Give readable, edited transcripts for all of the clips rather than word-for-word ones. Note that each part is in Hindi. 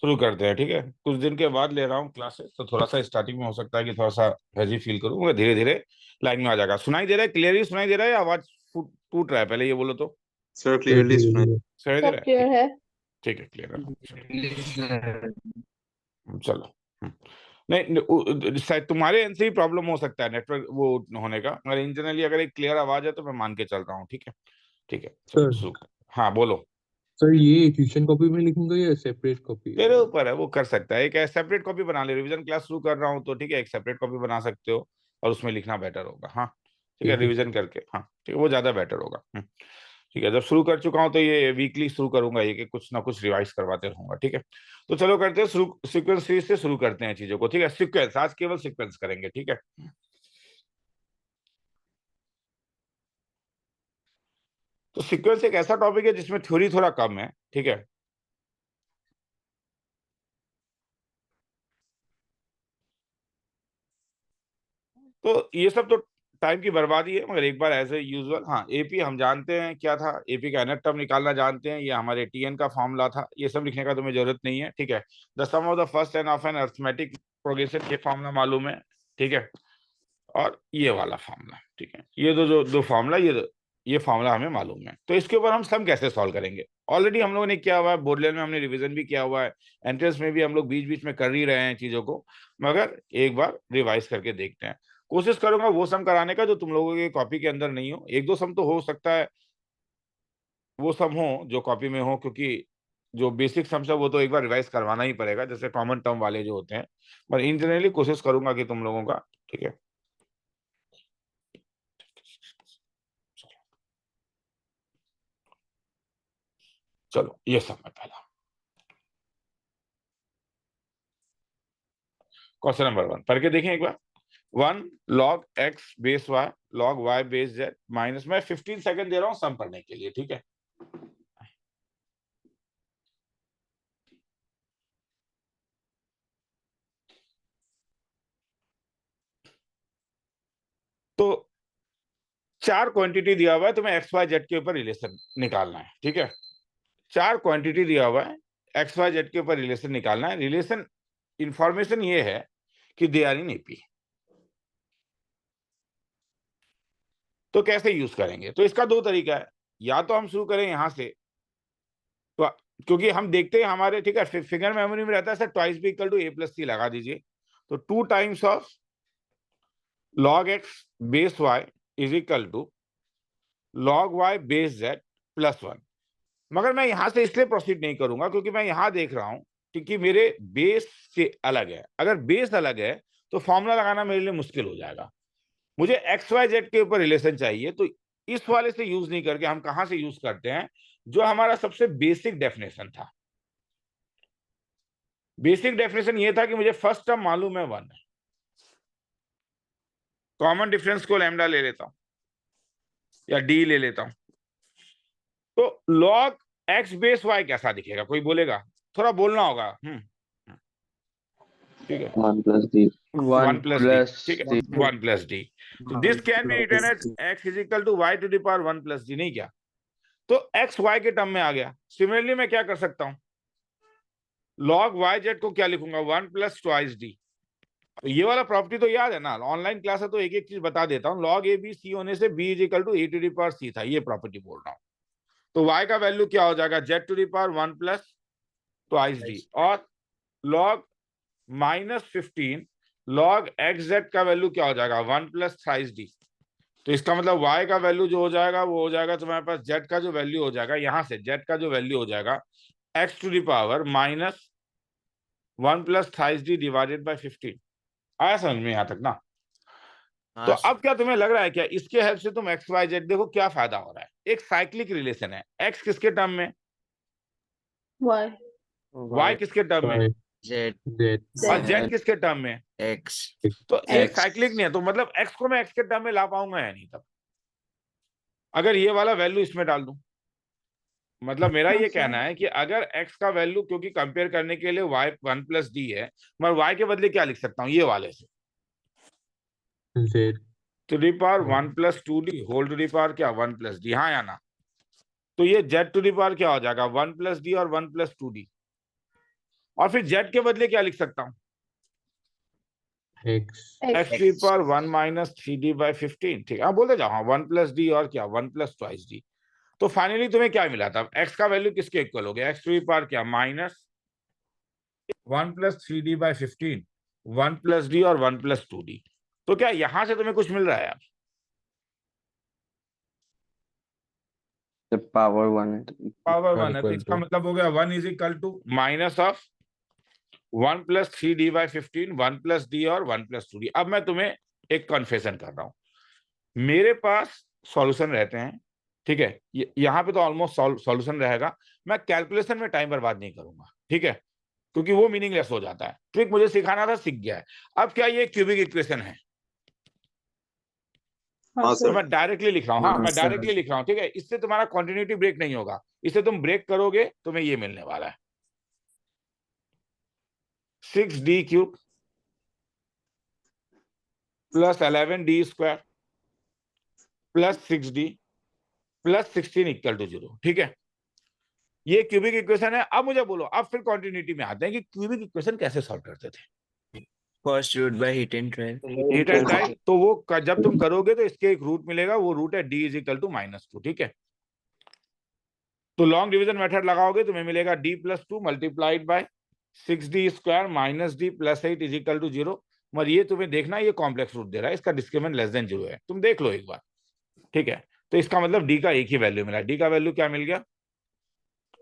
शुरू करते हैं, ठीक है। कुछ दिन के बाद ले रहा हूँ क्लासेस, तो थोड़ा सा स्टार्टिंग में हो सकता है कि थोड़ा सा हजी फील करूँ, मगर धीरे धीरे लाइन में आ जाएगा। सुनाई दे रहा है, क्लियरली सुनाई दे रहा है, या आवाज टूट रहा है? पहले ये बोलो तो। सर क्लियरली सुनाई। सुनाई दे रहा सब है, क्लियर ठीक है। है। ठीक है, क्लियर है ना, चलो। सर चलो। नहीं शायद तुम्हारे एंड से ही प्रॉब्लम हो सकता है नेटवर्क वो होने का, मगर इंटरनली अगर एक क्लियर आवाज है तो मैं मान के चल रहा हूँ, ठीक है। ठीक है, चलो सर शुरू। हाँ बोलो। सर ये ट्यूशन कॉपी में लिखूंगा या सेपरेट कॉपी? तेरे ऊपर है, वो कर सकता है। एक सेपरेट कॉपी बना ले, रिवीजन क्लास शुरू कर रहा हूँ तो ठीक है, एक सेपरेट कॉपी बना सकते हो और उसमें लिखना बेटर होगा। हाँ ठीक है, ठीक है रिवीजन करके, हाँ ठीक है, वो ज्यादा बेटर होगा। ठीक है, जब शुरू कर चुका हूँ तो ये वीकली शुरू करूंगा, ये कि कुछ ना कुछ रिवाइज करवाते रहूंगा, ठीक है। तो चलो करते हैं शुरू, सीक्वेंस सीरीज से शुरू करते हैं चीजों को, ठीक है। सीक्वेंस आज केवल सीक्वेंस करेंगे, ठीक है। तो सीक्वेंस एक ऐसा टॉपिक है जिसमें थ्योरी थोड़ा कम है, ठीक है। तो ये सब तो टाइम की बर्बादी है, मगर एक बार एज ए यूजुअल, हाँ एपी हम जानते हैं क्या था, एपी का एनएफ टर्म निकालना जानते हैं, ये हमारे टीएन का फॉर्मूला था, ये सब लिखने का तुम्हें जरूरत नहीं है, ठीक है। The sum of the first and of an arithmetic progression, ये फॉर्मूला मालूम है, ठीक है। और ये वाला फॉर्मूला, ठीक है। ये दो फॉर्मूला, ये फॉर्मूला हमें मालूम है। तो इसके ऊपर हम सम कैसे सॉल्व करेंगे? ऑलरेडी हम लोगों ने किया हुआ है, बोर्ड लेवल में हमने रिवीजन भी किया हुआ है, एंट्रेंस में भी हम लोग बीच बीच में कर ही रहे हैं चीजों को, मगर एक बार रिवाइज करके देखते हैं। कोशिश करूंगा वो सम कराने का जो तुम लोगों के कॉपी के अंदर नहीं हो। एक दो सम तो हो सकता है वो सम हो जो कॉपी में हो, क्योंकि जो बेसिक सम्स है वो तो एक बार रिवाइज करवाना ही पड़ेगा, जैसे कॉमन टर्म वाले जो होते हैं। पर इन जनरली कोशिश करूंगा कि तुम लोगों का, ठीक है। चलो ये सम है पहला, क्वेश्चन नंबर 1 पढ़ के देखें एक बार। 1 log x base y log y base z minus, मैं 15 सेकंड दे रहा हूं सम पढ़ने के लिए, ठीक है। तो चार क्वांटिटी दिया हुआ है, तुम्हें एक्स वाई जेड के ऊपर रिलेशन निकालना है, ठीक है। चार क्वांटिटी दिया हुआ है, एक्स वाई जेड के ऊपर रिलेशन निकालना है। रिलेशन इंफॉर्मेशन ये है कि दे आर इन एपी। तो कैसे यूज करेंगे? तो इसका दो तरीका है, या तो हम शुरू करें यहां से, तो क्योंकि हम देखते हैं हमारे, ठीक है, फिगर मेमोरी में रहता है sir twice b equal to a plus c लगा दीजिए। तो 2 times of log x base y is equal to log y base z plus 1। मगर मैं यहां से इसलिए प्रोसीड नहीं करूंगा क्योंकि मैं यहां देख रहा हूं क्योंकि मेरे बेस से अलग है। अगर बेस अलग है तो फॉर्मूला लगाना मेरे लिए मुश्किल हो जाएगा। मुझे एक्स वाई जेड के ऊपर रिलेशन चाहिए, तो इस वाले से यूज नहीं करके हम कहां से यूज करते हैं, जो हमारा सबसे बेसिक डेफिनेशन था। बेसिक डेफिनेशन ये था कि मुझे फर्स्ट टर्म मालूम है 1 है, कॉमन डिफरेंस को लैम्डा ले लेता हूं या डी ले लेता हूं। तो log x बेस y कैसा दिखेगा? कोई बोलेगा? थोड़ा बोलना होगा। ठीक है, 1 + d। 1 प्लस डी, प्लस ठीक है, 1 प्लस डी। तो this can be written as x is equal to y to the power 1 plus d, नहीं क्या? तो x y के टर्म में आ गया। सिमिलरली मैं क्या कर सकता हूं, log y z को क्या लिखूंगा, 1 प्लस ट्वाइस डी। ये वाला प्रॉपर्टी तो याद है ना, ऑनलाइन क्लास है तो एक एक चीज बता देता हूं। log a b c होने से b is equal to a to the power c था, ये प्रॉपर्टी बोल रहा हूं। तो y का वैल्यू क्या हो जाएगा, z to the power 1 plus twice d. और log -15 log एक्स जेड का वैल्यू क्या हो जाएगा, 1 प्लस थ्राइस डी। तो इसका मतलब y का वैल्यू जो हो जाएगा वो हो जाएगा तुम्हारे पास, z का जो वैल्यू हो जाएगा, यहां से z का जो वैल्यू हो जाएगा x to the power -1 plus thrice d divided by 15। आया समझ में यहां तक ना? तो अब क्या तुम्हें लग रहा है क्या इसके हेल्प से तुम एक्स वाई जेड, देखो क्या फायदा हो रहा है। एक साइक्लिक रिलेशन है, x किसके टर्म में, वाई। y किसके टर्म में, जेड और z किसके टर्म में। एक्स। तो ये X। साइक्लिक नहीं है, तो मतलब x को मैं x के टर्म में ला पाऊंगा या नहीं तब, अगर ये वाला वैल्यू इसमें डाल दूं। मतलब मेरा ये कहना है कि अगर x का वैल्यू, क्योंकि कंपेयर करने के लिए y 1 प्लस डी है, मैं y के बदले क्या लिख सकता हूँ, ये वाले से z to the power 1 plus 2d whole to the power क्या 1 प्लस डी, हाँ या ना? तो ये z टू दी पावर क्या हो जाएगा, 1 प्लस डी और 1 प्लस 2d। और फिर जेड के बदले क्या लिख सकता हूं? X. X to power 1 minus 3d/15। ठीक है, आप बोलते जाओ। हाँ, 1 प्लस डी और क्या 1 प्लस ट्वाइस डी। तो फाइनली तुम्हें क्या मिला था? एक्स का वैल्यू किसके इक्वल हो गया? एक्स टू पावर क्या minus 1 plus 3d/15, 1 plus d और 1 प्लस 2d। तो क्या यहां से तुम्हें कुछ मिल रहा है? पावर 1 है पावर Are 1 है, तो equal इसका to. मतलब हो गया 1 is equal to minus of 1 plus 3d/15, 1 plus d और 1 प्लस 2d। अब मैं तुम्हें एक कन्फेशन कर रहा हूं। मेरे पास सॉल्यूशन रहते हैं, ठीक है, यहां पे तो ऑलमोस्ट सॉल्यूशन रहेगा। मैं कैलकुलेशन में टाइम बर्बाद नहीं करूंगा, ठीक है, क्योंकि वो मीनिंगलेस हो जाता है। ट्रिक मुझे सिखाना था, सीख गया है। अब क्या ये क्यूबिक इक्वेशन है? हाँ तो सर। मैं डायरेक्टली लिख रहा हूँ। हाँ, हाँ मैं सर। डायरेक्टली लिख रहा हूँ, ठीक है। इससे तुम्हारा कंटिन्यूटी ब्रेक नहीं होगा। इससे तुम ब्रेक करोगे तुम्हें ये मिलने वाला है 6d³ plus 11d² plus 6d plus 16 equal to 0। ठीक है, ये क्यूबिक इक्वेशन है। अब मुझे बोलो, अब फिर कंटिन्यूटी में आते हैं कि क्यूबिक इक्वेशन कैसे सॉल्व करते थे। First root by hit and trial. Hit and trial, तो वो जब तुम करोगे तो इसके एक रूट मिलेगा, वो रूट है d इज इक्वल टू -2। ठीक है, तो लॉन्ग डिवीजन मेथड लगाओगे तुम्हें मिलेगा d+2 multiplied by 6d² minus d plus 8 is equal to 0। मगर ये तुम्हें देखना, ये कॉम्प्लेक्स रूट दे रहा है, इसका डिस्क्रिमिनेंट लेस देन 0 है, तुम देख लो एक बार। ठीक है, तो इसका मतलब d का एक ही वैल्यू मिला। d का वैल्यू क्या मिल गया?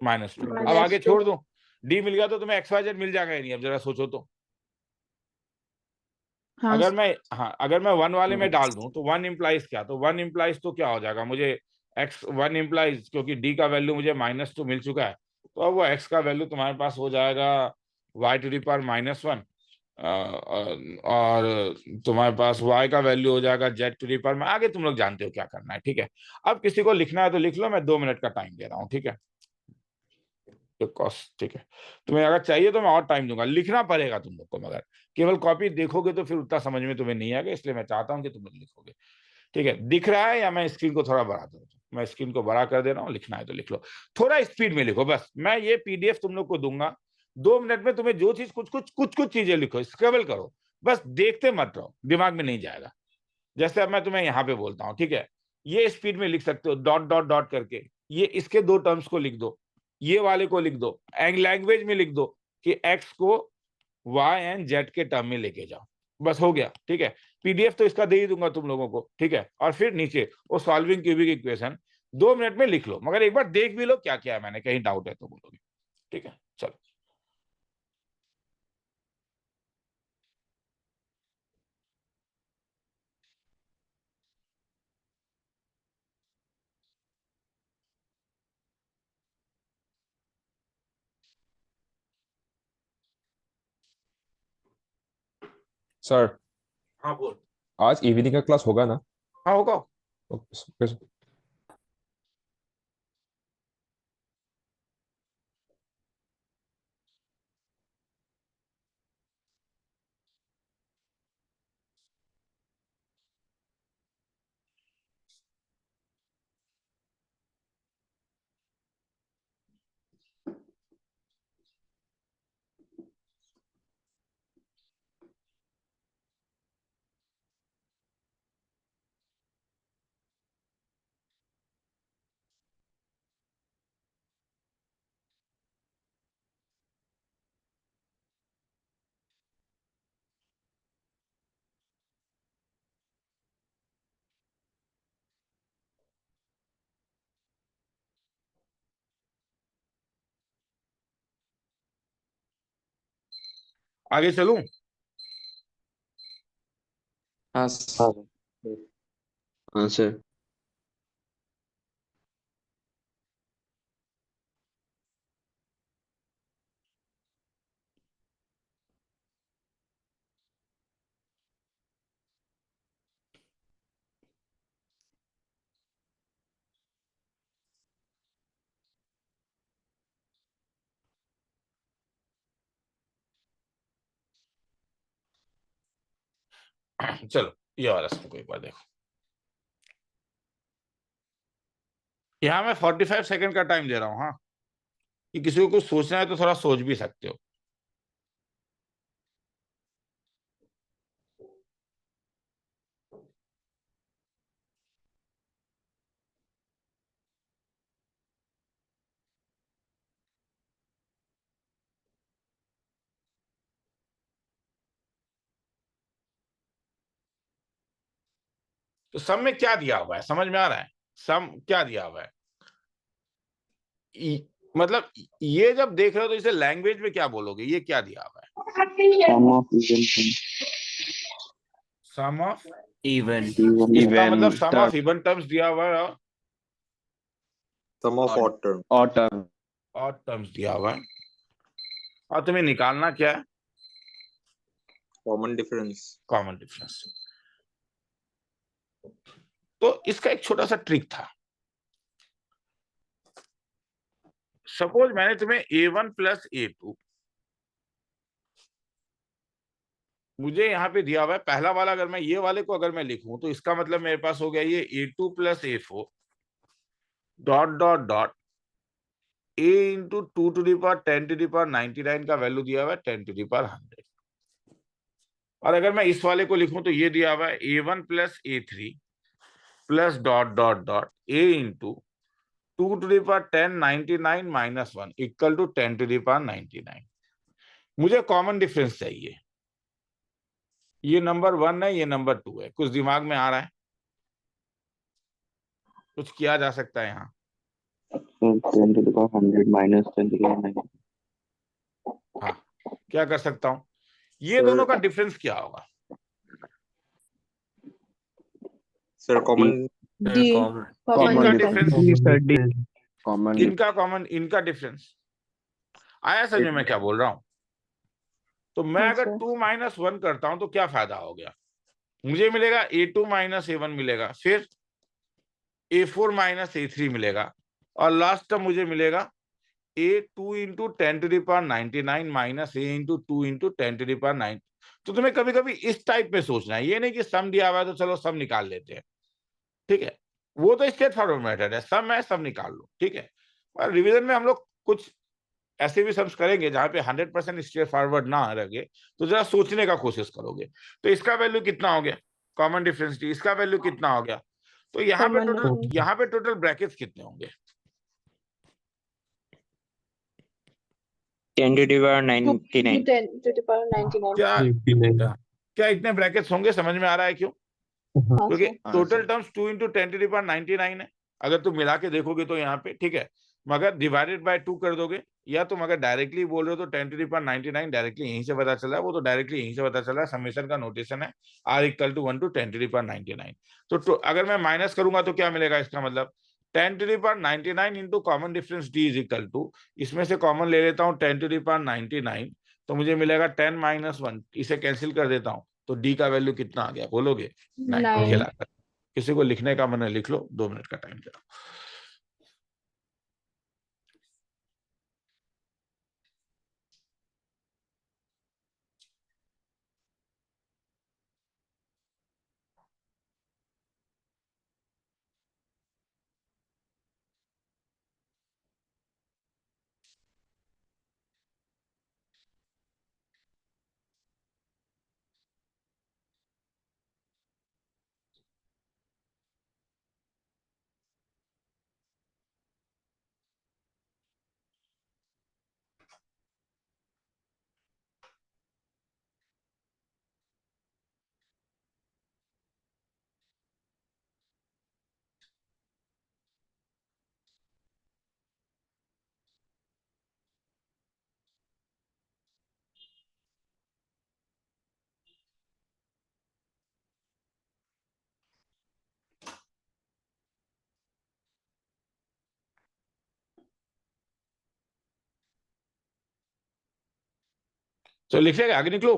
-2। अब आगे छोड़ दो, d मिल गया तो तुम्हें XYZ मिल जाएगा या नहीं? अब जरा सोचो तो। हाँ अगर मैं 1 वाले में डाल दूं तो 1 इंप्लाइज क्या? तो 1 इंप्लाइज तो क्या हो जाएगा मुझे x1 इंप्लाइज, क्योंकि d का वैल्यू मुझे -2 मिल चुका है, तो अब वो x का वैल्यू तुम्हारे पास हो जाएगा y⁻⁻1, और तुम्हारे पास y का वैल्यू हो जाएगा z⁻। आगे तुम लोग जानते हो क्या करना है। ठीक है, अब किसी को लिखना है तो लिख लो, मैं 2 मिनट का टाइम दे रहा हूँ। ठीक है, कॉस्ट। ठीक है, तुम्हें अगर चाहिए तो मैं और टाइम दूंगा, लिखना पड़ेगा तुम लोग को, मगर केवल कॉपी देखोगे तो फिर उतना समझ में तुम्हें नहीं आएगा, इसलिए मैं चाहता हूं कि तुम लोग लिखोगे। ठीक है, दिख रहा है या मैं स्क्रीन को थोड़ा बढ़ा दूं? मैं स्क्रीन को बड़ा कर दे रहा हूँ, लिखना है तो लिख लो, थोड़ा स्पीड में लिखो बस। मैं ये PDF तुम लोग को दूंगा, 2 मिनट में तुम्हें जो चीज कुछ चीजें लिखो, स्क्रैबल करो, बस देखते मत रहो, दिमाग में नहीं जाएगा। जैसे अब मैं तुम्हें यहाँ पे बोलता हूँ, ठीक है, ये स्पीड में लिख सकते हो, डॉट डॉट डॉट करके। ये इसके 2 टर्म्स को लिख दो, ये वाले को लिख दो, लैंग्वेज में लिख दो कि x को y एंड z के टर्म में लेके जाओ, बस हो गया। ठीक है, PDF तो इसका दे ही दूंगा तुम लोगों को। ठीक है, और फिर नीचे वो सॉल्विंग क्यूबिक इक्वेशन 2 मिनट में लिख लो, मगर एक बार देख भी लो क्या क्या है मैंने, कहीं डाउट है तो बोलोगे। ठीक है, चलो। सर, हाँ बोल। आज इवनिंग का क्लास होगा ना? हाँ होगा। Okay sir. आगे चलूं? हाँ सर। हाँ सर। चलो, ये वाला सबको एक बार देखो। यहाँ मैं 45 सेकंड का टाइम दे रहा हूँ। हाँ, कि किसी को कुछ सोचना है तो थोड़ा सोच भी सकते हो। तो सम में क्या दिया हुआ है, समझ में आ रहा है? सम क्या दिया हुआ है? मतलब ये जब देख रहे हो तो इसे लैंग्वेज में क्या बोलोगे? ये क्या दिया हुआ है? Sum of even sum of terms. Even. इसका Even मतलब sum of term. Even terms दिया हुआ है Sum of odd term. Odd term. और टर्म्स दिया हुआ है, और तुम्हें निकालना क्या है? Common difference. Common difference. तो इसका एक छोटा सा ट्रिक था। सपोज मैंने तुम्हें a1 प्लस a2, मुझे यहाँ पे दिया हुआ है पहला वाला, अगर मैं ये वाले को अगर मैं लिखूं तो इसका मतलब मेरे पास हो गया ये a2 plus a4 dot dot dot a into 2 to the power 10 to the power 99 का वैल्यू दिया हुआ है 10 टू दी पावर 100। और अगर मैं इस वाले को लिखूं तो ये दिया हुआ है a1 plus a3 plus dot dot dot a into 2 to the power 10 99 minus 1 equal to 10 to the power 99। मुझे कॉमन डिफरेंस चाहिए। ये नंबर 1 है, ये नंबर 2 है। कुछ दिमाग में आ रहा है? कुछ किया जा सकता है यहाँ? So 10 to the power 100 minus 10 to the power 90. हाँ, क्या कर सकता हूँ? ये Sir- दोनों का डिफरेंस क्या होगा? Sir, common. D. Common. Common इनका difference. Difference, Common. इनका कॉमन, इनका डिफरेंस आया समझ में मैं क्या बोल रहा हूँ? तो मैं हाँ, अगर sir. 2 माइनस 1 करता हूं तो क्या फायदा हो गया? मुझे मिलेगा a2 माइनस a1 मिलेगा, फिर a4 माइनस a3 मिलेगा, और लास्ट टर्म मुझे मिलेगा a2 into 10 to the power 99 minus a into 2 into 10 to the power 9। तो तुम्हें कभी कभी इस टाइप में सोचना है, ये नहीं कि सम दिया हुआ है तो चलो सम निकाल लेते हैं, ठीक है? वो तो स्ट्रेट फॉरवर्ड मेथड है, सम है सम निकाल लो, ठीक है? और रिवीजन में हम लोग कुछ ऐसे भी सम्स करेंगे जहां पे 100% स्ट्रेट फॉरवर्ड ना लगे, तो जरा सोचने का कोशिश करोगे। तो इसका वैल्यू कितना हो गया? कॉमन डिफरेंस डी, इसका वैल्यू कितना हो गया? तो यहाँ पे Common टोटल, difference. यहाँ पे टोटल ब्रैकेट्स कितने होंगे? 10 to the power 2 to 99. 10 to the power 99. क्या 89 क्या इतने ब्रैकेट्स होंगे? समझ में आ रहा है क्यों? हाँ, क्योंकि sir. Total terms 2 into 10 to the power 99 है। अगर तुम मिला के देखोगे तो यहाँ पे, ठीक है, मगर डिवाइडेड बाय 2 कर दोगे, या तुम अगर डायरेक्टली बोल रहे हो तो 10 टू द पावर 99 डायरेक्टली यहीं से पता चला है, वो तो डायरेक्टली यहीं से पता चला है, समेशन का नोटेशन है r equal to 1 to 10 to the power 99। तो अगर मैं माइनस करूंगा तो क्या मिलेगा? इसका मतलब 10 to the power 99 into common difference d is equal to, इसमें से कॉमन ले लेता हूँ 10 टू द पावर 99, तो मुझे मिलेगा 10 माइनस 1, इसे कैंसिल कर देता हूँ, तो d का वैल्यू कितना आ गया बोलोगे? 9। 9. खेला कर, किसी को लिखने का मन है लिख लो, 2 मिनट का टाइम दे रहा हूं। तो लिखेगा, आगे निकलो।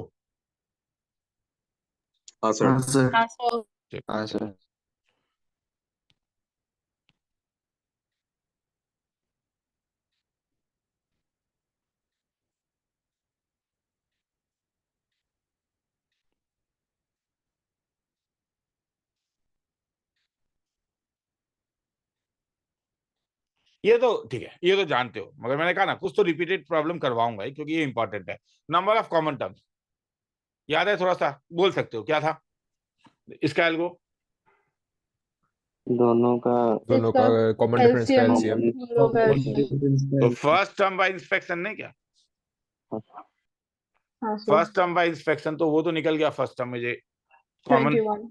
हाँ sir. हाँ सर। हाँ, sir. हाँ सर। ये तो ठीक है, ये तो जानते हो, मगर मैंने कहा ना कुछ तो रिपीटेड प्रॉब्लम करवाऊंगा ही, क्योंकि ये इंपॉर्टेंट है। नंबर ऑफ कॉमन टर्म्स याद है? थोड़ा सा बोल सकते हो क्या था इसका एल्गो? दोनों का इसका कॉमन डिफरेंस का LCM एलसीएम। लोग तो फर्स्ट टर्म बाय इंस्पेक्शन नहीं क्या? हाँ, sir. First term by inspection, तो वो तो निकल गया फर्स्ट टर्म में, कॉमन 21.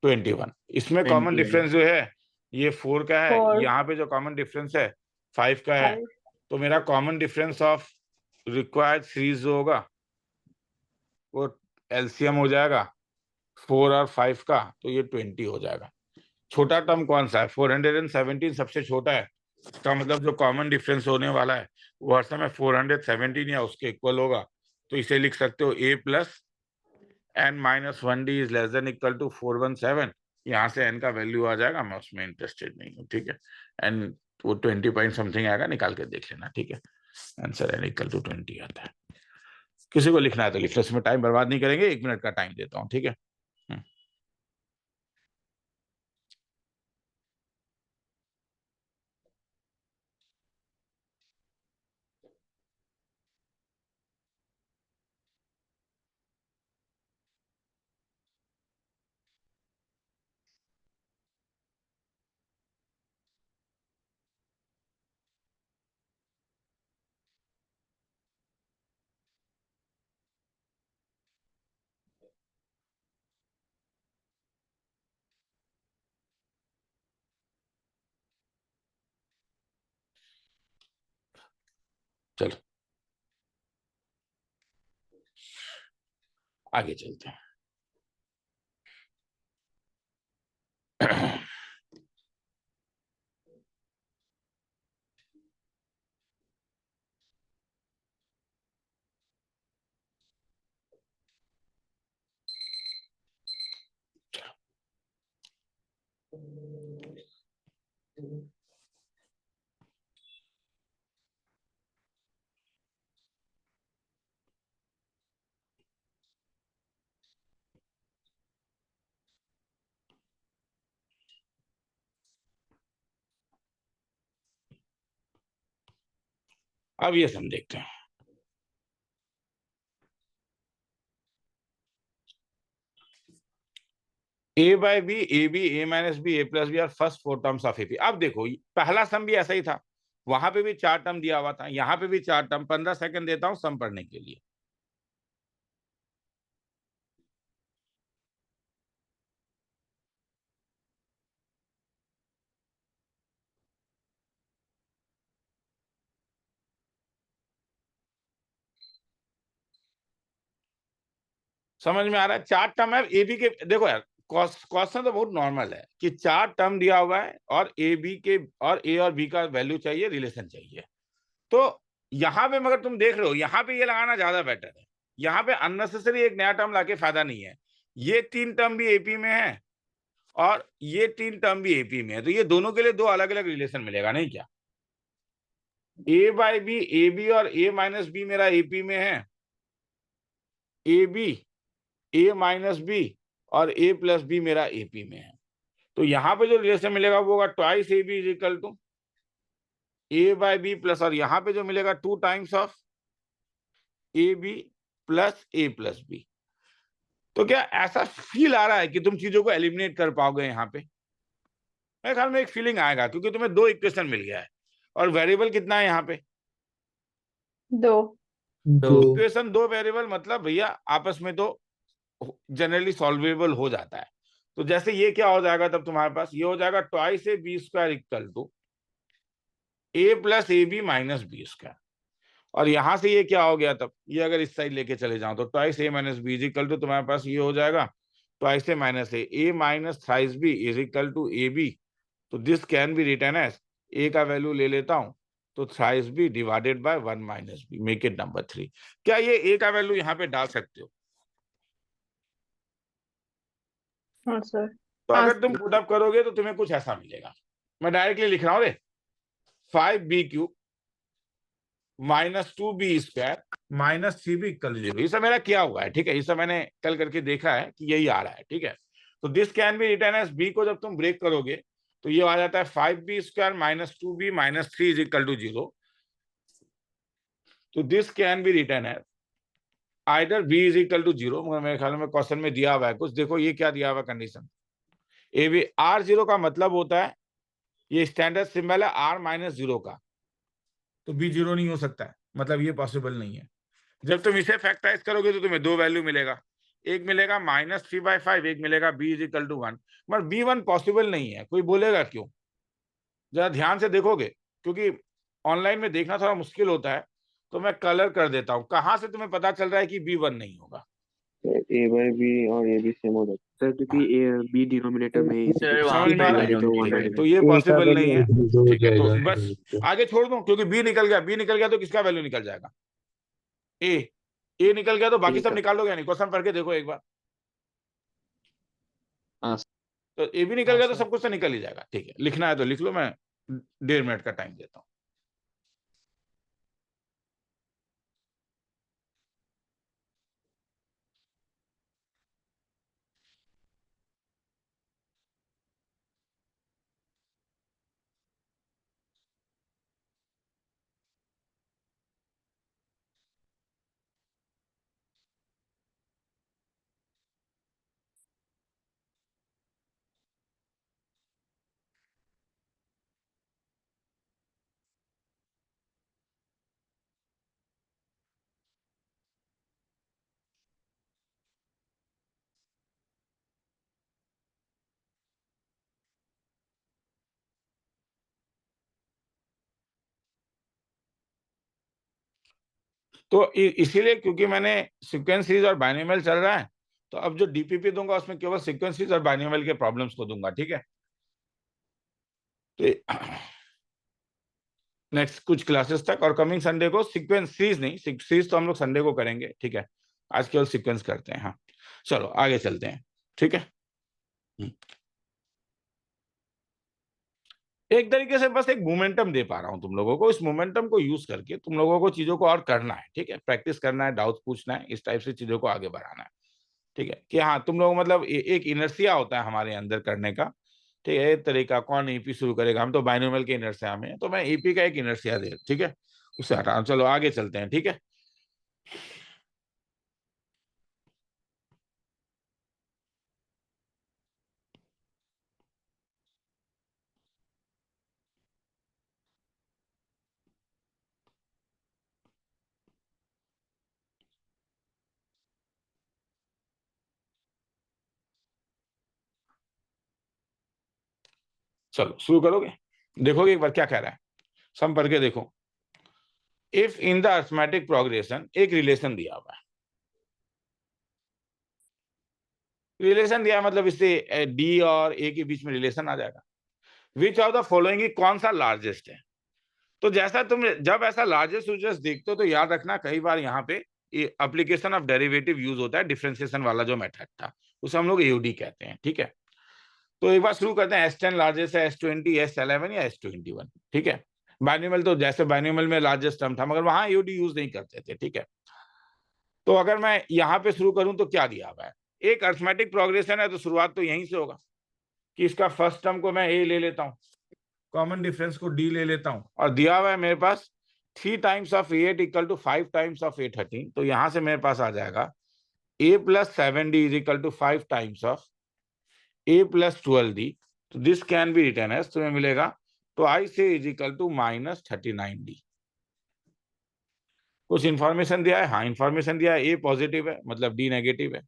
21। इसमें कॉमन 21। डिफरेंस जो है ये 4 का है, 4 यहाँ पे जो कॉमन डिफरेंस है 5 का है। 5 तो मेरा common difference of required series जो होगा वो एलसीएम हो जाएगा 4 और 5 का, तो ये 20 हो जाएगा। छोटा टर्म कौन सा है? 417 सबसे छोटा है, इसका मतलब जो कॉमन डिफरेंस होने वाला है वो हर समय 417 या उसके इक्वल होगा। तो इसे लिख सकते हो a plus n minus 1d is less than equal to 417। यहाँ से n का वैल्यू आ जाएगा, मैं उसमें इंटरेस्टेड नहीं हूँ, ठीक है। n वो 20 पॉइंट समथिंग आएगा, निकाल के देख लेना, ठीक है। आंसर n इक्वल टू 20 आता है। किसी को लिखना है तो लिख लो, इसमें टाइम बर्बाद नहीं करेंगे, 1 मिनट का टाइम देता हूँ, ठीक है। चलो आगे चलते हैं। अब ये सम देखते हैं। a by b, a b, a minus b, a plus b are first 4 terms of AP. अब देखो पहला सम भी ऐसा ही था, वहां पे भी 4 टर्म दिया हुआ था, यहाँ पे भी 4 टर्म। 15 सेकंड देता हूं सम पढ़ने के लिए। समझ में आ रहा है? 4 टर्म है ए बी के। देखो यार क्वेश्चन तो बहुत नॉर्मल है कि 4 टर्म दिया हुआ है और ए बी के और ए और बी का वैल्यू चाहिए, रिलेशन चाहिए। तो यहाँ पे मगर तुम देख रहे हो, यहाँ पे ये लगाना ज्यादा बेटर है। यहाँ पे अननेसेसरी एक नया टर्म लाके फायदा नहीं है। ये 3 टर्म भी एपी में है और ये 3 टर्म भी एपी में है, तो ये दोनों के लिए 2 अलग अलग रिलेशन मिलेगा, नहीं क्या? A by b, a b और ए माइनस बी मेरा एपी में है। A b, a minus b और ए प्लस बी मेरा एपी में है। तो यहाँ पे जो रिलेशन मिलेगा वो होगा twice a b is equal to a by b plus, और यहाँ पे जो मिलेगा 2 times of a b plus a plus b. तो क्या ऐसा फील आ रहा है कि तुम चीजों को एलिमिनेट कर पाओगे? यहाँ पे मेरे ख्याल में एक फीलिंग आएगा, क्योंकि तुम्हें 2 इक्वेशन मिल गया है और वेरिएबल कितना है यहाँ पे? 2 इक्वेशन 2 वेरिएबल, मतलब भैया आपस में तो जनरली सॉल्वेबल हो जाता है। तो जैसे ये क्या हो जाएगा तब तुम्हारे पास? ये हो जाएगा twice a b square equal to a plus a b minus b square. और यहां से ये क्या हो गया तब? ये अगर इस साइड लेके चले जाओ तो twice a minus b is equal to तुम्हारे पास ये हो जाएगा twice a minus a minus thrice b is equal to a b. तो this can be written as, a का वैल्यू ले लेता हूं तो thrice b divided by 1 minus b, make it number 3। क्या ये ए का वैल्यू यहाँ पे डाल सकते हो? हाँ सर। तो अगर तुम पुट अप करोगे तो तुम्हें कुछ ऐसा मिलेगा। मैं डायरेक्टली लिख रहा हूं रे, 5b cube minus 2b square minus 3b equal 0। ये सब मेरा किया हुआ है, ठीक है। ये सब मैंने कल करके देखा है कि यही आ रहा है, ठीक है। तो this can be written as, b को जब तुम ब्रेक करोगे तो ये आ जाता है 5b square minus 2b minus 3 is equal to 0। तो this can be written as either b is equal to 0, मगर मेरे ख्याल में क्वेश्चन में दिया हुआ है कुछ। देखो ये क्या दिया हुआ कंडीशन, ए बी r0 का मतलब होता है, ये स्टैंडर्ड सिंबल है r माइनस 0 का, तो b 0 नहीं हो सकता है, मतलब ये पॉसिबल नहीं है। जब तुम इसे फैक्टराइज करोगे तो तुम्हें 2 वैल्यू मिलेगा, एक मिलेगा -3/5, एक मिलेगा b इज इक्वल टू 1, मगर b1 पॉसिबल नहीं है। कोई बोलेगा क्यों? जरा ध्यान से देखोगे, क्योंकि ऑनलाइन में देखना थोड़ा मुश्किल होता है, तो मैं कलर कर देता हूं। कहां से तुम्हें पता चल रहा है कि b1 नहीं होगा? ए बाई बी और ए बी सेम हो जाता सर क्योंकि बी डिनोमिनेटर में ही सर वहाँ समझ में आ रहा पे है? तो नहीं वन है। तो ये A का पॉसिबल नहीं है। वैल्यू हो ठीक है, तो जाएगा बस आगे छोड़ दो, क्योंकि बी निकल गया। बी निकल गया तो किसका वैल्यू निकल जाएगा? ए निकल गया तो बाकी A सब का। निकाल लोगे नहीं? क्वेश्चन पढ़ के देखो एक बार। हाँ। तो ए भी निकल गया तो सब कुछ तो निकल ही जाएगा। ठीक है, लिखना है तो लिख लो, मैं 1.5 मिनट का टाइम देता हूं। तो इसीलिए, क्योंकि मैंने सीक्वेंस सीरीज और बाइनोमियल चल रहा है, तो अब जो डीपीपी दूंगा उसमें केवल सीक्वेंस सीरीज और बाइनोमियल के प्रॉब्लम्स को दूंगा। ठीक है, तो नेक्स्ट कुछ क्लासेस तक, और कमिंग संडे को सीक्वेंस सीरीज नहीं, सीरीज तो हम लोग संडे को करेंगे। ठीक है, आज केवल सीक्वेंस करते हैं। हाँ, चलो आगे चलते हैं। ठीक है, एक तरीके से बस एक मोमेंटम दे पा रहा हूं तुम लोगों को। इस मोमेंटम को यूज करके तुम लोगों को चीजों को और करना है। ठीक है, प्रैक्टिस करना है, डाउट पूछना है, इस टाइप से चीजों को आगे बढ़ाना है। ठीक है, कि हाँ तुम लोग मतलब एक इनर्सिया होता है हमारे अंदर करने का। ठीक है, एक तरीका कौन एपी शुरू करेगा? हम तो बाइनोमियल के इनर्सिया में है, तो मैं एपी का एक इनर्सिया दे, ठीक है, उसे हटा। चलो आगे चलते हैं। ठीक है, चलो शुरू करोगे? देखोगे एक बार क्या कह रहा है, सम पढ़ के देखो। If in the arithmetic progression, एक रिलेशन दिया हुआ है। रिलेशन दिया मतलब इससे डी और ए के बीच में रिलेशन आ जाएगा। विच ऑफ द फॉलोइंग कौन सा लार्जेस्ट है? तो जैसा तुम जब ऐसा लार्जेस्ट यूजर्स देखते हो, तो याद रखना कई बार यहाँ पे एप्लीकेशन ऑफ डेरिवेटिव यूज होता है। डिफरेंशिएशन वाला जो मेथड था उसे हम लोग एओडी कहते हैं। ठीक है, तो एक बार शुरू करते हैं। S10 लार्जेस्ट है, S20, S11 या S21। ठीक है, बाइनोमियल तो जैसे बाइनोमियल में लार्जेस्ट टर्म था, मगर वहां एओडी यूज नहीं करते थे। ठीक है, तो अगर मैं यहाँ पे शुरू करूं तो क्या दिया हुआ है? एक अर्थमेटिक प्रोग्रेशन है, तो शुरुआत तो यहीं से होगा कि इसका फर्स्ट टर्म को मैं ए ले लेता हूं, कॉमन डिफरेंस को डी ले लेता हूं, और दिया हुआ है मेरे पास 3 times of A8 equal to 5 times of A13। तो यहां से मेरे पास आ जाएगा A plus 7D is equal to 5 times of A plus 12D। तो this can be written as, तुम्हें मिलेगा तो आई से इज इक्वल टू -39D। कुछ इंफॉर्मेशन दिया है? हाँ, इंफॉर्मेशन दिया है। A पॉजिटिव है मतलब D नेगेटिव है,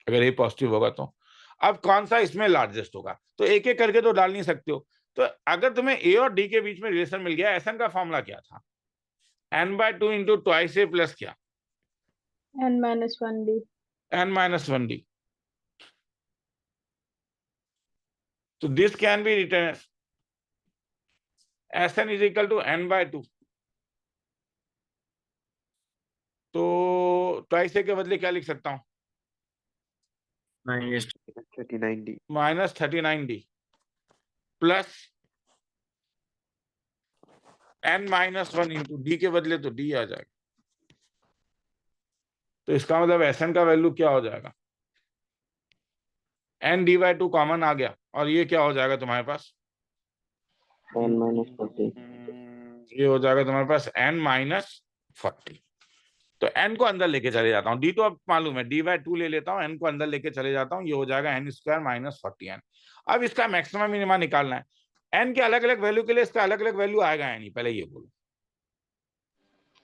अगर A पॉजिटिव होगा तो। अब कौन सा इसमें लार्जेस्ट होगा? तो एक एक करके तो डाल नहीं सकते हो। तो अगर तुम्हें A और D के बीच में रिलेशन मिल गया, एसएन का फॉर्मूला क्या था? n/2 into twice A plus क्या? n-1d। n-1d। तो this can be written as Sn is equal to n/2। तो ट्वाइस A के बदले क्या लिख सकता हूं? -39d। -39D plus n-1 into D के बदले तो D आ जाएगा। तो इसका मतलब Sn का वैल्यू क्या हो जाएगा? n/2 कॉमन आ गया, और ये क्या हो जाएगा तुम्हारे पास? n-40। ये हो जाएगा तुम्हारे पास n-40। तो n को अंदर लेके चले जाता हूँ, d तो अब मालूम है, d/2 ले लेता हूँ, n को अंदर लेके चले जाता हूँ, ये हो जाएगा n² - 40n। अब इसका मैक्सिमम मिनिमा निकालना है। n के अलग अलग वैल्यू के लिए इसका अलग अलग वैल्यू आएगा या नहीं, पहले ये बोलो।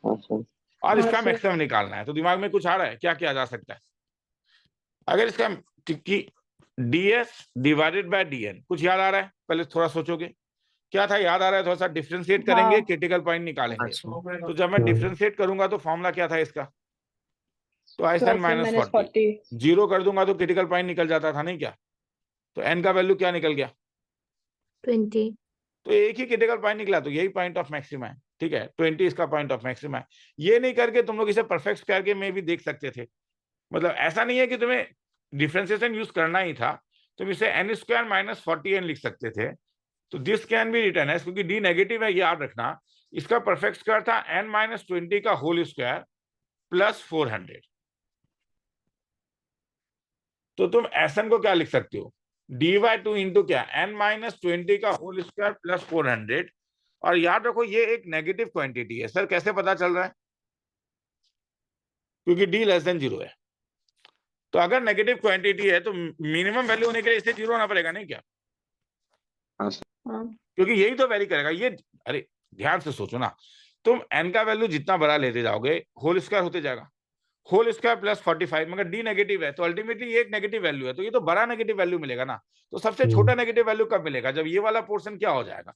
हाँ सर। और इसका हाँ, सर। मैक्सिमम निकालना है। तो दिमाग में कुछ आ रहा है क्या किया जा सकता है? अगर इसका ds डिवाइडेड बाय dn कुछ याद आ रहा है? पहले थोड़ा सोचोगे क्या था, याद आ रहा है? थोड़ा सा डिफरेंशिएट करेंगे, हाँ। क्रिटिकल पॉइंट निकालेंगे। अच्छा। तो जब मैं डिफरेंशिएट करूंगा तो फॉर्मूला क्या था इसका? तो आई साइन माइनस 40 -40 जीरो कर दूंगा तो क्रिटिकल पॉइंट निकल जाता था, नहीं क्या? तो n का वैल्यू क्या निकल गया? 20। तो एक ही क्रिटिकल पॉइंट निकला, तो यही पॉइंट ऑफ मैक्सिमा है। ठीक है, 20 इसका पॉइंट ऑफ मैक्सिमा है। ये नहीं करके तुम लोग इसे परफेक्ट स्क्वायर के में भी देख सकते थे। मतलब ऐसा नहीं है कि तुम्हें डिफरेंशिएशन यूज करना ही था, तुम इसे n स्क्वायर माइनस 40n लिख सकते थे। तो this can be written as, क्योंकि d नेगेटिव है, याद रखना। इसका परफेक्ट स्क्वायर था n माइनस 20 का होल स्क्वायर प्लस 400। तो तुम Sn को क्या लिख सकते हो? dy2 इंटू क्या, n माइनस 20 का होल स्क्वायर प्लस 400। और याद रखो ये एक नेगेटिव क्वांटिटी है। सर कैसे पता चल रहा है? क्योंकि d लेस देन 0 है। तो अगर नेगेटिव क्वांटिटी है तो मिनिमम वैल्यू होने के लिए इसे 0 होना पड़ेगा, नहीं क्या? हाँ। क्योंकि यही तो वेरी करेगा ये। अरे ध्यान से सोचो ना, तुम n का वैल्यू जितना बड़ा लेते जाओगे होल स्क्वायर होते जाएगा, होल स्क्वायर प्लस 45, मगर d नेगेटिव है तो अल्टीमेटली ये एक नेगेटिव वैल्यू है, तो ये तो बड़ा नेगेटिव वैल्यू मिलेगा ना। तो सबसे छोटा नेगेटिव वैल्यू कब मिलेगा? जब ये वाला पोर्शन क्या हो जाएगा?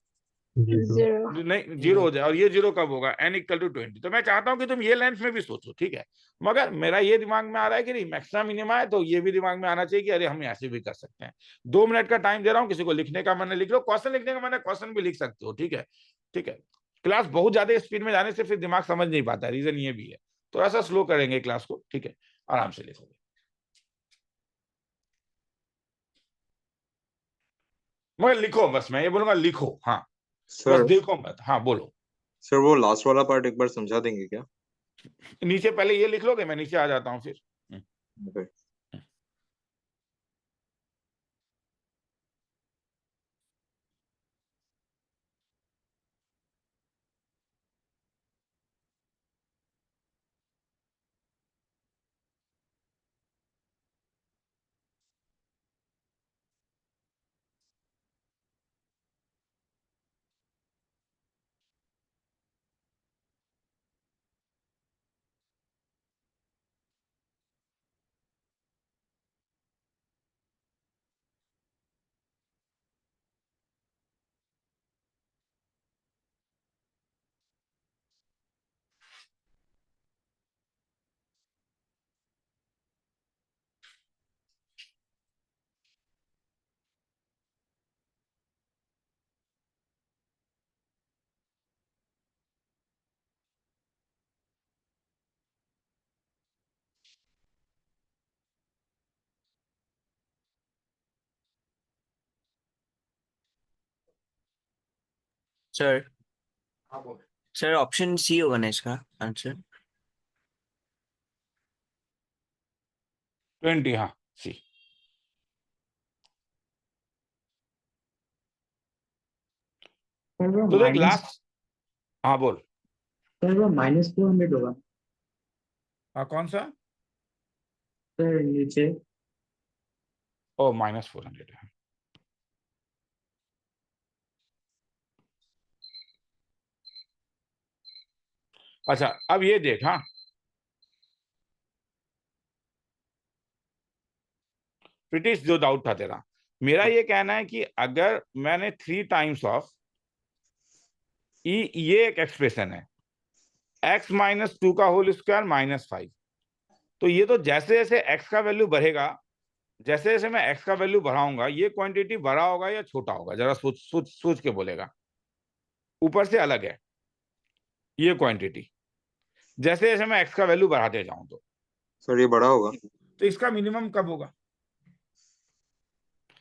0 नहीं, 0 हो जाए। और ये 0 कब होगा? n equal to 20। तो मैं चाहता हूं कि तुम ये लेंथ में भी सोचो, ठीक है? मगर मेरा ये दिमाग में आ रहा है कि नहीं मैक्सिमम मिनिमा है, तो ये भी दिमाग में आना चाहिए कि अरे हम ऐसे भी कर सकते हैं। 2 मिनट का टाइम दे रहा हूँ, किसी को लिखने का मन है लिख लो, क्वेश्चन लिखने का मन है क्वेश्चन भी लिख सकते हो, ठीक है? ठीक है। क्लास बहुत ज्यादा स्पीड में जाने से फिर दिमाग समझ नहीं पाता, रीजन ये भी है। थोड़ा सा स्लो करेंगे क्लास को, ठीक है? आराम से लिखोगे, मगर लिखो बस। मैं ये बोलूंगा लिखो, हाँ, बस सर देखो मत। हाँ बोलो। सर वो लास्ट वाला पार्ट एक बार समझा देंगे क्या? नीचे पहले ये लिख लोगे, मैं नीचे आ जाता हूँ फिर। Okay. सर हाँ बोलो। सर ऑप्शन सी होगा ना इसका आंसर? 20, हाँ सी। तो देख लास्ट, हाँ बोल। सर वो -400 होगा हाँ कौन सा? सर नीचे। ओ -400 है। अच्छा अब ये देख, हाँ प्रीतिश, जो डाउट था तेरा, मेरा ये कहना है कि अगर मैंने 3 टाइम्स ऑफ ये एक एक्सप्रेशन है x माइनस 2 का होल स्क्वायर -5, तो ये तो जैसे जैसे x का वैल्यू बढ़ेगा, जैसे जैसे मैं x का वैल्यू बढ़ाऊंगा, ये क्वांटिटी बड़ा होगा या छोटा होगा? जरा सोच सोच सोच के बोलेगा। ऊपर से अलग है ये क्वांटिटी, जैसे जैसे मैं x का वैल्यू बढ़ाते जाऊं तो सर ये बड़ा होगा। इसका मिनिमम कब होगा?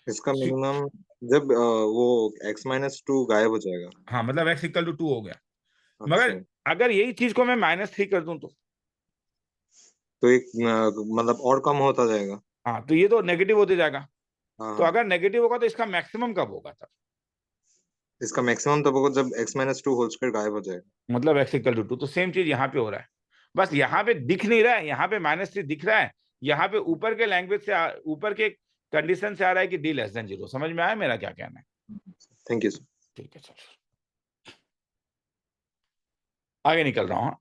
इसका मिनिमम जब वो x-2 गायब हो जाएगा। हाँ मतलब x इक्वल टू 2 हो गया। अच्छा, मगर अगर यही चीज को मैं -3 कर दूं तो एक मतलब और कम होता जाएगा। हाँ तो ये तो नेगेटिव होते जाएगा। हाँ तो हाँ। अगर नेगेटिव होगा तो इसका मैक्सिमम कब होगा तब? इसका मैक्सिमम तब होगा जब x-2 होल स्क्वायर गायब हो जाएगा। मतलब x इक्वल टू 2। तो सेम चीज यहाँ पे हो रहा है, बस यहाँ पे दिख नहीं रहा है, यहाँ पे -3 दिख रहा है, यहाँ पे ऊपर के लैंग्वेज से ऊपर के कंडीशन से आ रहा है कि d लेस देन 0। समझ में आया मेरा क्या कहना है? Thank you sir. ठीक है सर, आगे निकल रहा हूँ।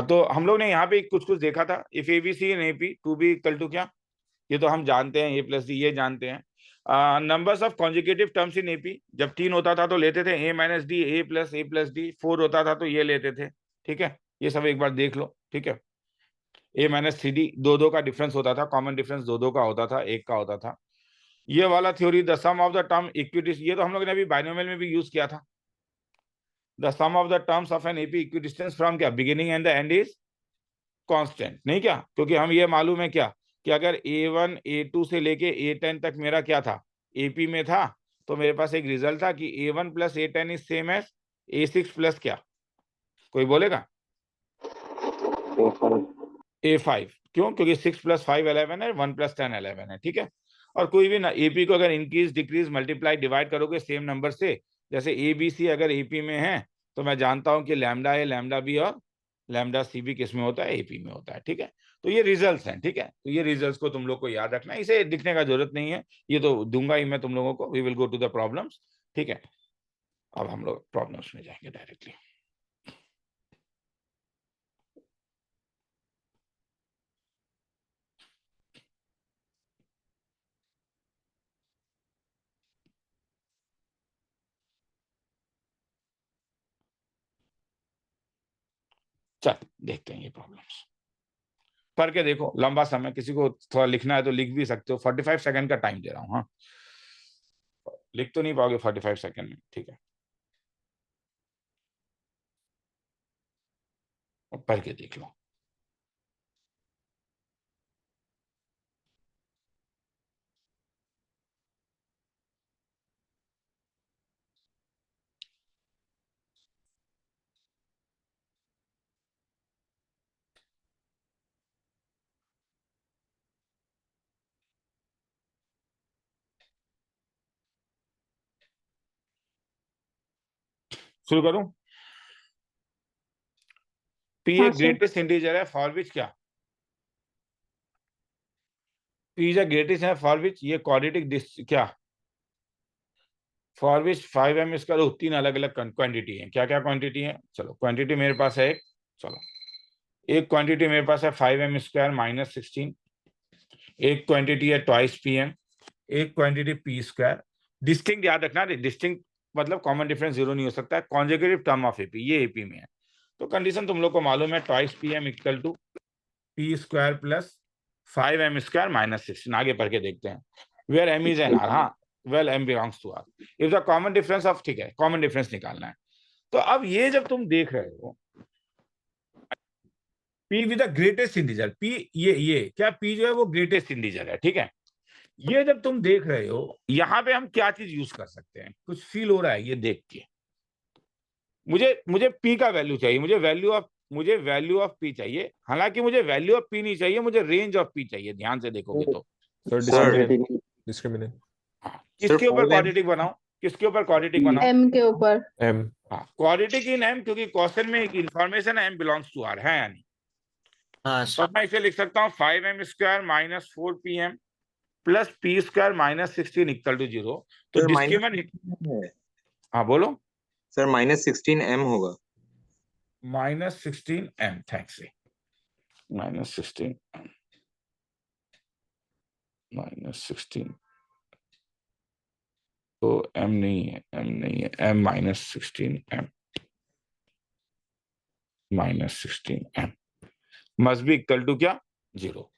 तो हम लोग ने यहाँ पे कुछ कुछ देखा था, if a b c and a p to b equal to क्या, ये तो हम जानते हैं, ए प्लस डी ये जानते हैं। Numbers of consecutive terms in AP, जब 3 होता था तो लेते थे ए माइनस डी, ए प्लस डी, 4 होता था तो ये लेते थे, ठीक है, ये सब एक बार देख लो, ठीक है। ए माइनस सी डी, दो का डिफरेंस होता था, कॉमन डिफरेंस दो का होता था, एक का होता था। ये वाला theory the sum of the term equidistance, ये तो हम लोग ने अभी बाइनोमियल में भी यूज किया था। The sum of the terms of an AP equidistance from क्या, beginning and the end is constant, नहीं क्या, क्योंकि हम ये मालूम है क्या कि अगर a1 a2 से लेके a10 तक मेरा क्या था, एपी में था, तो मेरे पास एक रिजल्ट था कि a1 plus a10 is same as a6 plus क्या, कोई बोलेगा a5, क्यों, क्योंकि 6 प्लस 5 11 है, 1 प्लस 10 11 है, ठीक है। और कोई भी ना एपी को अगर इंक्रीज डिक्रीज मल्टीप्लाई डिवाइड करोगे सेम नंबर से, जैसे ए बी सी अगर एपी में है तो मैं जानता हूं कि लैम्डा है, लैम्डा बी और लैम्डा सी भी किस में होता है, एपी में होता है, ठीक है। तो ये रिजल्ट्स हैं, ठीक है, तो ये रिजल्ट्स को तुम लोग को याद रखना है, इसे लिखने का जरूरत नहीं है, ये तो दूंगा ही मैं तुम लोगों को। We will go to the problems, ठीक है। अब हम लोग प्रॉब्लम्स में जाएंगे डायरेक्टली। चल देखते हैं ये प्रॉब्लम्स, करके देखो, लंबा समय, किसी को थोड़ा लिखना है तो लिख भी सकते हो, 45 सेकंड का टाइम दे रहा हूँ, हाँ, लिख तो नहीं पाओगे 45 सेकंड में, ठीक है, पढ़ के देख लो। शुरू करूं? पी हाँ एक सर। ग्रेटेस्ट इंटीजर है फॉर विच क्या, पी इज अ ग्रेटेस्ट है फॉर विच, ये क्वाड्रेटिक क्या, फॉर विच 5m इसका, तो 3 अलग अलग क्वांटिटी है, क्या क्या क्वांटिटी है, चलो क्वांटिटी मेरे पास है एक, चलो एक क्वांटिटी मेरे पास है 5m स्क्वायर माइनस 16, एक क्वांटिटी है ट्वाइस pm, एक क्वांटिटी p स्क्वायर। डिस्टिंक्ट याद रखना, डिस्टिंक्ट मतलब कॉमन डिफरेंस जीरो नहीं हो सकता है, कॉन्जिक्यूटिव टर्म ऑफ एपी, ये एपी में है, तो कंडीशन तुम लोग को मालूम है, twice pm equal to p square plus 5m square minus 16। आगे पढ़ के देखते हैं, where m is an R, हाँ well m belongs to r, if the common difference of, ठीक है, कॉमन डिफरेंस निकालना है। तो अब ये जब तुम देख रहे हो p with the greatest integer, p ये क्या, p जो है वो ग्रेटेस्ट इंटीजर है, ठीक है। ये जब तुम देख रहे हो, यहां पे हम क्या चीज यूज कर सकते हैं, कुछ फील हो रहा है ये देख के, मुझे p का वैल्यू चाहिए, मुझे वैल्यू ऑफ p चाहिए, हालांकि मुझे वैल्यू ऑफ p नहीं चाहिए, मुझे रेंज ऑफ p चाहिए, ध्यान से देखोगे तो। सर डिस्क्रिमिनेंट हाँ, किसके ऊपर क्वाड्रेटिक बनाओ, किसके ऊपर क्वाड्रेटिक बनाओ, m के ऊपर। m हाँ क्वाड्रेटिक इन m, क्योंकि क्वेश्चन में एक इंफॉर्मेशन है m बिलोंग्स टू r है यानी, हाँ तो सर। मैं इसे लिख सकता हूँ 5m square minus 4pm plus p square minus 16 equal to 0। तो डिस्क्रिमिनेंट, हाँ बोलो सर माइनस 16m होगा, minus 16m, thanks, minus 16m, minus 16, तो m नहीं है, m minus 16m, minus 16m must be equal to क्या, 0,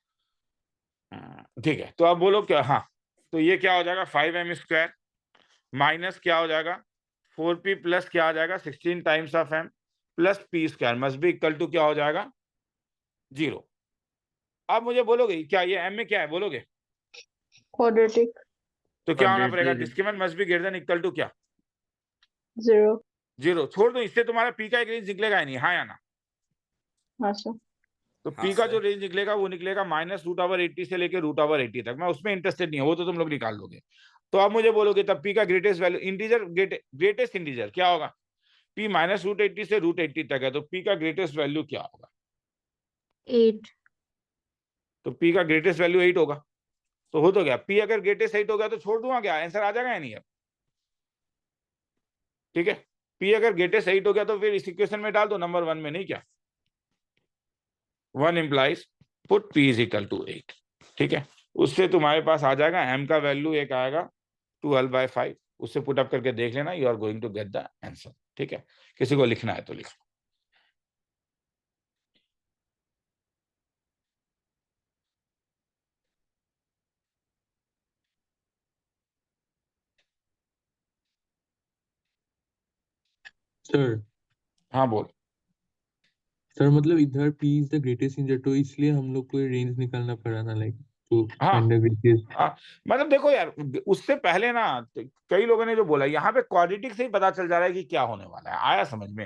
ठीक है। तो अब बोलो क्या, हाँ तो ये क्या हो जाएगा, 5m स्क्वायर माइनस क्या हो जाएगा 4p प्लस क्या आ जाएगा 16 times of m plus p square must be equal to क्या हो जाएगा 0। अब मुझे बोलोगे क्या ये m में क्या है, बोलोगे क्वाड्रेटिक। तो क्या होना पड़ेगा, Quadratic. Discriminant must be greater than equal to क्या, 0। छोड़ दो, इससे तुम्हारा p का एक रेंज निकलेगा ही नहीं, हाँ या ना, हाँ सर। तो p का जो रेंज निकलेगा वो निकलेगा माइनस √80 से लेके √80 तक, मैं उसमें इंटरेस्टेड नहीं हूँ, वो तो तुम लोग निकाल लोगे। तो अब मुझे बोलोगे तब p का greatest value integer, greatest integer क्या होगा, p माइनस √80 से √80 तक है, तो p का ग्रेटेस्ट वैल्यू क्या होगा, 8। तो p का ग्रेटेस्ट वैल्यू 8 होगा, तो हो तो गया, p अगर ग्रेटेस्ट 8 हो गया तो छोड़ दूंगा क्या, आंसर आ जाएगा या नहीं अब, ठीक है। p अगर ग्रेटेस्ट 8 हो गया तो फिर इस इक्वेशन में डाल दो नंबर 1 में, नहीं क्या, 1 implies put p is equal to 8, ठीक है। उससे तुम्हारे पास आ जाएगा m का वैल्यू एक आएगा 12/5, उससे पुट अप करके देख लेना, you are going to get the answer, ठीक है। किसी को लिखना है तो लिखो। सर हाँ बोल। सर मतलब इधर P is the greatest integer, तो इसलिए हम लोग को रेंज निकालना पड़ा ना, like to find the greatest. हाँ मतलब देखो यार, उससे पहले ना कई लोगों ने जो बोला, यहाँ पे क्वाड्रेटिक से ही पता चल जा रहा है कि क्या होने वाला है, आया समझ में।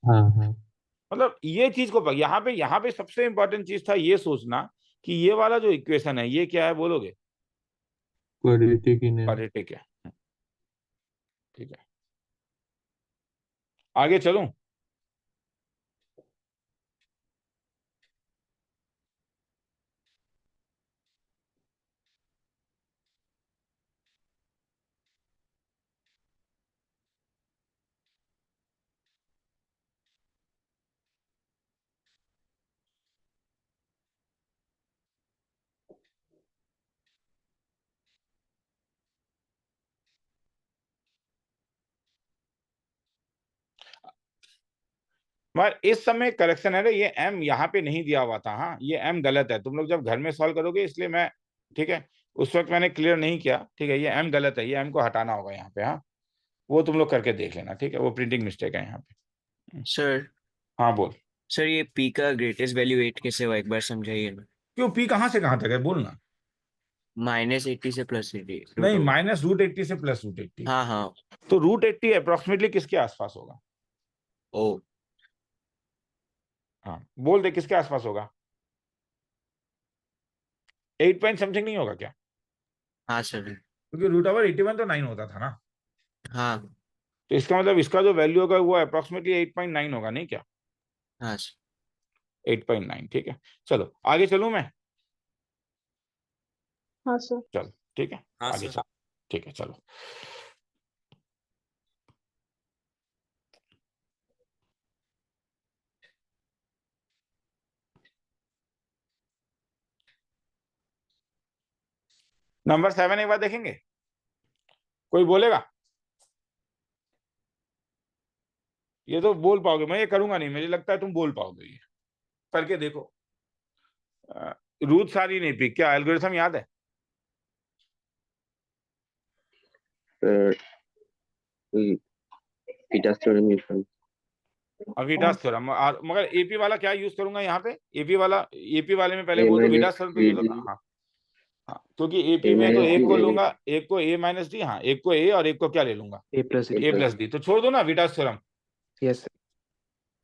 हाँ हाँ मतलब ये चीज को यहाँ पे सबसे इंपॉर्टेंट चीज था ये सोचना कि ये वाला जो इक्वेशन है ये क्या है, बोलोगे? क्वाड्रेटिक इन है। क्वाड्रेटिक है, ठीक है। आगे चलूं? मगर इस समय करेक्शन है ना, ये m यहाँ पे नहीं दिया हुआ था। हाँ ये m गलत है, तुम लोग जब घर में सॉल्व करोगे, इसलिए मैं, ठीक है, उस वक्त मैंने क्लियर नहीं किया, ठीक है। ये m गलत है, ये m को हटाना होगा यहाँ पे। हाँ वो तुम लोग करके देख लेना, ठीक है, वो प्रिंटिंग मिस्टेक है यहाँ पे। सर हाँ बोल। सर ये p का ग्रेटेस्ट वैल्यू 8 कैसे हुआ, एक बार समझाइए ना। क्यों p कहाँ से कहाँ तक है, बोलना। -80 से +80। नहीं, -√80 से +√80। हाँ हाँ। तो √80 अप्रोक्सीमेटली किसके आसपास होगा? ओ हाँ बोल दे, किसके आसपास होगा? 8 पॉइंट समथिंग नहीं होगा क्या? हाँ सर। क्योंकि √81 तो 9 होता था ना। हाँ तो इसका मतलब इसका जो वैल्यू होगा वो अप्रोक्सीमेटली 8.9 होगा, नहीं क्या? हाँ सर। 8.9, ठीक है। चलो आगे चलूं मैं? हाँ सर। चलो ठीक है, हाँ आगे सर। चलो, ठीक है चलो। नंबर 7 एक बार देखेंगे, कोई बोलेगा? ये तो बोल पाओगे, मैं ये करूंगा नहीं, मुझे लगता है तुम बोल पाओगे, ये करके देखो। रूथ सारी नहीं पी, क्या एल्गोरिथम याद है? Pita's theorem use करो। विडास थ्योरम, मगर एपी वाला क्या यूज करूंगा यहाँ पे? एपी वाले में पहले बोल दो विडास थ्योरम तो यूज होगा। हाँ हाँ, क्योंकि एपी में तो एक को लूंगा, एक को a-d, हाँ एक को a और एक को क्या ले लूंगा, a+d। तो छोड़ दो ना विडास थ्योरम। यस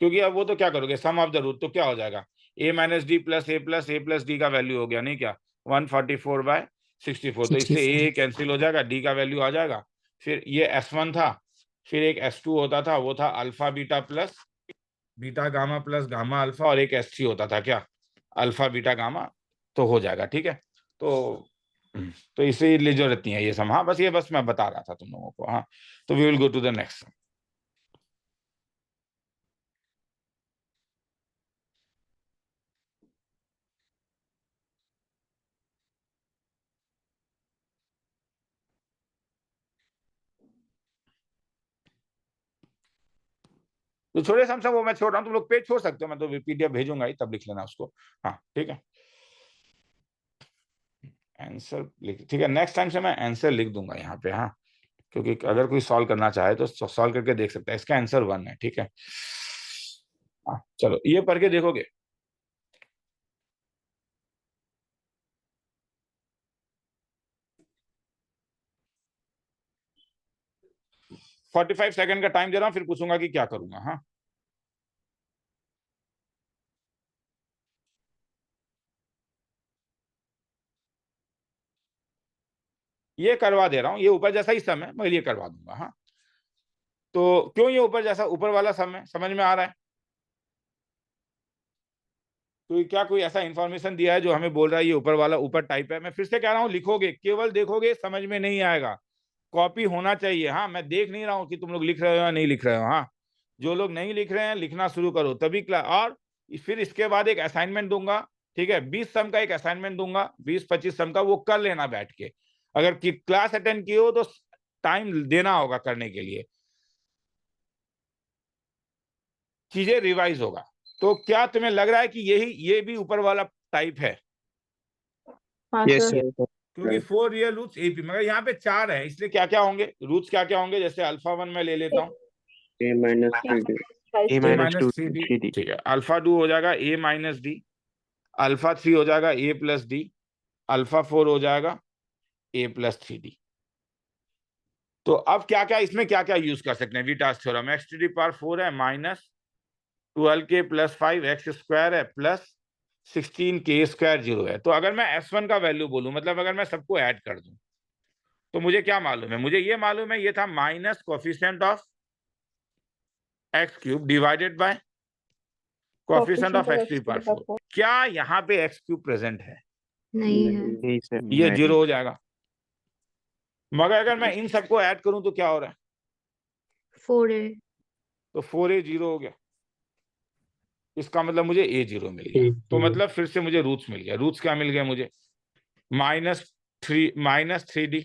क्योंकि अब वो तो क्या करोगे, सम ऑफ द रूट, तो क्या हो जाएगा, a-d प्लस a+d का वैल्यू हो गया, नहीं क्या, 144/64। तो इससे a कैंसिल हो जाएगा, d का वैल्यू आ जाएगा। फिर ये s1 था, फिर एक s2 होता था, वो था alpha beta plus beta gamma plus gamma alpha, और एक s3 होता था क्या, अल्फा बीटा गामा। तो हो जाएगा, ठीक है। तो इसीलिए जो रहती है ये सब। हाँ बस ये बस मैं बता रहा था तुम लोगों को। हाँ तो we will go to the next. तो छोड़े सैमसंग, वो मैं छोड़ रहा हूँ, तुम लोग पेज छोड़ सकते हो, मैं तो पीडीएफ भेजूंगा ही, तब लिख लेना उसको। हाँ ठीक है, आंसर लिख, ठीक है। नेक्स्ट टाइम से मैं आंसर लिख दूंगा यहाँ पे। हाँ क्योंकि अगर कोई सॉल्व करना चाहे तो सॉल्व करके देख सकता है। इसका आंसर 1 है, ठीक है। हाँ चलो ये पढ़ के देखोगे। मैं 45 सेकंड का टाइम दे रहा हूँ, फिर पूछूंगा कि क्या करूंगा। हाँ ये करवा दे रहा हूँ, ये ऊपर जैसा ही सम है, मगर ये करवा दूंगा। हाँ तो क्यों ये ऊपर जैसा, ऊपर वाला सम है, समझ में आ रहा है? तो क्या कोई ऐसा इंफॉर्मेशन दिया है जो हमें बोल रहा है ये ऊपर वाला ऊपर टाइप है? मैं फिर से कह रहा हूँ, लिखोगे, केवल देखोगे, समझ में नहीं आएगा, कॉपी होना चाहिए। हाँ मैं देख नहीं रहा हूँ कि तुम लोग लिख रहे हो या नहीं लिख रहे हो। हाँ जो लोग नहीं लिख रहे हैं लिखना शुरू करो, तभी क्लास। और फिर इसके बाद एक असाइनमेंट दूंगा, ठीक है, 20 सम का एक असाइनमेंट दूंगा, 20-25 सम का, वो कर लेना बैठ के। अगर क्लास अटेंड की हो तो टाइम देना होगा करने के लिए, चीजें रिवाइज होगा। तो क्या तुम्हें लग रहा है कि ये भी ऊपर वाला टाइप है? हाँ Yes, सर। sir. क्योंकि 4 रियल रूट्स एपी, मगर यहाँ पे 4 है, इसलिए क्या क्या होंगे रूट्स, क्या क्या होंगे? जैसे अल्फा 1 में ले लेता हूँ, A minus 3D. A A minus minus 2 three D, 3D. ठीक है। अल्फा 2 हो जाएगा ए माइनस डी, अल्फा 3 हो जाएगा ए प्लस डी, अल्फा 4 हो जाएगा ए प्लस 3D। तो अब क्या क्या इसमें क्या क्या यूज कर सकते हैं? Vieta's theorem, x to the power 4 है minus 12k plus 5 x square है प्लस 16k स्क्वायर 0 है। तो अगर मैं S1 का वैल्यू बोलूं, मतलब अगर मैं सबको ऐड कर दूं, तो मुझे क्या मालूम है? मुझे ये मालूम है, ये था minus coefficient of x cube divided by coefficient of x to power 4। क्या यहाँ पे एक्स क्यूब प्रेजेंट है? नहीं है। नहीं sir. ये 0 हो जाएगा। मगर अगर मैं इन सबको ऐड करूं तो क्या हो रहा है? 4A। तो 4a 0 हो गया, इसका मतलब मुझे a 0 मिल गया। तो मतलब फिर से मुझे रूट्स मिल गया। रूट्स क्या मिल गया मुझे? -3d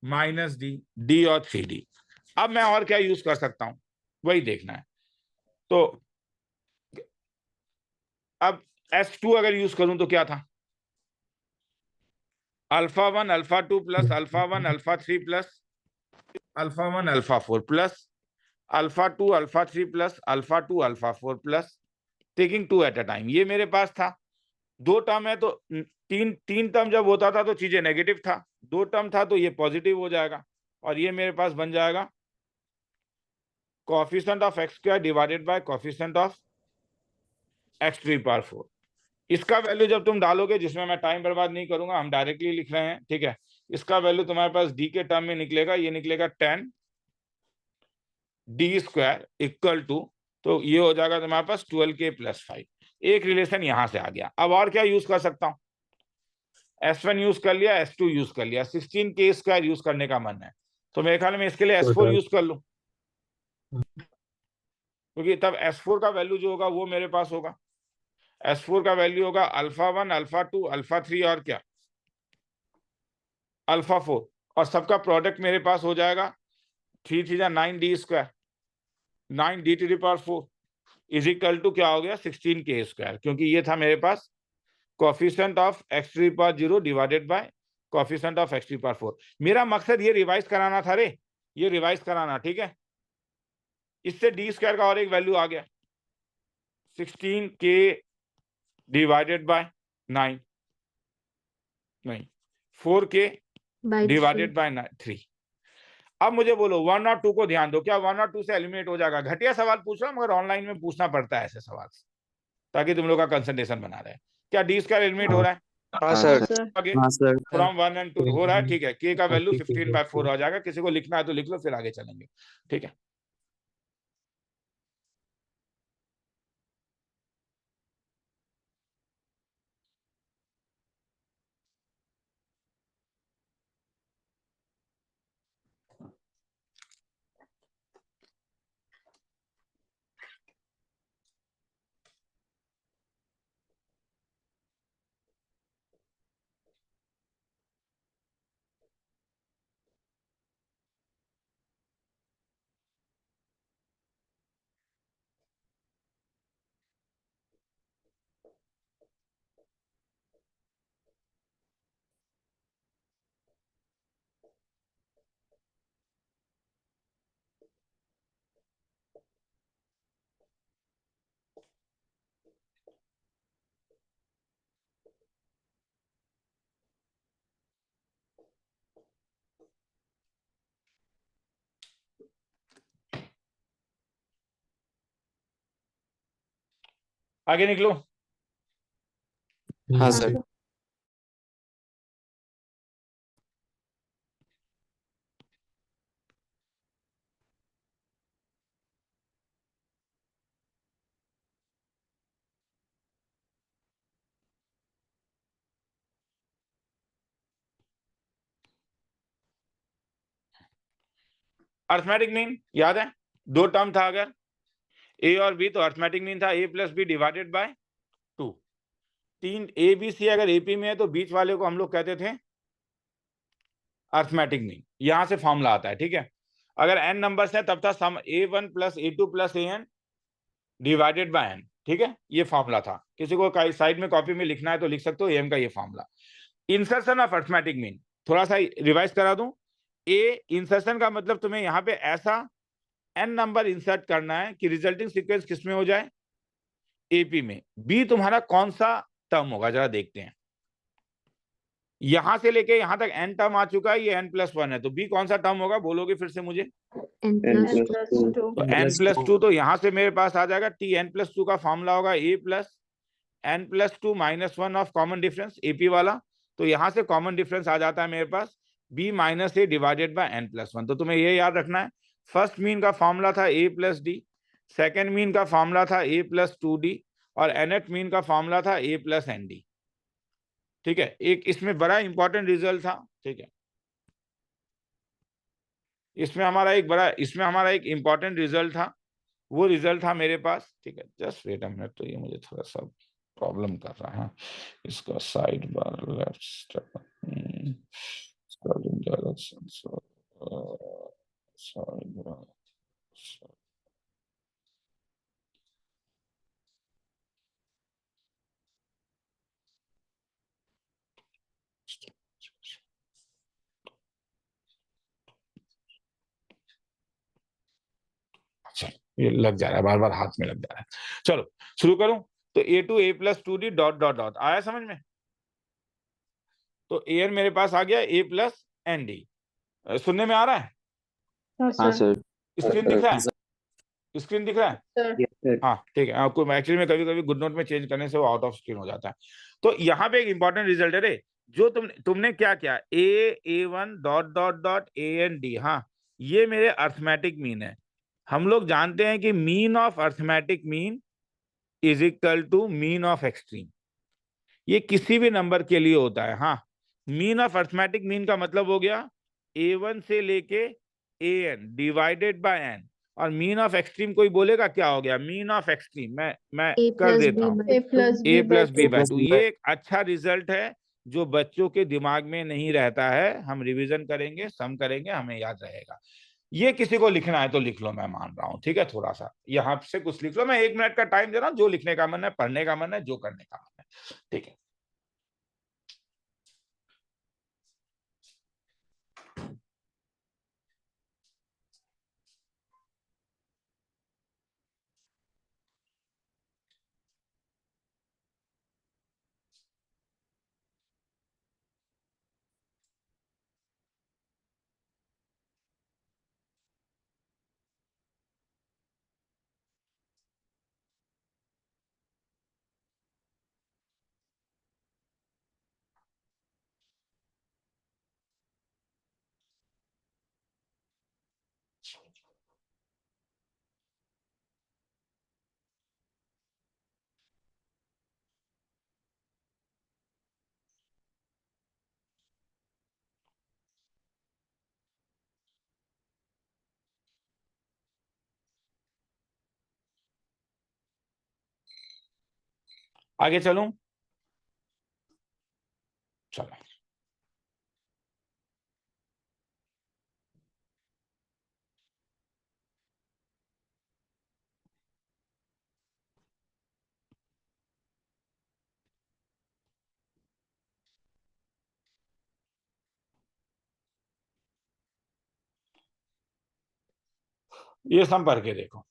माइनस d और 3d। अब मैं और क्या यूज कर सकता हूं, वही देखना है। तो अब S2 अगर यूज करूं तो क्या था? Alpha 1 alpha 2 plus alpha 1 alpha 3 plus alpha 1 alpha 4 plus alpha 2 alpha 3 plus alpha 2 alpha 4 plus taking 2 at a time. ये मेरे पास था। 2 टर्म है तो तीन टर्म जब होता था तो चीजें नेगेटिव था, 2 टर्म था तो ये पॉजिटिव हो जाएगा, और ये मेरे पास बन जाएगा coefficient of x square divided by coefficient of x to the power 4। इसका वैल्यू जब तुम डालोगे, जिसमें मैं टाइम बर्बाद नहीं करूंगा, हम डायरेक्टली लिख रहे हैं, ठीक है। इसका वैल्यू तुम्हारे पास डी के टर्म में निकलेगा, ये निकलेगा 10 डी स्क्वायर इक्वल टू, तो ये हो जाएगा तुम्हारे पास 12k प्लस 5। एक रिलेशन यहां से आ गया। अब और क्या यूज कर सकता हूं? S1 यूज कर लिया, S2 यूज कर लिया, 16k स्क्वायर यूज करने का मन है, तो मेरे ख्याल में इसके लिए S4 यूज कर लूं, क्योंकि तब S4 का वैल्यू जो होगा वो मेरे पास होगा। S4 का वैल्यू होगा अल्फा 1 अल्फा 2 अल्फा 3 और क्या अल्फा 4, और सबका प्रोडक्ट मेरे पास हो जाएगा 3 3 9d square, 9d to the power 4 is equal to क्या हो गया? 16k स्क्वायर, क्योंकि ये था मेरे पास coefficient of x to the power 0 divided by coefficient of x to the power 4। मेरा मकसद ये रिवाइज कराना था रे, ये रिवाइज कराना, ठीक है। इससे डी स्क्वायर का और एक वैल्यू आ गया 16k डिवाइडेड बाय 9 नहीं 4k डिवाइडेड बाय 3। अब मुझे बोलो 1 और 2 को ध्यान दो, क्या 1 और 2 से एलिमिनेट हो जाएगा? घटिया सवाल पूछ रहा हूं, मगर ऑनलाइन में पूछना पड़ता है ऐसे सवाल, ताकि तुम लोग का कंसंट्रेशन बना रहे। क्या डी स्क्वायर एलिमिनेट हो रहा है? हाँ सर. आगे हाँ सर. फ्रॉम 1 and 2 हो रहा है, ठीक है। k का वैल्यू 15/4 हो जाएगा। किसी को लिखना है तो लिख लो, फिर आगे चलेंगे, ठीक है। आगे निकलो। हाँ सर. अर्थमेटिक मीन याद है? 2 टर्म था, अगर ए और बी तो अर्थमेटिक मीन था a plus b divided by 2। 3 a b c अगर एपी में है तो बीच वाले को हम लोग कहते थे अर्थमेटिक मीन। यहां से फॉर्मूला आता है, ठीक है। अगर एन नंबर्स है तब था sum A1 plus A2 plus AN divided by n, ठीक है। ये फॉर्मूला था। किसी को साइड में कॉपी में लिखना है तो लिख सकते हो एम का ये formula. Insertion of arithmetic mean थोड़ा सा रिवाइज करा दूं। ए इंसर्शन का मतलब तुम्हें यहाँ पे ऐसा एन नंबर इंसर्ट करना है कि रिजल्टिंग सीक्वेंस किसमें हो जाए, एपी में। बी तुम्हारा कौन सा टर्म होगा जरा देखते हैं। यहां से लेके यहां तक एन टर्म आ चुका है, ये n+1 है, तो बी कौन सा टर्म होगा बोलोगे फिर से मुझे। n+2 तो n+2 तो यहां से मेरे पास आ जाएगा टी n+2 का फॉर्मूला होगा a plus n+2 -1 of common difference AP वाला। तो यहां से कॉमन डिफरेंस आ जाता है मेरे पास b minus a divided bye n+1। तो तुम्हें ये याद रखना है, फर्स्ट मीन का फॉर्मूला था a plus D, second mean का फॉर्मूला था a प्लस 2d और nth मीन का फॉर्मूला था a प्लस nd, ठीक है। एक इसमें बड़ा इंपॉर्टेंट रिजल्ट था, ठीक है। इसमें हमारा एक इंपॉर्टेंट रिजल्ट था, वो रिजल्ट था मेरे पास, ठीक है। जस्ट वेट अ मिनट, तो ये मुझे थोड़ा सा प्रॉब्लम कर रहा है। इसका side bar left step starting direction side bar. ये लग जा रहा है, बार बार हाथ में लग जा रहा है। चलो शुरू करूं। तो A2 A plus 2D dot dot dot आया समझ में। तो AN मेरे पास आ गया A प्लस ND। सुनने में आ रहा है? हाँ सर। स्क्रीन दिख रहा है? स्क्रीन दिख रहा है? Yes, sir. हाँ ठीक है। आपको एक्चुअली में कभी कभी गुड नोट में चेंज करने से वो आउट ऑफ स्क्रीन हो जाता है। तो यहाँ पे एक इंपॉर्टेंट रिजल्ट है रे, जो तुमने क्या किया, A1 dot dot dot AND। हाँ, ये मेरे अर्थमेटिक मीन है। हम लोग जानते हैं कि mean of arithmetic mean is equal to mean of extreme. ये किसी भी नंबर के लिए होता है। हाँ, मीन ऑफ अर्थमेटिक मीन का मतलब हो गया A1 से लेके AN डिवाइडेड बाय n। और मीन ऑफ एक्सट्रीम कोई बोलेगा क्या हो गया, मीन ऑफ एक्सट्रीम मैं a कर plus देता b हूँ by 2 a plus b by 2। ये एक अच्छा रिजल्ट है जो बच्चों के दिमाग में नहीं रहता है। हम रिवीजन करेंगे, सम करेंगे, हमें याद रहेगा। ये किसी को लिखना है तो लिख लो, मैं मान रहा हूँ, ठीक है। थोड़ा सा यहाँ से कुछ लिख लो, मैं 1 मिनट का टाइम दे रहा हूँ। जो लिखने का मन है, पढ़ने का मन है, जो करने का मन है, ठीक है। आगे चलूं? चलो ये सम पढ़ के देखो।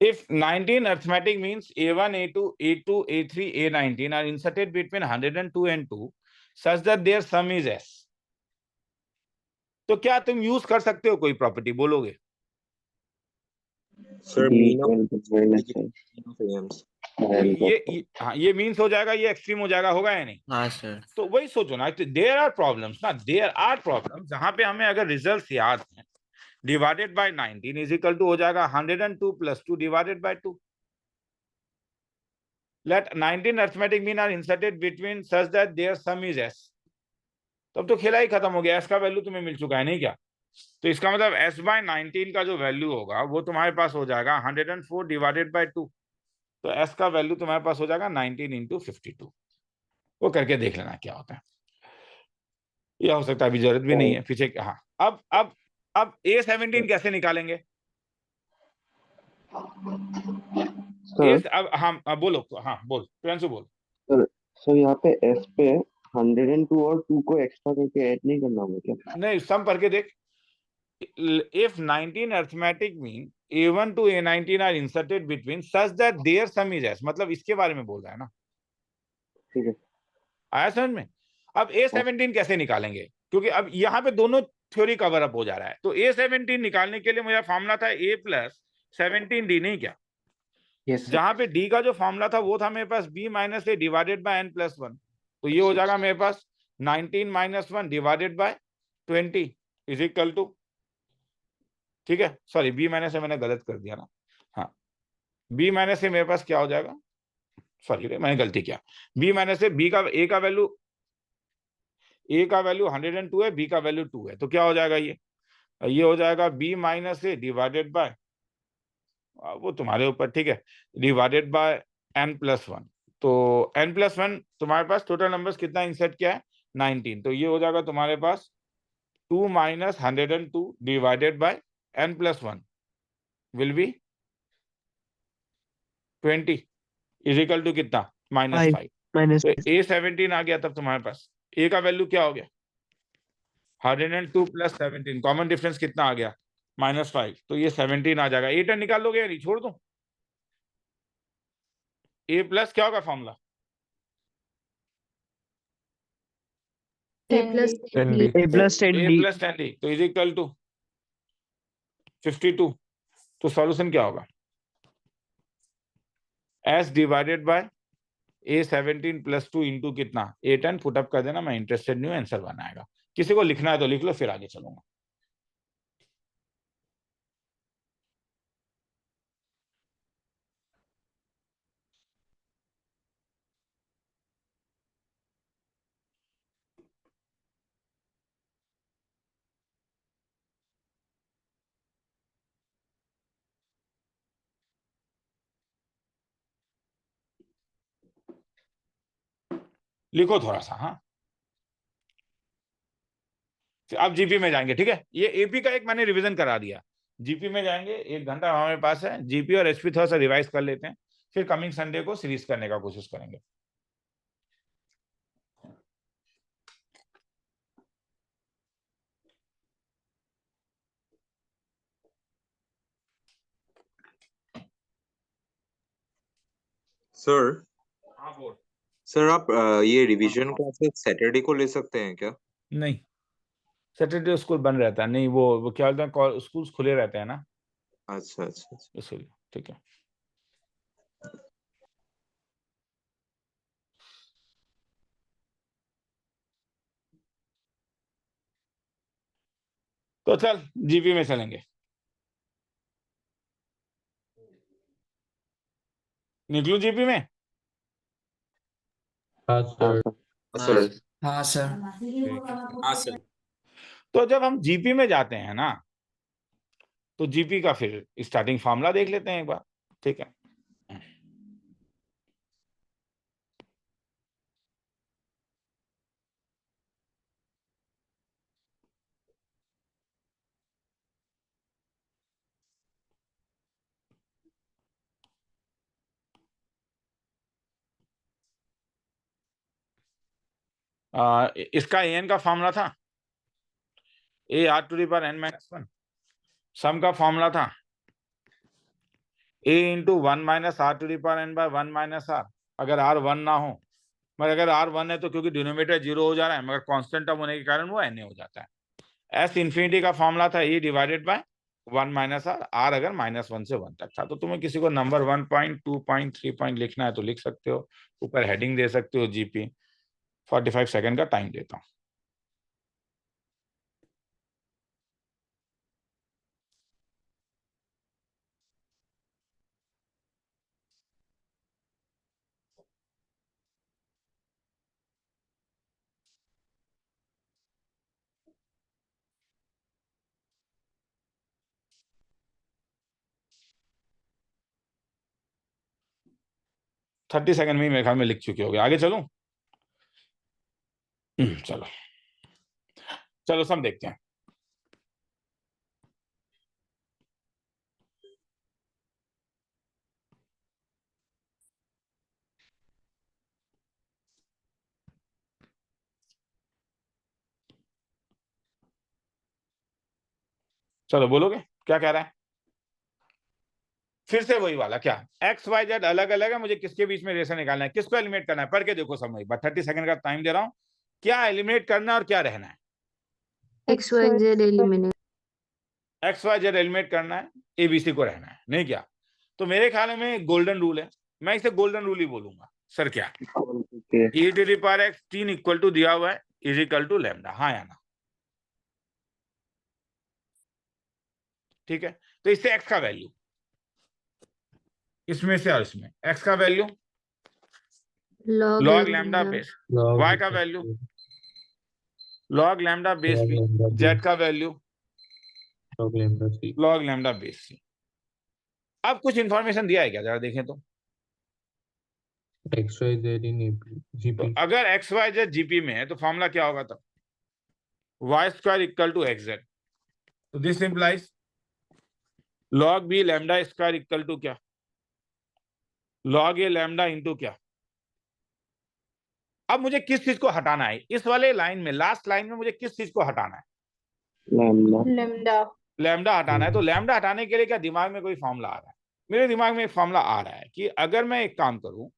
If 19 arithmetic means A1, A2, A2, A3, A19 are inserted between 102 and 2 such that their sum is S. तो क्या तुम यूज कर सकते हो कोई प्रॉपर्टी, बोलोगे? Sir D mean equal to minus S. Of AIIMS. हाँ, ये मीन्स हो जाएगा, ये एक्सट्रीम हो जाएगा, होगा या नहीं? हाँ सर। तो वही सोचो ना, देयर आर प्रॉब्लम्स ना, देयर आर प्रॉब्लम्स जहां पे हमें अगर रिजल्ट याद है, divided by 19 is equal to हो जाएगा 102 plus 2 divided by 2. Let 19 arithmetic mean are inserted between such that their sum is S. तब तो खेला ही खत्म हो गया, S का वैल्यू तुम्हें मिल चुका है, नहीं क्या? तो इसका मतलब S बाय 19 का जो वैल्यू होगा वो तुम्हारे पास हो जाएगा 104 डिवाइडेड बाय 2. तो S का वैल्यू तुम्हारे पास हो जाएगा 19 इंटू 52. वो करके देख लेना क्या होता है, यह हो सकता है, अभी जरूरत भी नहीं है पीछे. हाँ, अब A17 कैसे निकालेंगे? अब हम बोलो, हाँ बोल प्रियांशु बोल. सर यहाँ पे S पे 102 और 2 को एक्स्ट्रा करके ऐड नहीं करना होगा क्या? नहीं, सम करके देख. If 19 arithmetic mean A1 to A19 are inserted between such that their sum is S, मतलब इसके बारे में बोल रहा है ना. ठीक है, आया समझ में? अब A17 कैसे निकालेंगे, क्योंकि अब यहाँ पे दोनों थ्योरी कवर अप हो जा रहा है. तो A17 निकालने के लिए मुझे फॉर्मूला था A प्लस 17D, नहीं क्या? Yes, जहां पे D का जो फॉर्मूला था वो था मेरे पास B minus a divided by N plus 1. तो ये हो जाएगा मेरे पास 19 minus 1 divided by 20 is equal to, ठीक है, सॉरी B माइनस से मैंने गलत कर दिया ना. हाँ, B माइनस से मेरे पास क्या हो जाएगा, सॉरी मैंने गलती किया. B माइनस से A का वैल्यू 102 है, B का वैल्यू 2 है. तो क्या हो जाएगा, ये हो जाएगा B minus a divided bye, वो तुम्हारे ऊपर, ठीक है, डिवाइडेड बाय N प्लस 1. तो N प्लस 1 तुम्हारे पास टोटल नंबर्स कितना इंसर्ट किया है, 19. तो ये हो जाएगा तुम्हारे पास 2 minus 102 divided by N plus 1 will be 20 is equal to कितना, -5. तो A17 आ गया. तब तुम्हारे पास A का वैल्यू क्या हो गया, 102 प्लस 17, कॉमन डिफरेंस कितना आ गया, -5. तो ये 17 आ जाएगा. A10 निकाल लोगे या नहीं, छोड़ दो? A प्लस क्या होगा formula, A plus 10D. A plus 10D. तो इज इक्वल टू 52. तो सॉल्यूशन क्या होगा, S divided by A17 plus 2 into कितना, A10. पुटअप कर देना, मैं इंटरेस्टेड नहीं हूँ, आंसर बनाएगा. किसी को लिखना है तो लिख लो, फिर आगे चलूंगा. लिखो थोड़ा सा. हाँ, अब जीपी में जाएंगे, ठीक है. ये एपी का एक मैंने रिवीजन करा दिया. जीपी में जाएंगे, 1 घंटा हमारे पास है. जीपी और एसपी थोड़ा सा रिवाइज कर लेते हैं, फिर कमिंग संडे को सीरीज करने का कोशिश करेंगे. सर हाँ बोल. सर आप ये रिवीजन क्लासेस सैटरडे को ले सकते हैं क्या? नहीं, सैटरडे स्कूल बंद रहता है. नहीं, वो क्या बोलते हैं, स्कूल खुले रहते हैं ना, अच्छा अच्छा अच्छा। इसलिए. ठीक है, तो चल जीपी में चलेंगे. निकलू जीपी में? हाँ सर। सर हाँ सर। हाँ सर। तो जब हम जीपी में जाते हैं ना, तो जीपी का फिर स्टार्टिंग फॉर्मूला देख लेते हैं एक बार, ठीक है. इसका an का फॉर्मूला था a r to the power n-1. Sum का फॉर्मूला था a into 1 minus r to the power n by 1 minus r, अगर r 1 ना हो, मगर अगर r 1 है तो क्योंकि डिनोमिनेटर 0 हो जा रहा है, मगर कांस्टेंट टर्म होने के कारण वो na हो जाता है। s इंफिनिटी का फॉर्मूला था e divided by 1 minus r, r अगर -1 से 1 तक था। तो तुम्हें किसी को नंबर 1 पॉइंट 2 पॉइंट 3 पॉइंट लिखना है तो लिख सकते हो, ऊपर हेडिंग दे सकते हो जीपी। 45 सेकंड का टाइम देता हूँ। थर्टी सेकंड में ही मेरे ख्याल में लिख चुके होगे। आगे चलूं? चलो चलो सब देखते हैं। चलो बोलोगे क्या कह रहा है? फिर से वही वाला, क्या एक्स वाई जेड अलग अलग है, मुझे किसके बीच में रेशा निकालना है, किसको एलिमिनेट करना है, पढ़ के देखो सब एक बार। 30 सेकंड का टाइम दे रहा हूं, क्या एलिमिनेट करना है और क्या रहना है। X, Y, Z eliminate. X y z eliminate करना है, एबीसी को रहना है, नहीं क्या? तो मेरे ख्याल में गोल्डन रूल है, मैं इसे गोल्डन रूल ही बोलूंगा। सर क्या e to the power x 3 equal to दिया हुआ है इज इक्वल टू लैम्डा, हाँ या ना? ठीक है, तो इससे एक्स का वैल्यू, इसमें से और इसमें एक्स का value Log log A lambda lambda. Base, Y का value log lambda base B, Z का value log lambda base C. अब कुछ इंफॉर्मेशन दिया है क्या, जरा देखें तो। एक्स वाई जेड इन तो जीपी। अगर एक्स वाई जेड जीपी में है तो फॉर्मूला क्या होगा तब? Y square equal to x z. तो this implies log b lambda square equal to क्या? लॉग ए लैम्डा इंटू क्या? अब मुझे किस चीज को हटाना है इस वाले लाइन में, लास्ट लाइन में मुझे किस चीज को हटाना है? लैम्डा। लैम्डा हटाना है। तो लैम्डा हटाने के लिए क्या दिमाग में कोई फॉर्मूला आ रहा है? मेरे दिमाग में एक फॉर्मूला आ रहा है कि अगर मैं एक काम करूं,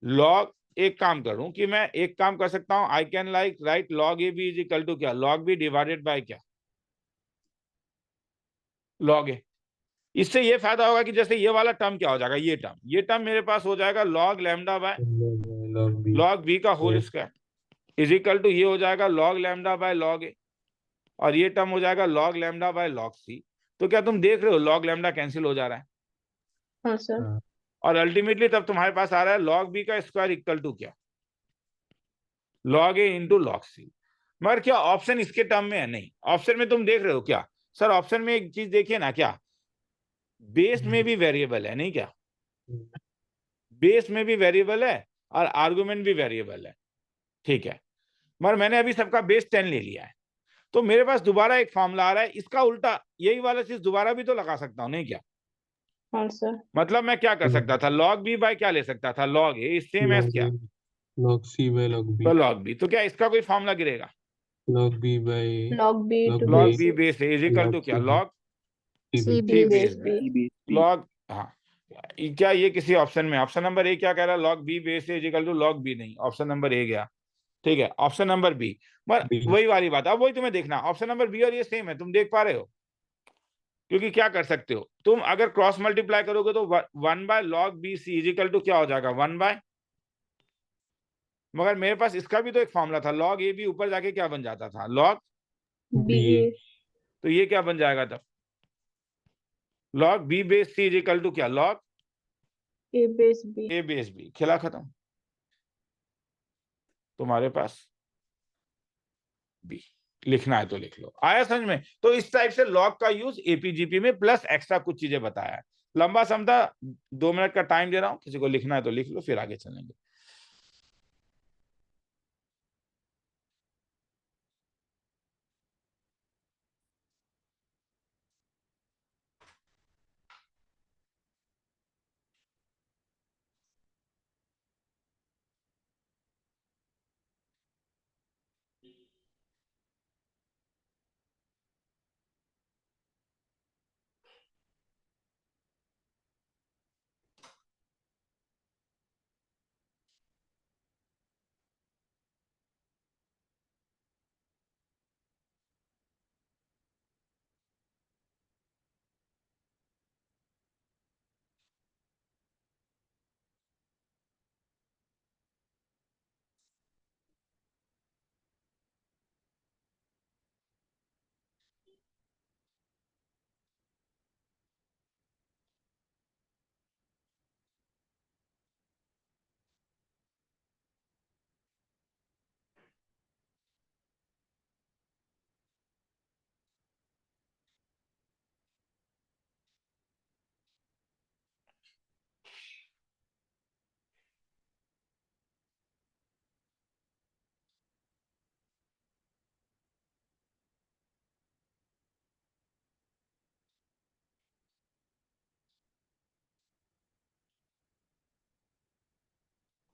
लॉग एक काम करूं कि मैं एक काम कर सकता हूं, I can like write log a b is equal to क्या? लॉग बी डिवाइडेड बाय क्या? Log a. इससे ये फायदा होगा कि जैसे ये वाला टर्म क्या हो जाएगा, ये टर्म मेरे पास हो जाएगा log lambda by log b का whole square is equal to ये हो जाएगा log lambda by log a, और ये टर्म हो जाएगा log lambda by log c. तो क्या तुम देख रहे हो लॉग लैम्डा कैंसिल हो जा रहा है? हाँ सर। और अल्टीमेटली तब तुम्हारे पास आ रहा है लॉग बी का स्क्वायर इक्वल टू क्या? लॉग ए इंटू लॉग सी। मगर क्या ऑप्शन इसके टर्म में है? नहीं, ऑप्शन में तुम देख रहे हो क्या सर? ऑप्शन में एक चीज देखिए ना, क्या बेस में भी वेरिएबल है, नहीं क्या? बेस में भी वेरिएबल है और आर्गुमेंट भी वेरिएबल है, ठीक है। मगर मैंने अभी सबका बेस 10 ले लिया है, तो मेरे पास दोबारा एक फॉर्मूला आ रहा है, इसका उल्टा यही वाला चीज दोबारा भी तो लगा सकता हूं, नहीं क्या? हाँ सर। मतलब मैं क्या कर सकता था, लॉग बी बाय क्या ले सकता था? लॉग ए सेम एज क्या? Log c by log b. तो लॉग बी, तो क्या इसका कोई फॉर्मूला गिरेगा? Log b by Log B to log base b base a is equal to क्या? Log C c base base B. B. Log, हाँ, क्या ये किसी ऑप्शन में, ऑप्शन नंबर ए क्या कह रहा है? Log b base a is equal to log b, नहीं, ऑप्शन नंबर ए गया, ठीक है। ऑप्शन नंबर बी, पर वही वाली बात, अब वही तुम्हें देखना, ऑप्शन नंबर बी और ये सेम है, तुम देख पा रहे हो? क्योंकि क्या कर सकते हो तुम, अगर क्रॉस मल्टीप्लाई करोगे तो 1 by log b c is equal to क्या हो जाएगा? 1 बाय, मगर मेरे पास इसका भी तो एक फॉर्मूला था, लॉग ए बी ऊपर जाके क्या बन जाता था? Log B. तो ये क्या बन जाएगा तब? Log b base c is equal to क्या? Log A base B. A base b. खिला खत्म, तुम्हारे पास बी। लिखना है तो लिख लो। आया समझ में? तो इस टाइप से लॉग का यूज एपीजीपी में, प्लस एक्स्ट्रा कुछ चीजें बताया है। लंबा समझा, 2 मिनट का टाइम दे रहा हूं, किसी को लिखना है तो लिख लो, फिर आगे चलेंगे।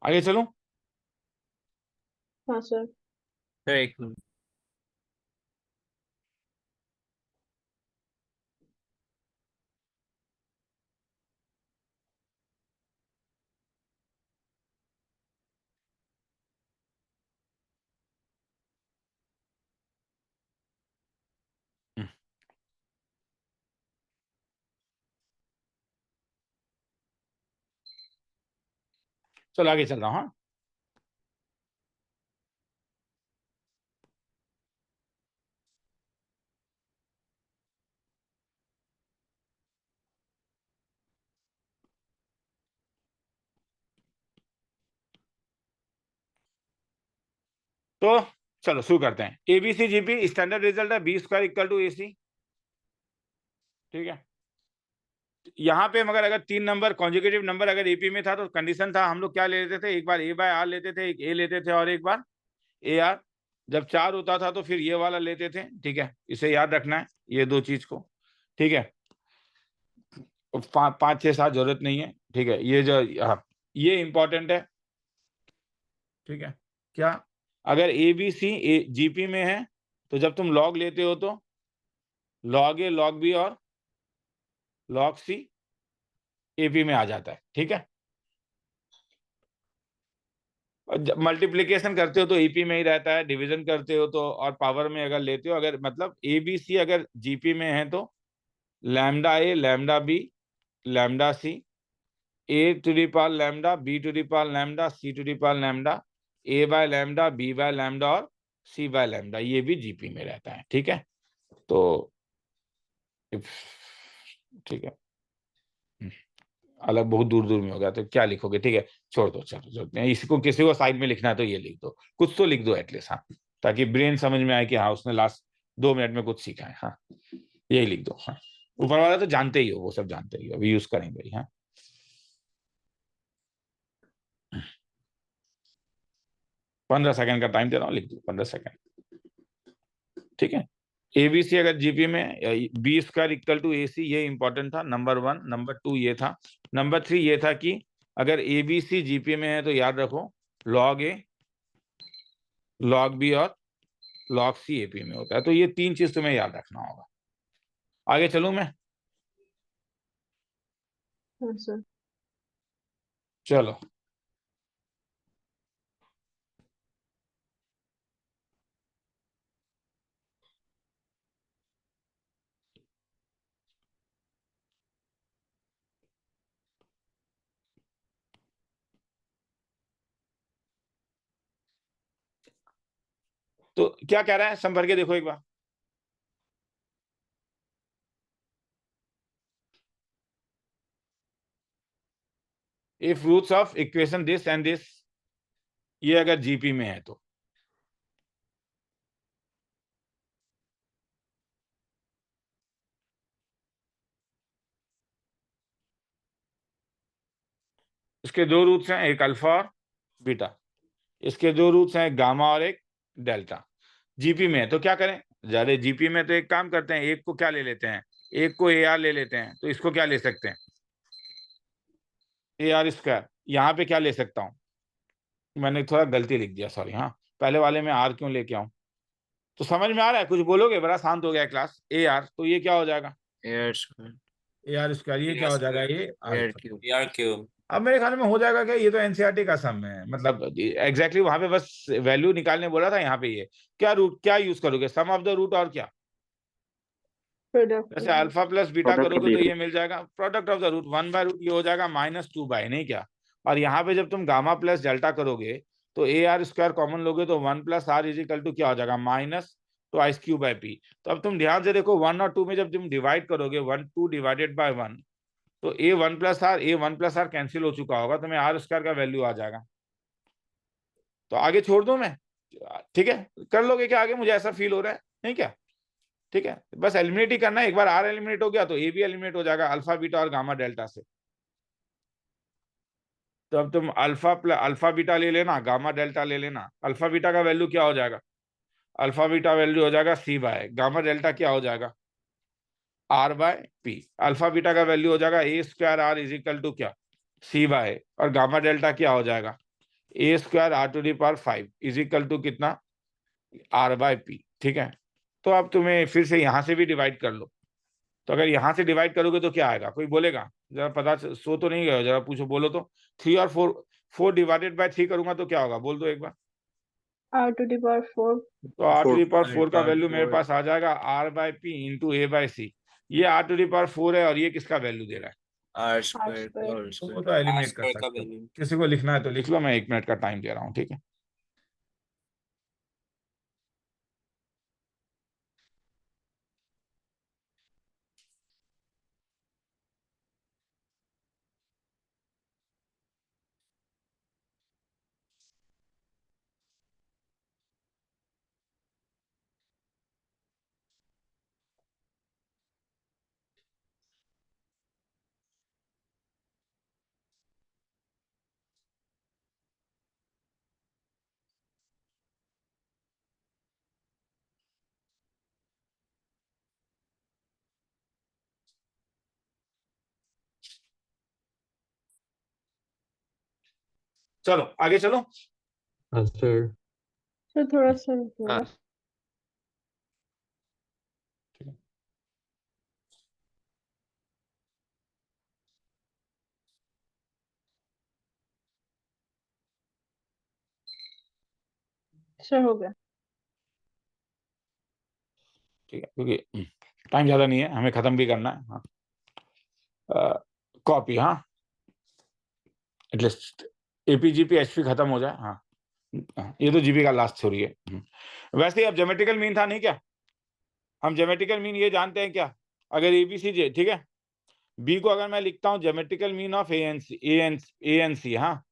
आगे चलूं? हाँ सर। सर एक मिनट। चलो आगे चल रहा हूं। हाँ, तो चलो शुरू करते हैं। एबीसी जीपी स्टैंडर्ड रिजल्ट है b square equal to AC। ठीक है, यहाँ पे मगर अगर 3 नंबर कॉन्जुगेटिव नंबर अगर एपी में था तो कंडीशन था हम लोग क्या ले लेते थे, एक बार ए बाय आर लेते थे, एक ए लेते थे और एक बार ए आर। जब 4 होता था तो फिर ये वाला लेते थे। ठीक है, इसे याद रखना है ये 2 चीज को। ठीक है, 5 6 7 जरूरत नहीं है। ठीक है, ये जो ये इंपॉर्टेंट है। ठीक है, क्या अगर ए बी सी जीपी में है तो जब तुम लॉग लेते हो तो लॉग ए लॉग बी और लॉग सी एपी में आ जाता है। ठीक है, मल्टीप्लिकेशन करते हो तो एपी में ही रहता है, डिवीजन करते हो तो और पावर में अगर लेते हो, अगर मतलब ए बी सी अगर जीपी में है तो lambda a lambda b lambda c a to the power lambda b to the power lambda c to the power lambda a by lambda b by lambda और सी बाय लैम्डा, ये भी जीपी में रहता है। ठीक है, तो ठीक है, अलग बहुत दूर दूर में हो गया तो क्या लिखोगे? ठीक है, छोड़ दो, चलो इसको किसी को साइड में लिखना है तो ये लिख दो, कुछ तो लिख दो एटलीस्ट। हाँ, ताकि ब्रेन समझ में आए कि हाँ उसने लास्ट 2 मिनट में कुछ सीखा है। हाँ, यही लिख दो। हाँ, ऊपर वाला तो जानते ही हो, वो सब जानते ही हो, अभी यूज करेंगे। हाँ, 15 सेकंड का टाइम दे रहा हूँ, लिख दो 15 सेकंड। ठीक है, एबीसी अगर जीपी में b square equal to AC, ये इंपॉर्टेंट था नंबर 1। नंबर 2 ये था। नंबर 3 ये था कि अगर एबीसी जीपी में है तो याद रखो लॉग ए लॉग बी और लॉग सी एपी में होता है। तो ये 3 चीज तुम्हें याद रखना होगा। आगे चलूं मैं? हाँ सर। चलो, तो क्या कह रहा है संभर के देखो एक बार। If roots of equation this and this, ये अगर जीपी में है तो इसके 2 रूट्स हैं, एक अल्फा और बीटा। इसके 2 रूट्स हैं, एक गामा और एक डेल्टा। जीपी में है तो क्या करें? ज्यादा जीपी में तो एक काम करते हैं, एक को क्या ले लेते हैं, एक को ए आर ले लेते हैं। तो इसको क्या ले सकते हैं, ए आर स्क्वायर। यहाँ पे क्या ले सकता हूँ, मैंने थोड़ा गलती लिख दिया, सॉरी। हाँ, पहले वाले में आर क्यों लेके आऊं? तो समझ में आ रहा है? कुछ बोलोगे? बड़ा शांत हो गया क्लास। ए आर तो ये क्या हो जाएगा, एयर स्क्वायर ए आर स्क्वायर। ये क्या हो जाएगा, ये एयर क्यूब। अब मेरे ख्याल में हो जाएगा क्या, ये तो एनसीईआरटी का सम है, मतलब एग्जैक्टली वहां पे बस वैल्यू निकालने बोला था। यहाँ पे ये क्या रूट क्या यूज करोगे, सम ऑफ द रूट और क्या, प्रोडक्ट। जैसे अल्फा प्लस बीटा Product करोगे तो of ये मिल जाएगा product of the root. 1 by root ये हो जाएगा -2 बाय, नहीं क्या? और यहाँ पे जब तुम गामा प्लस डेल्टा करोगे तो ए आर स्क्वायर कॉमन लोगे तो 1 + r इज इक्वल टू क्या हो जाएगा, -2 बाय पी। तो अब तुम ध्यान से देखो 1 और 2 में जब तुम डिवाइड करोगे 1 2 डिवाइडेड बाय 1 तो ए 1 + r कैंसिल हो चुका होगा, तुम्हें आर स्क्वायर का वैल्यू आ जाएगा। तो आगे छोड़ दूं मैं? ठीक है, कर लोगे क्या आगे? मुझे ऐसा फील हो रहा है, नहीं क्या? ठीक है, बस एलिमिनेट ही करना है। एक बार आर एलिमिनेट हो गया तो ए भी एलिमिनेट हो जाएगा अल्फा बीटा और गामा डेल्टा से। तो अब तुम अल्फा बीटा ले लेना, गामा डेल्टा ले लेना। अल्फा बीटा का वैल्यू क्या हो जाएगा, अल्फा बीटा वैल्यू हो जाएगा सी बाय, गामा डेल्टा क्या हो जाएगा, r by p. Alpha beta का वैल्यू हो जाएगा a square r is equal to क्या, सी बाय, और गामा डेल्टा क्या हो जाएगा, a square r to the power 5 is equal to कितना, आर बाय पी। ठीक है, तो अब तुम्हें फिर से यहां से भी डिवाइड कर लो। तो अगर यहां से डिवाइड करोगे तो क्या आएगा, कोई बोलेगा? जरा पता सो तो नहीं गए, जरा पूछो, बोलो तो। 3 और 4, 4 डिवाइडेड बाय 3 करूंगा तो क्या होगा, बोल दो एक बार। R to the power 4. तो आर टू दी पावर 4 का R वैल्यू मेरे 4 पास आ जाएगा r by p into a by c. ये आर टू दी पावर 4 है और ये किसका वैल्यू दे रहा है? R R square square. Whole तो वो स्क्वायर, तो आर एलिमिनेट कर स्क्वायर का सकते हो। वैल्यू। किसी को लिखना है तो लिख लो, मैं 1 मिनट का टाइम दे रहा हूँ। ठीक है, चलो आगे चलो। हाँ सर। So थोड़ा सा रुकिएगा। सर हो गया। ठीक है, क्योंकि टाइम ज्यादा नहीं है, हमें खत्म भी करना है। हाँ, कॉपी, हाँ, एटलीस्ट एपीजीपी एचपी खत्म हो जाए। हाँ, ये तो जीबी का लास्ट थ्योरी है। वैसे ही अब ज्योमेट्रिकल मीन था नहीं क्या? हम ज्योमेट्रिकल मीन ये जानते हैं क्या, अगर एबीसी, ठीक है, बी को अगर मैं लिखता हूँ geometrical mean of a and c, हाँ,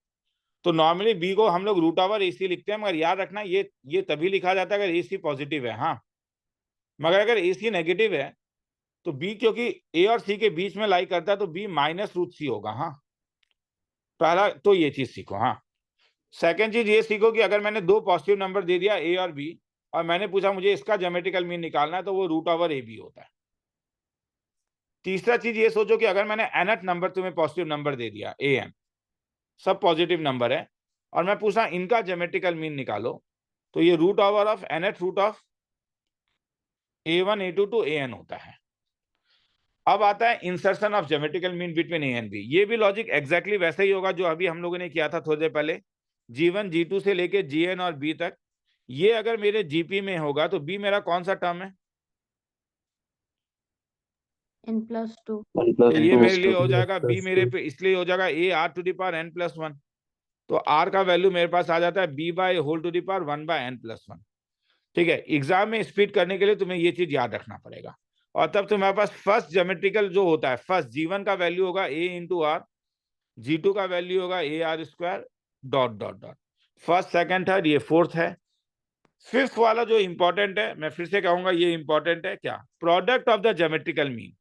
तो नॉर्मली बी को हम लोग रूट ओवर ए सी लिखते हैं, मगर याद रखना ये तभी लिखा जाता है अगर ए सी पॉजिटिव है। हाँ, मगर अगर ए सी नेगेटिव है तो बी, क्योंकि ए और सी के बीच में लाई करता है, तो बी माइनस रूट सी होगा। हाँ, पहला तो ये चीज सीखो। हाँ, सेकंड चीज ये सीखो कि अगर मैंने 2 पॉजिटिव नंबर दे दिया ए और बी, और मैंने पूछा मुझे इसका ज्योमेट्रिकल मीन निकालना है, तो वो रूट ओवर ए बी होता है। तीसरा चीज ये सोचो कि अगर मैंने nth नंबर तुम्हें पॉजिटिव नंबर दे दिया ए एन, सब पॉजिटिव नंबर है, और मैं पूछा इनका ज्योमेट्रिकल मीन निकालो, तो ये root over of nth root of a1 a2 to an होता है। अब आता है insertion of geometrical mean between a and b. ये भी लॉजिक एग्जैक्टली वैसे ही होगा जो अभी हम लोगों ने किया था थोड़ी देर पहले, G1 G2 से लेके Gn और B तक। ये अगर मेरे GP में होगा तो B मेरा कौन सा टर्म है? n+2। तो ये मेरे लिए हो n+2 जाएगा B मेरे पे, इसलिए हो जाएगा a r to the power n+1। तो r का वैल्यू मेरे पास आ जाता है b by whole to the power 1 by n+1। ठीक है, एग्जाम में स्पीड करने के लिए तुम्हें ये चीज याद रखना पड़ेगा। और तब तुम्हारे पास फर्स्ट ज्योमेट्रिकल जो होता है, फर्स्ट G1 का वैल्यू होगा a इंटू आर, G2 का वैल्यू होगा ए r square dot dot dot. First second third, ये फोर्थ है। फिफ्थ वाला जो इंपॉर्टेंट है, मैं फिर से कहूंगा ये इंपॉर्टेंट है, क्या? Product of the geometrical mean.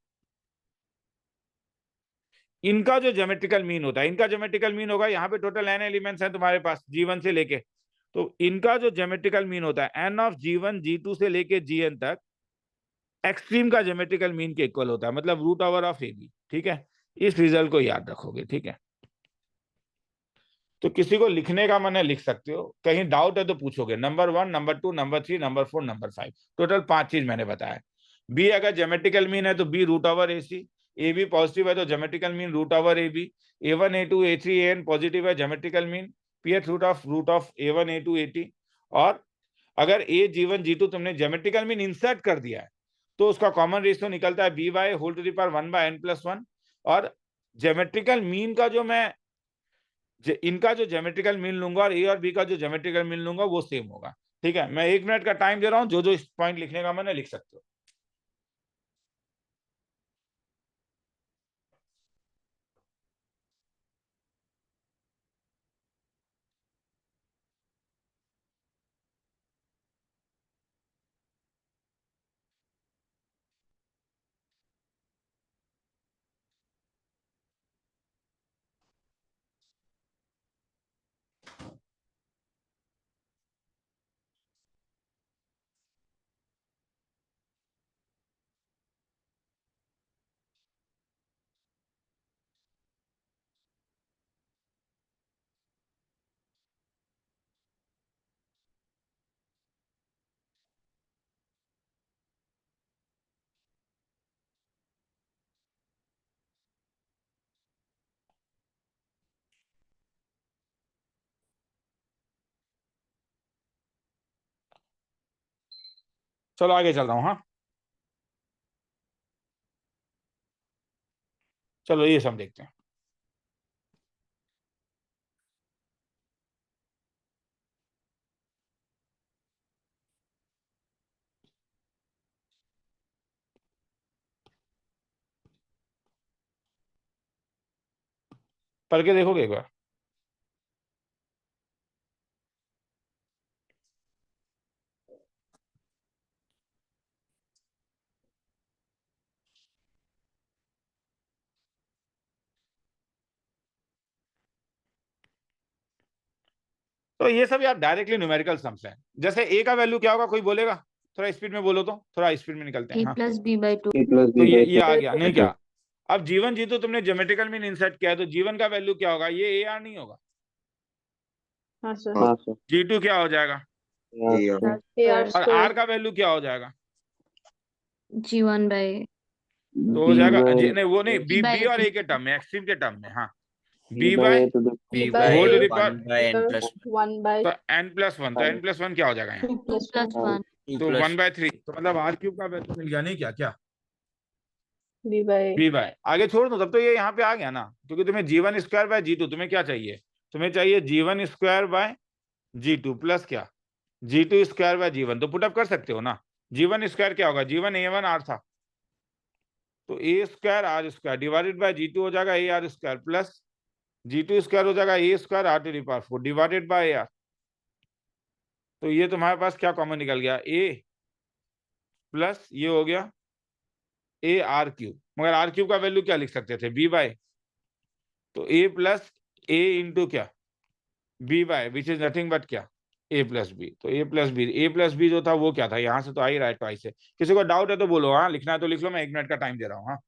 इनका जो ज्योमेट्रिकल मीन होता है, इनका ज्योमेट्रिकल मीन होगा, यहाँ पे टोटल n एलिमेंट्स हैं तुम्हारे पास G1 से लेके, तो इनका जो ज्योमेट्रिकल मीन होता है n ऑफ G1 G2 से लेके Gn तक एक्सट्रीम का ज्योमेट्रिकल मीन के इक्वल होता है, मतलब root over of a b. ठीक है, इस रिजल्ट को याद रखोगे। ठीक है, तो किसी को लिखने का मन है लिख सकते हो, कहीं डाउट है तो पूछोगे। Number 1, number 2, number 3, number 4, number 5, total 5 चीज मैंने बताया। बी अगर ज्योमेट्रिकल मीन है तो b root over a c, a b positive है तो geometrical mean root over a b, A1 A2 A3 AN positive है, geometrical mean pth root of A1 A2 AT। और अगर ए G1 G2 तुमने ज्योमेट्रिकल मीन इंसर्ट कर दिया है तो उसका कॉमन रेशियो निकलता है b by whole to the power 1 by n+1। और ज्योमेट्रिकल मीन का जो मैं इनका जो ज्योमेट्रिकल मीन लूंगा और ए और बी का जो ज्योमेट्रिकल मीन लूंगा वो सेम होगा। ठीक है, मैं 1 मिनट का टाइम दे रहा हूं, जो जो इस पॉइंट लिखने का मन है लिख सकते हो। चलो आगे चल रहा हूँ। हाँ चलो ये सब देखते हैं। पढ़ के देखोगे एक बार। तो ये सब यार डायरेक्टली न्यूमेरिकल सम्स हैं। जैसे ए का वैल्यू क्या होगा, कोई बोलेगा? थोड़ा स्पीड में बोलो, तो थोड़ा स्पीड में निकलते हैं। a हाँ plus b by 2 तो ये आ गया नहीं क्या? अब जीवन जी तो तुमने ज्योमेट्रिकल मीन इंसर्ट किया है, तो जीवन का वैल्यू क्या होगा? ये ए आर नहीं होगा। हाँ सर। हाँ सर। G2 क्या हो जाएगा? AR और आर का वैल्यू क्या हो जाएगा? g1 by तो हो जाएगा by नहीं वो नहीं, बी by बी और a ए के टर्म में, एक्सट्रीम के टर्म में। हाँ b b by by a to the b by by whole to the 1 power, by n plus 1 by तो n प्लस वन, तो n प्लस वन क्या हो जाएगा यहाँ? 2 2 plus plus 1 1 2 तो plus 1/3, तो मतलब आर क्यूब का वैल्यू मिल गया नहीं क्या? क्या B by बी बाय, आगे छोड़ दो तब तो ये यहाँ पे आ गया ना, क्योंकि तुम्हें G1 स्क्वायर बाय G2, तुम्हें क्या चाहिए? तुम्हें चाहिए G1 square by G2 plus क्या? G2 स्क्वायर बाय G1, तो पुटअप कर सकते हो ना। G1 स्क्वायर क्या होगा? G1 A1 R था, तो a square r square divided by G2 हो जाएगा a r square, plus G2 square हो जाएगा a square r to the power 4 divided by r. तो ये तुम्हारे पास क्या कॉमन निकल गया? ए प्लस ये हो गया ए आर क्यूब, मगर आर क्यूब का वैल्यू क्या लिख सकते थे? बी बाय, तो ए प्लस ए इंटू क्या? B by, which is nothing but क्या? A plus b. तो ए प्लस बी जो था वो क्या था? यहां से तो आ ही रहा है ट्वाइस से। किसी को डाउट है तो बोलो, हाँ लिखना है तो लिख लो, मैं 1 मिनट का टाइम दे रहा हूँ। हाँ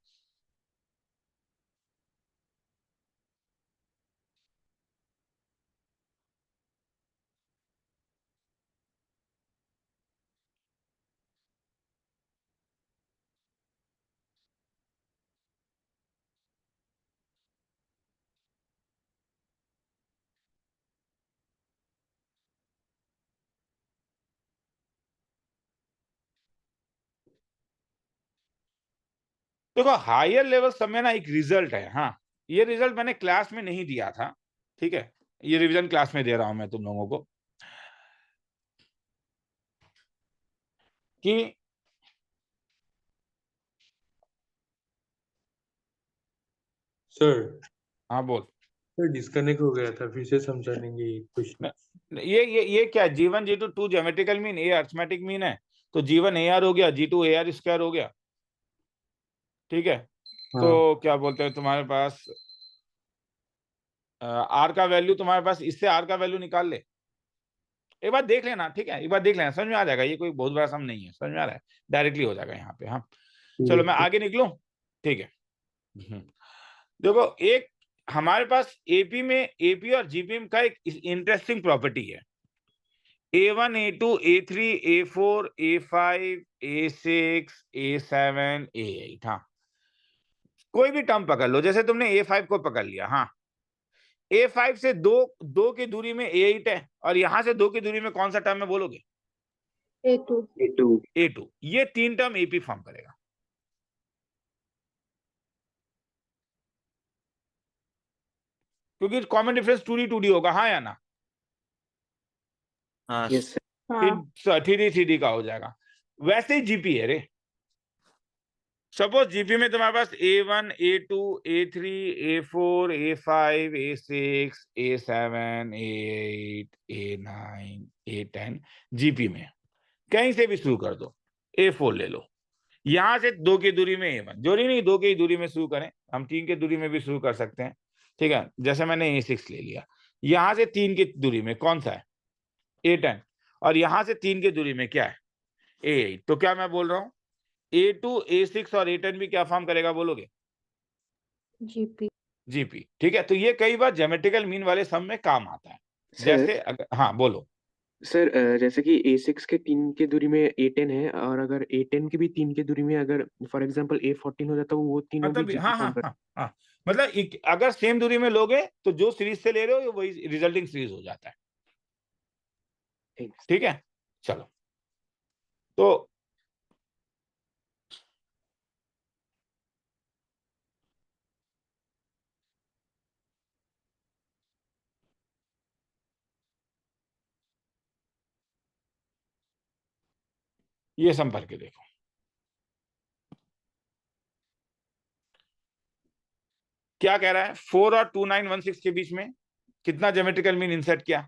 देखो हायर लेवल सब में ना एक रिजल्ट है। हाँ ये रिजल्ट मैंने क्लास में नहीं दिया था, ठीक है, ये रिवीजन क्लास में दे रहा हूं मैं तुम लोगों को कि सर हाँ बोल। सर डिस्कनेक्ट हो गया था, फिर से समझा देंगे ये क्वेश्चन। ये क्या? G1 G2 2 ज्योमेट्रिकल मीन, ए अरिथमेटिक मीन है, तो G1 AR हो गया, G2 AR स्क्वायर हो गया, ठीक है। हाँ तो क्या बोलते हैं तुम्हारे पास आर का वैल्यू, तुम्हारे पास इससे आर का वैल्यू निकाल ले, एक बार देख लेना, ठीक है, एक बार देख लेना, समझ में आ जाएगा। ये कोई बहुत बड़ा सम नहीं है, समझ में आ रहा है, डायरेक्टली हो जाएगा यहाँ पे। हाँ चलो मैं आगे निकलूं, ठीक है। देखो एक हमारे पास एपी में, एपी और जीपी का एक इंटरेस्टिंग प्रॉपर्टी है। A1 A2 A3 A4 A5 A6 A7 A8। हाँ कोई भी टर्म पकड़ लो, जैसे तुमने A5 को पकड़ लिया, हाँ A5 से दो की दूरी में A8 है, और यहां से 2 की दूरी में कौन सा टर्म है बोलोगे? A2 A2। ये 3 टर्म एपी फॉर्म करेगा, क्योंकि कॉमन डिफरेंस 2D होगा, हाँ या ना? हाँ यस सर। हाँ 3D का हो जाएगा। वैसे ही जीपी है रे, सपोज जीपी में तुम्हारे पास A1 A2 A3 A4 A5 A6 A7 A8 A9 A10 GP में कहीं से भी शुरू कर दो, A4 ले लो, यहां से 2 की दूरी में A1, जोड़ी नहीं 2 की दूरी में शुरू करें, हम 3 की दूरी में भी शुरू कर सकते हैं, ठीक है। जैसे मैंने A6 ले लिया, यहां से 3 की दूरी में कौन सा है? A10, और यहां से 3 की दूरी में क्या है? A8। तो क्या मैं बोल रहा हूं, A2 A6 और A10 भी क्या फॉर्म करेगा बोलोगे? gp जीपी, ठीक है। तो ये कई बार ज्योमेट्रिकल मीन वाले सम में काम आता है। जैसे हाँ बोलो सर जैसे कि A6 के 3 के दूरी में A10 है, और अगर A10 के भी 3 के दूरी में अगर फॉर एग्जांपल A14 हो जाता है, वो तीनों भी मतलब GP हाँ फॉर्म हाँ हाँ हाँ, मतलब अगर सेम दूरी में लोगे तो जो सीरीज से ले रहे हो वही रिजल्टिंग सीरीज हो जाता है, करते हैं। ठीक है। चलो तो ये सम भर के देखो। क्या कह रहा है? 4 और 2916 के बीच में कितना ज्योमेट्रिकल मीन इंसर्ट किया?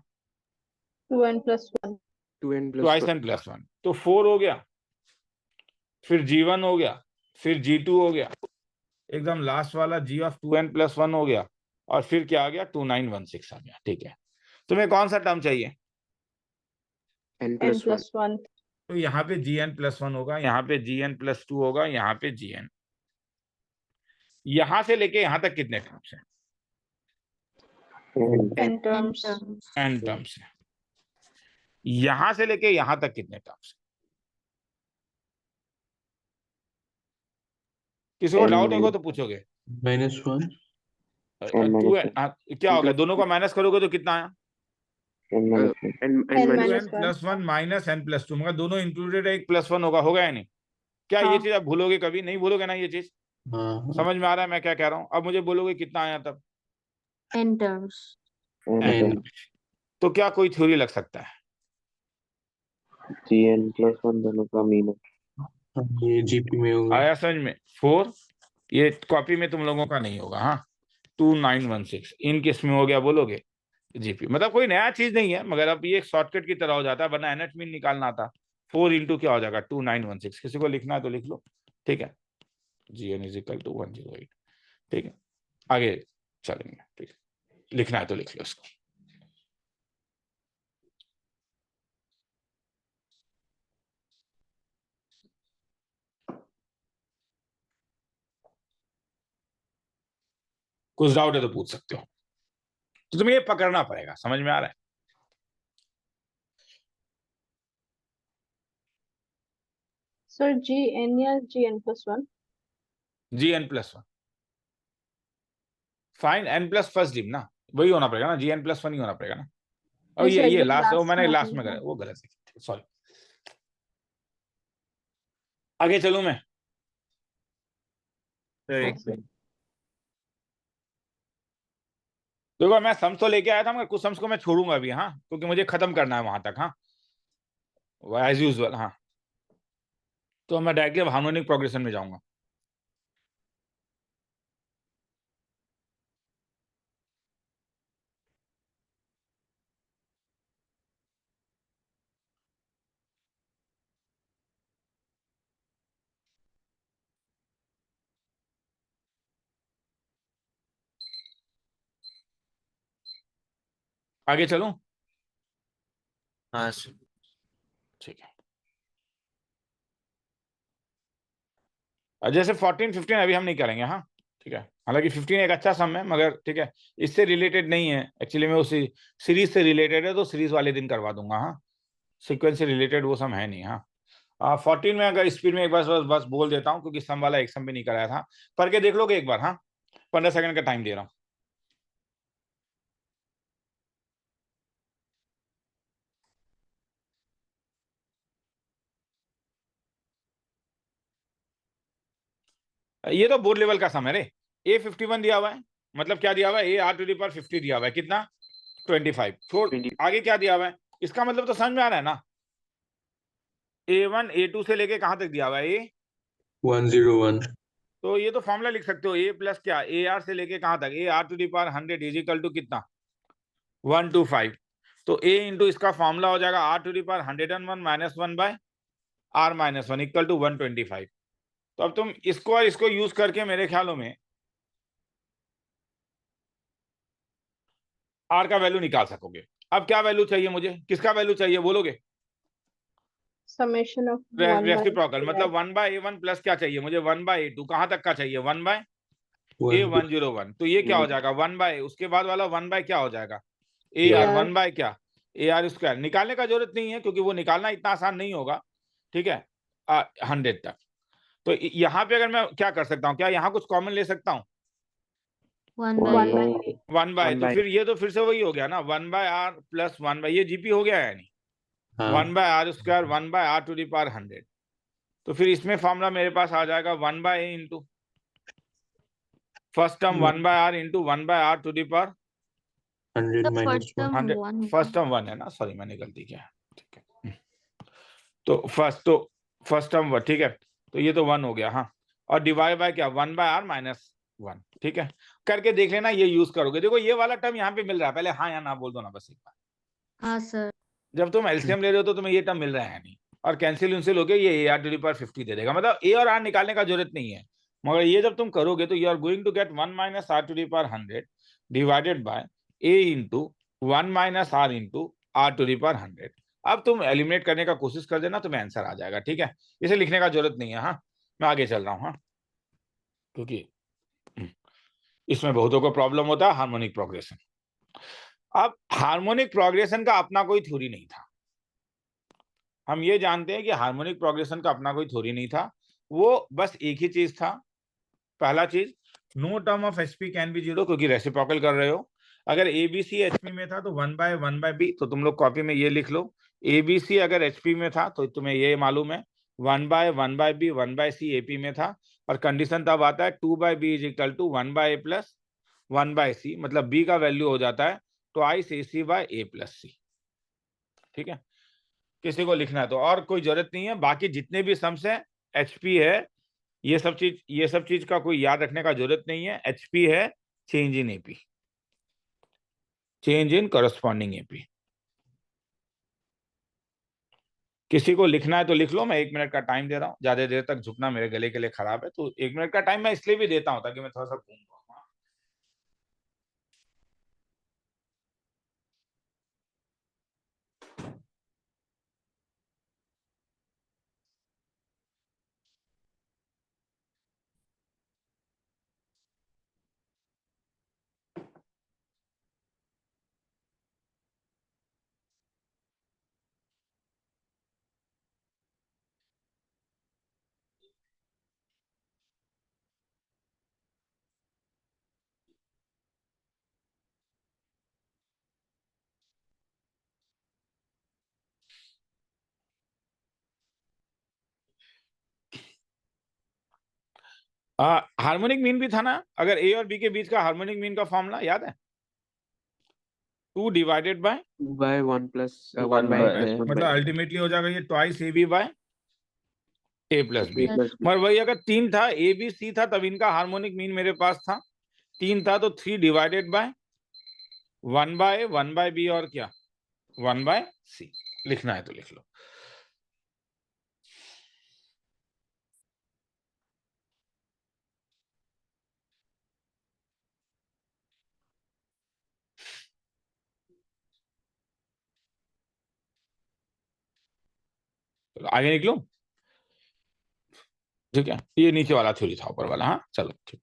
2n plus 1. 2n twice plus n plus 1, तो 4 हो गया, फिर G1 हो गया, फिर G2 हो गया, एकदम लास्ट वाला G ऑफ 2n plus 1 हो गया, और फिर क्या आ गया? 2916 आ गया। ठीक है, तुम्हें कौन सा टर्म चाहिए? n n plus 1. plus 1. तो यहाँ पे Gn plus 1 होगा, यहाँ पे Gn plus 2 होगा, यहाँ पे Gn। यहां से लेके यहां तक कितने टर्म्स हैं? n terms. n टर्म्स है। यहां से लेके यहां तक कितने टर्म्स हैं? किसी को N डाउट होगा minus- तो पूछोगे। -1 N टू minus क्या हो गया? दोनों का माइनस करोगे तो कितना आया? n minus one. n n minus minus 2n 1. plus 1 minus n plus 2, मगर दोनों इंक्लूडेड है, एक +1 होगा या नहीं? क्या ये हाँ। चीज आप भूलोगे कभी? नहीं भूलोगे ना ये चीज? हाँ समझ में आ रहा है मैं क्या कह रहा हूँ? अब मुझे बोलोगे कितना आया तब? n terms. N n। terms. तो क्या कोई थ्योरी लग सकता है? Gn plus 1 दोनों का मीन है। हाँ, ये जीपी में होगा। आया समझ में? 4 ये कॉपी में तुम लोगों का नहीं होगा। हाँ, 2916 इन किस में हो गया बोलोगे? जीपी। मतलब कोई नया चीज नहीं है, मगर अब ये एक शॉर्टकट की तरह हो जाता है, वरना एनएट मीन निकालना था। 4 इंटू क्या हो जाएगा? 2916। किसी को लिखना है तो लिख लो। ठीक है, Gn इज इक्वल टू 108। ठीक है, आगे चलेंगे। ठीक है, लिखना है तो लिख लो इसको। कुछ डाउट है तो पूछ सकते हो। तो तुम्हें ये पकड़ना पड़ेगा। समझ में आ रहा है? Sir, gn या gn plus 1? Gn plus 1 fine, n plus first dim ना, वही होना पड़ेगा ना। Gn plus 1 ही होना पड़ेगा ना। और नहीं, ये sir, ये एकदम लास्ट, वो last मैंने में लास्ट आपने में करा, कहा। वो गलत है। सॉरी, आगे चलूं मैं? एक sir. देखो मैं सम्स तो लेके आया था, मगर कुछ सम्स को मैं छोड़ूंगा अभी। हाँ, क्योंकि मुझे खत्म करना है वहां तक। हाँ, एज यूजुअल। हाँ, तो मैं डायरेक्टली अब हार्मोनिक प्रोग्रेशन में जाऊंगा। आगे चलूं? हाँ ठीक है। जैसे 14 15 अभी हम नहीं करेंगे। हाँ, ठीक है। हालांकि 15 एक अच्छा सम है, मगर ठीक है, इससे रिलेटेड नहीं है एक्चुअली में। उसी सीरीज से रिलेटेड है, तो सीरीज वाले दिन करवा दूंगा। हाँ, सीक्वेंस से रिलेटेड वो सम है नहीं। हाँ, 14 में अगर स्पीड में एक बार बस बोल देता हूँ, क्योंकि सम वाला एक सम भी नहीं कराया था। पढ़ के देख लोगे एक बार? हाँ, 15 सेकंड का टाइम दे रहा हूँ। ये तो बोर्ड लेवल का सम है रे। A51 दिया हुआ है, मतलब क्या दिया हुआ है? A r⁻50 दिया हुआ है। कितना? 25। छोड़, 20. आगे क्या दिया हुआ है? इसका मतलब तो समझ में आ रहा है ना? A1 A2 से लेके कहां तक दिया हुआ है? 101 तो ये तो फॉर्मूला लिख सकते हो। A प्लस क्या? AR से लेके कहां तक? AR⁻100 इज इक्वल टू कितना? 125। तो A इंटू इसका फॉर्मूला हो जाएगा R⁻101 minus 1 bye R-1 equal to 125। तो अब तुम इसको और इसको यूज करके मेरे ख्यालों में R का वैल्यू निकाल सकोगे। अब क्या वैल्यू चाहिए मुझे? किसका वैल्यू चाहिए बोलोगे? Summation of 1 by रेसिप्रोकल, मतलब AI. 1/A1 प्लस क्या चाहिए मुझे? 1/A2। कहां तक का चाहिए? 1/A101। तो ये क्या हो जाएगा? 1 उसके बाद वाला 1 क्या हो जाएगा? AR। 1 क्या? AR²। निकालने का जरूरत नहीं है, क्योंकि वो निकालना इतना आसान नहीं होगा। ठीक है, 100 तक। तो यहाँ पे अगर मैं क्या कर सकता हूँ, क्या यहाँ कुछ कॉमन ले सकता हूँ? 1 1 by by 1 1 तो by- फिर ये तो फिर से वही हो गया ना, 1/R प्लस 1 ये जीपी हो गया है नहीं? हाँ 1/R², 1/R⁻100। तो फिर इसमें फॉर्मूला मेरे पास आ जाएगा 1/A into first term 1/R into 1/R⁻100। 100 the minus first term 1 1 first term 1 है ना, सॉरी मैंने गलती किया। ठीक है, तो फर्स्ट टर्म ठीक है, तो ये तो 1 हो गया। हाँ, और डिवाइड बाय क्या, 1/r माइनस 1। ठीक है, करके देख लेना, ये यूज करोगे। देखो ये वाला टर्म यहाँ पे मिल रहा है, पहले हाँ या ना बोल दो ना बस एक बार। हाँ सर। जब तुम एलसीएम ले रहे हो तो तुम्हें ये टर्म मिल रहा है नहीं, और कैंसिल उनसिल हो गया, ये ar⁴ दे देगा, मतलब ए और आर निकालने का जरूरत नहीं है। मगर ये जब तुम करोगे तो you are going to get 1 - r⁴ divided by a into 1 - r into r⁴ अब तुम एलिमिनेट करने का कोशिश कर देना, तुम्हें आंसर आ जाएगा। ठीक है, इसे लिखने का जरूरत नहीं है। हाँ, मैं आगे चल रहा हूँ। हाँ, क्योंकि इसमें बहुतों को प्रॉब्लम होता है हार्मोनिक प्रोग्रेशन। अब हार्मोनिक प्रोग्रेशन का अपना कोई थ्योरी नहीं था। हम ये जानते हैं कि हार्मोनिक प्रोग्रेशन का अपना कोई थ्योरी नहीं था, वो बस एक ही चीज था। पहला चीज, no term of HP can be 0, क्योंकि रेसिप्रोकल कर रहे हो। अगर एबीसी एचपी में था तो 1/1/b, तो तुम लोग कॉपी में ये लिख लो, एबीसी अगर एचपी में था तो तुम्हें ये मालूम है 1/1/b 1/c एपी में था। और कंडीशन तब आता है 2/b is equal to 1/a plus 1/c, मतलब b का वैल्यू हो जाता है ट्वाइस ac/a+c। ठीक है, किसी को लिखना है तो, और कोई जरूरत नहीं है। बाकी जितने भी सम्स है एचपी है, ये सब चीज का कोई याद रखने का जरूरत नहीं है। एचपी है change in AP, change in corresponding AP. किसी को लिखना है तो लिख लो, मैं 1 मिनट का टाइम दे रहा हूँ। ज्यादा देर तक झुकना मेरे गले के लिए खराब है, तो 1 मिनट का टाइम मैं इसलिए भी देता हूँ ताकि मैं थोड़ा सा घूम पाऊँ। हार्मोनिक मीन भी था ना, अगर ए और बी के बीच का हार्मोनिक मीन का फॉर्मूला याद है, 2 divided bye 2/1 plus 1 by 1/a मतलब अल्टीमेटली हो जाएगा ये twice a b by a plus b. Plus मगर वही अगर 3 था, ए बी सी था, तब इनका हार्मोनिक मीन मेरे पास था 3 था, तो 3 डिवाइडेड बाय 1/a 1/b और क्या 1/c। लिखना है तो लिख लो। चलो आगे निकलो। ठीक है, ये नीचे वाला थ्योरी था, ऊपर वाला। हाँ चलो ठीक।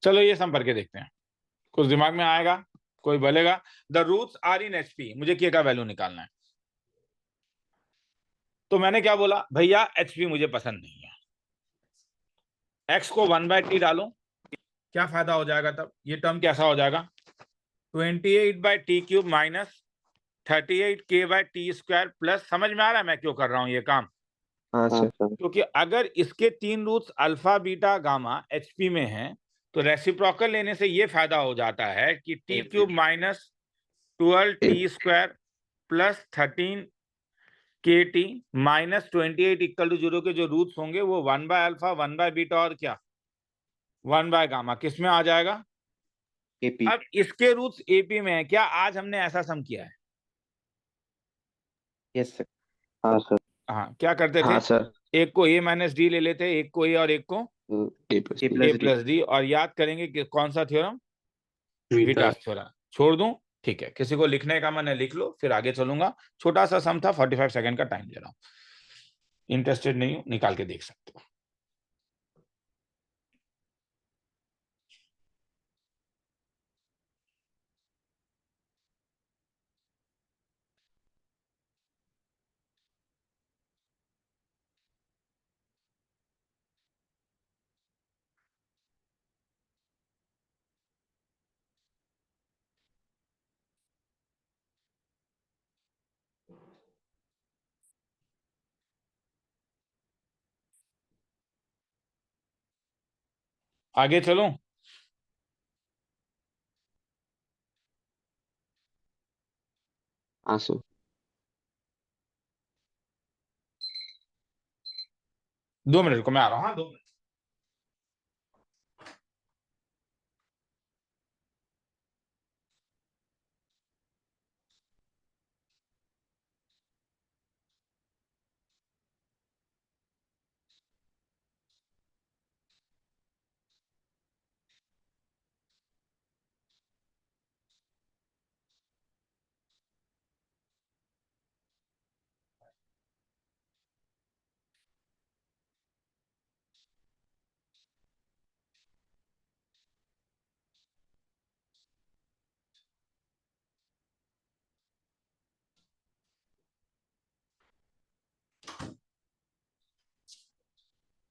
चलो ये सम करके देखते हैं, कुछ दिमाग में आएगा, कोई बोलेगा the roots are in HP, मुझे के का वैल्यू निकालना है। तो मैंने क्या बोला, भैया एचपी मुझे पसंद नहीं है, एक्स को 1/t डालो, क्या फायदा हो जाएगा तब, ये टर्म कैसा हो जाएगा 28/t³ माइनस 38k/t² प्लस, समझ में आ रहा है मैं क्यों कर रहा हूं ये काम? हाँ सर। क्योंकि अगर इसके 3 roots alpha beta gamma HP में हैं, तो रेसिप्रोकल लेने से ये फायदा हो जाता है कि t³ minus 12t² plus 13kt minus 28 equal to 0 के जो रूट्स होंगे वो 1/अल्फा 1/बीटा और क्या 1/गामा किस में आ जाएगा, एपी। अब इसके रूट्स एपी में है। क्या आज हमने ऐसा सम किया है? Yes sir. हाँ सर। हाँ, क्या करते थे, हाँ सर। एक को a माइनस डी ले लेते, एक को a और एक को ए a प्लस डी, और याद करेंगे कि कौन सा थ्योरम, विकास थ्योरम। छोड़ दूं? ठीक है, किसी को लिखने का मन है लिख लो, फिर आगे चलूंगा। छोटा सा सम था, 45 सेकंड का टाइम ले रहा हूं, इंटरेस्टेड नहीं हूं, निकाल के देख सकते हो। आगे चलो। हाँ सर। 2 मिनट को मैं आ रहा हूँ। हाँ 2 मिनट।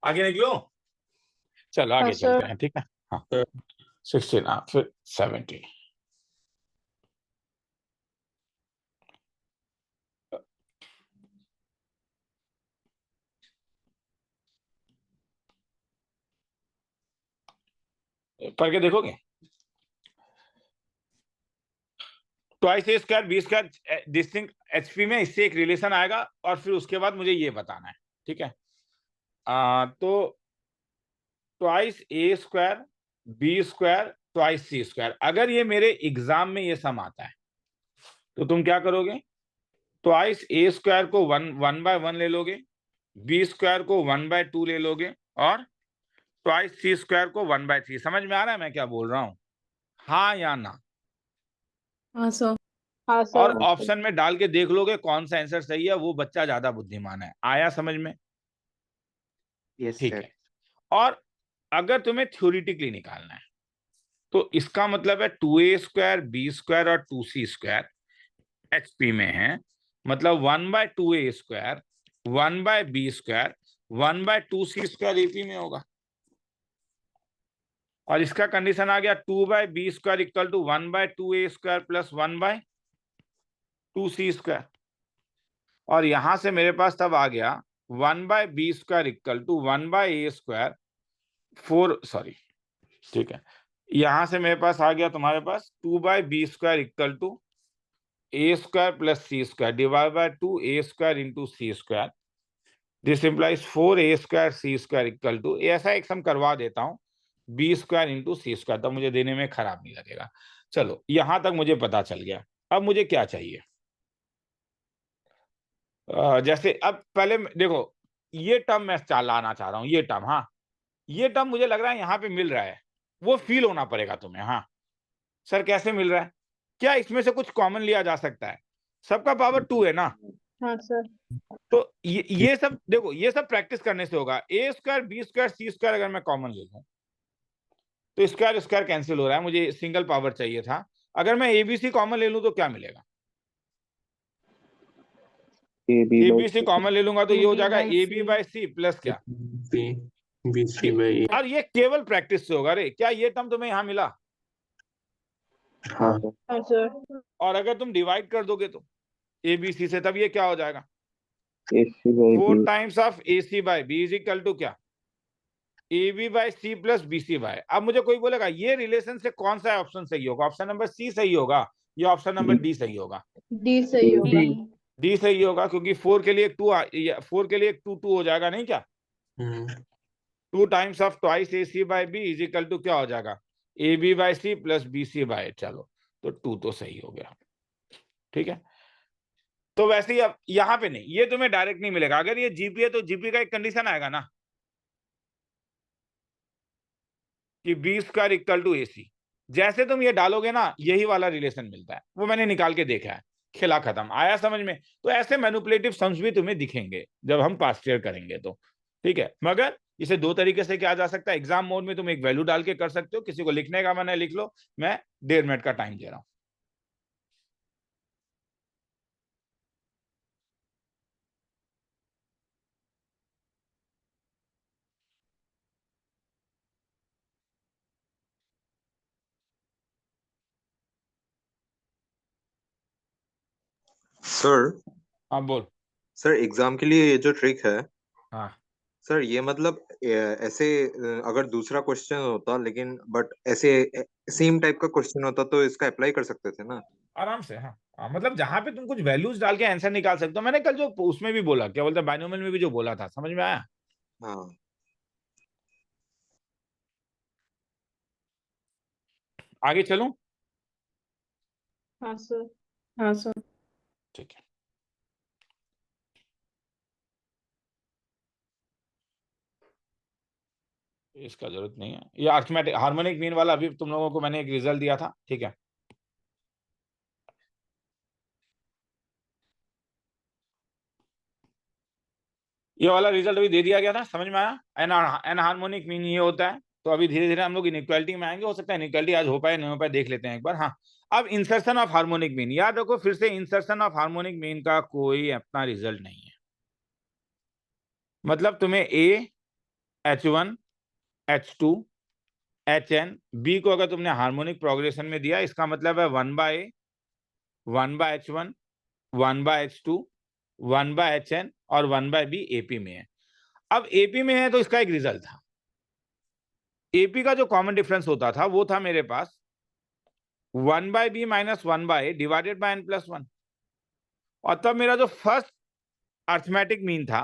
आगे निकलो। चलो हाँ आगे सर। चलते हैं, ठीक है। हाँ 16, हाँ फिर 70। पढ़ के देखोगे? Twice a square b square this thing HP में इससे एक रिलेशन आएगा और फिर उसके बाद मुझे ये बताना है, ठीक है। तो twice a square b square twice c square, अगर ये मेरे एग्जाम में ये सम आता है तो तुम क्या करोगे? ट्वाइस ए स्क्वायर को 1/1 ले लोगे, बी स्क्वायर को 1/2 ले लोगे और ट्वाइस सी स्क्वायर को 1/3। समझ में आ रहा है मैं क्या बोल रहा हूं? हाँ या ना? हाँ सर। हाँ और सर। ऑप्शन में डाल के देख लोगे कौन सा आंसर सही है, वो बच्चा ज्यादा बुद्धिमान है। आया समझ में? यस ठीक सर। है। और अगर तुम्हें थ्योरेटिकली निकालना है तो इसका मतलब है 2a स्क्वायर बी स्क्वायर और 2c स्क्वायर एचपी में है, मतलब 1/2a square 1/b square 1/2c square AP में होगा। और इसका कंडीशन आ गया 2/b square equal to 1/2a square plus 1/2c square. और यहां से मेरे पास तब आ गया 1/b square equal to 1/a square 4, sorry, ठीक है। यहां से मेरे पास आ गया तुम्हारे पास 2/b square equal to a square plus c square divide by 2a square into c square. This implies 4a square c square equal to, ऐसा एक सम करवा देता हूं, b square into c square, तब मुझे देने में खराब नहीं लगेगा। चलो यहां तक मुझे पता चल गया। अब मुझे क्या चाहिए? जैसे अब पहले देखो, ये टर्म मैं लाना चाह रहा हूं, ये टर्म, हाँ ये टर्म मुझे लग रहा है यहाँ पे मिल रहा है, वो फील होना पड़ेगा तुम्हें। हाँ सर कैसे मिल रहा है? क्या इसमें से कुछ कॉमन लिया जा सकता है? सबका पावर 2 है ना। हाँ सर। तो ये सब देखो, ये सब प्रैक्टिस करने से होगा। ए square b square c square अगर मैं कॉमन ले लूं तो स्क्वायर स्क्वायर कैंसिल हो रहा है, मुझे सिंगल पावर चाहिए था। अगर मैं एबीसी कॉमन ले लूं तो क्या मिलेगा? एबीसी कॉमन ले लूंगा तो ये हो जाएगा AB/C प्लस क्या? B/C। और ये केवल प्रैक्टिस से होगा रे। क्या ये टर्म तुम्हें यहां मिला? हाँ हाँ सर। और अगर तुम डिवाइड कर दोगे तो एबीसी से, तब ये क्या हो जाएगा? AC by 4 B। Times of AC/B is equal to क्या? AB/C plus BC/। अब मुझे कोई बोलेगा ये रिलेशन से कौन सा ऑप्शन सही होगा? ऑप्शन नंबर सी सही होगा या ऑप्शन नंबर डी सही होगा? डी सही होगा। डी सही होगा, क्योंकि 4 के लिए 4 के लिए 2 हो जाएगा, नहीं क्या? 2 times of twice AC/B is equal to क्या हो जाएगा? AB/C plus BC/। चलो तो 2 तो सही हो गया, ठीक है। तो वैसे ही अब यहां पे नहीं, ये तुम्हें डायरेक्ट नहीं मिलेगा। अगर ये जीपी है तो जीपी का एक कंडीशन आएगा ना कि b square equal to AC। जैसे तुम ये डालोगे ना, यही वाला रिलेशन मिलता है, वो मैंने निकाल के देखा है। खेला खत्म। आया समझ में? तो ऐसे मैनिपुलेटिव सम्स भी तुम्हें दिखेंगे जब हम पास्ट ईयर करेंगे तो, ठीक है। मगर इसे 2 तरीके से किया जा सकता है। एग्जाम मोड में तुम एक वैल्यू डाल के कर सकते हो, किसी को लिखने का मन है लिख लो, मैं 1.5 मिनट का टाइम दे रहा हूं। सर हाँ बोल। सर एग्जाम के लिए ये जो ट्रिक है, हाँ सर ये मतलब ऐसे अगर दूसरा क्वेश्चन होता लेकिन बट ऐसे सेम टाइप का क्वेश्चन होता तो इसका अप्लाई कर सकते थे ना आराम से। हाँ मतलब जहां पे तुम कुछ वैल्यूज डाल के आंसर निकाल सकते हो। मैंने कल जो उसमें भी बोला, क्या बोलते हैं, बाइनोमियल में भी जो बोला था, समझ में आया? हाँ आगे चलूं? हाँ सर। हाँ सर। ठीक है। इसका जरूरत नहीं है, ये अर्थमेटिक हार्मोनिक मीन वाला अभी तुम लोगों को मैंने एक रिजल्ट दिया था, ठीक है। ये वाला रिजल्ट अभी दे दिया गया था, समझ में आया? एन हार्मोनिक मीन ये होता है। तो अभी धीरे धीरे हम लोग इनइक्वालिटी में आएंगे, हो सकता है इनइक्वालिटी आज हो पाए नहीं हो पाए, देख लेते हैं एक बार। हाँ, अब इंसर्शन ऑफ हार्मोनिक मीन, याद रखो फिर से, इंसर्शन ऑफ हार्मोनिक मीन का कोई अपना रिजल्ट नहीं है। मतलब तुम्हें ए, H1, H2, HN, B को अगर तुमने हार्मोनिक प्रोग्रेशन में दिया, इसका मतलब है 1/A, 1/H1, 1/H2, 1/HN और 1/B AP में है। अब AP में है तो इसका एक रिजल्ट था। AP का जो कॉमन डिफरेंस होता था वो था मेरे पास 1/B minus 1/A divided by n+1। और तब मेरा जो फर्स्ट अर्थमेटिक मीन था,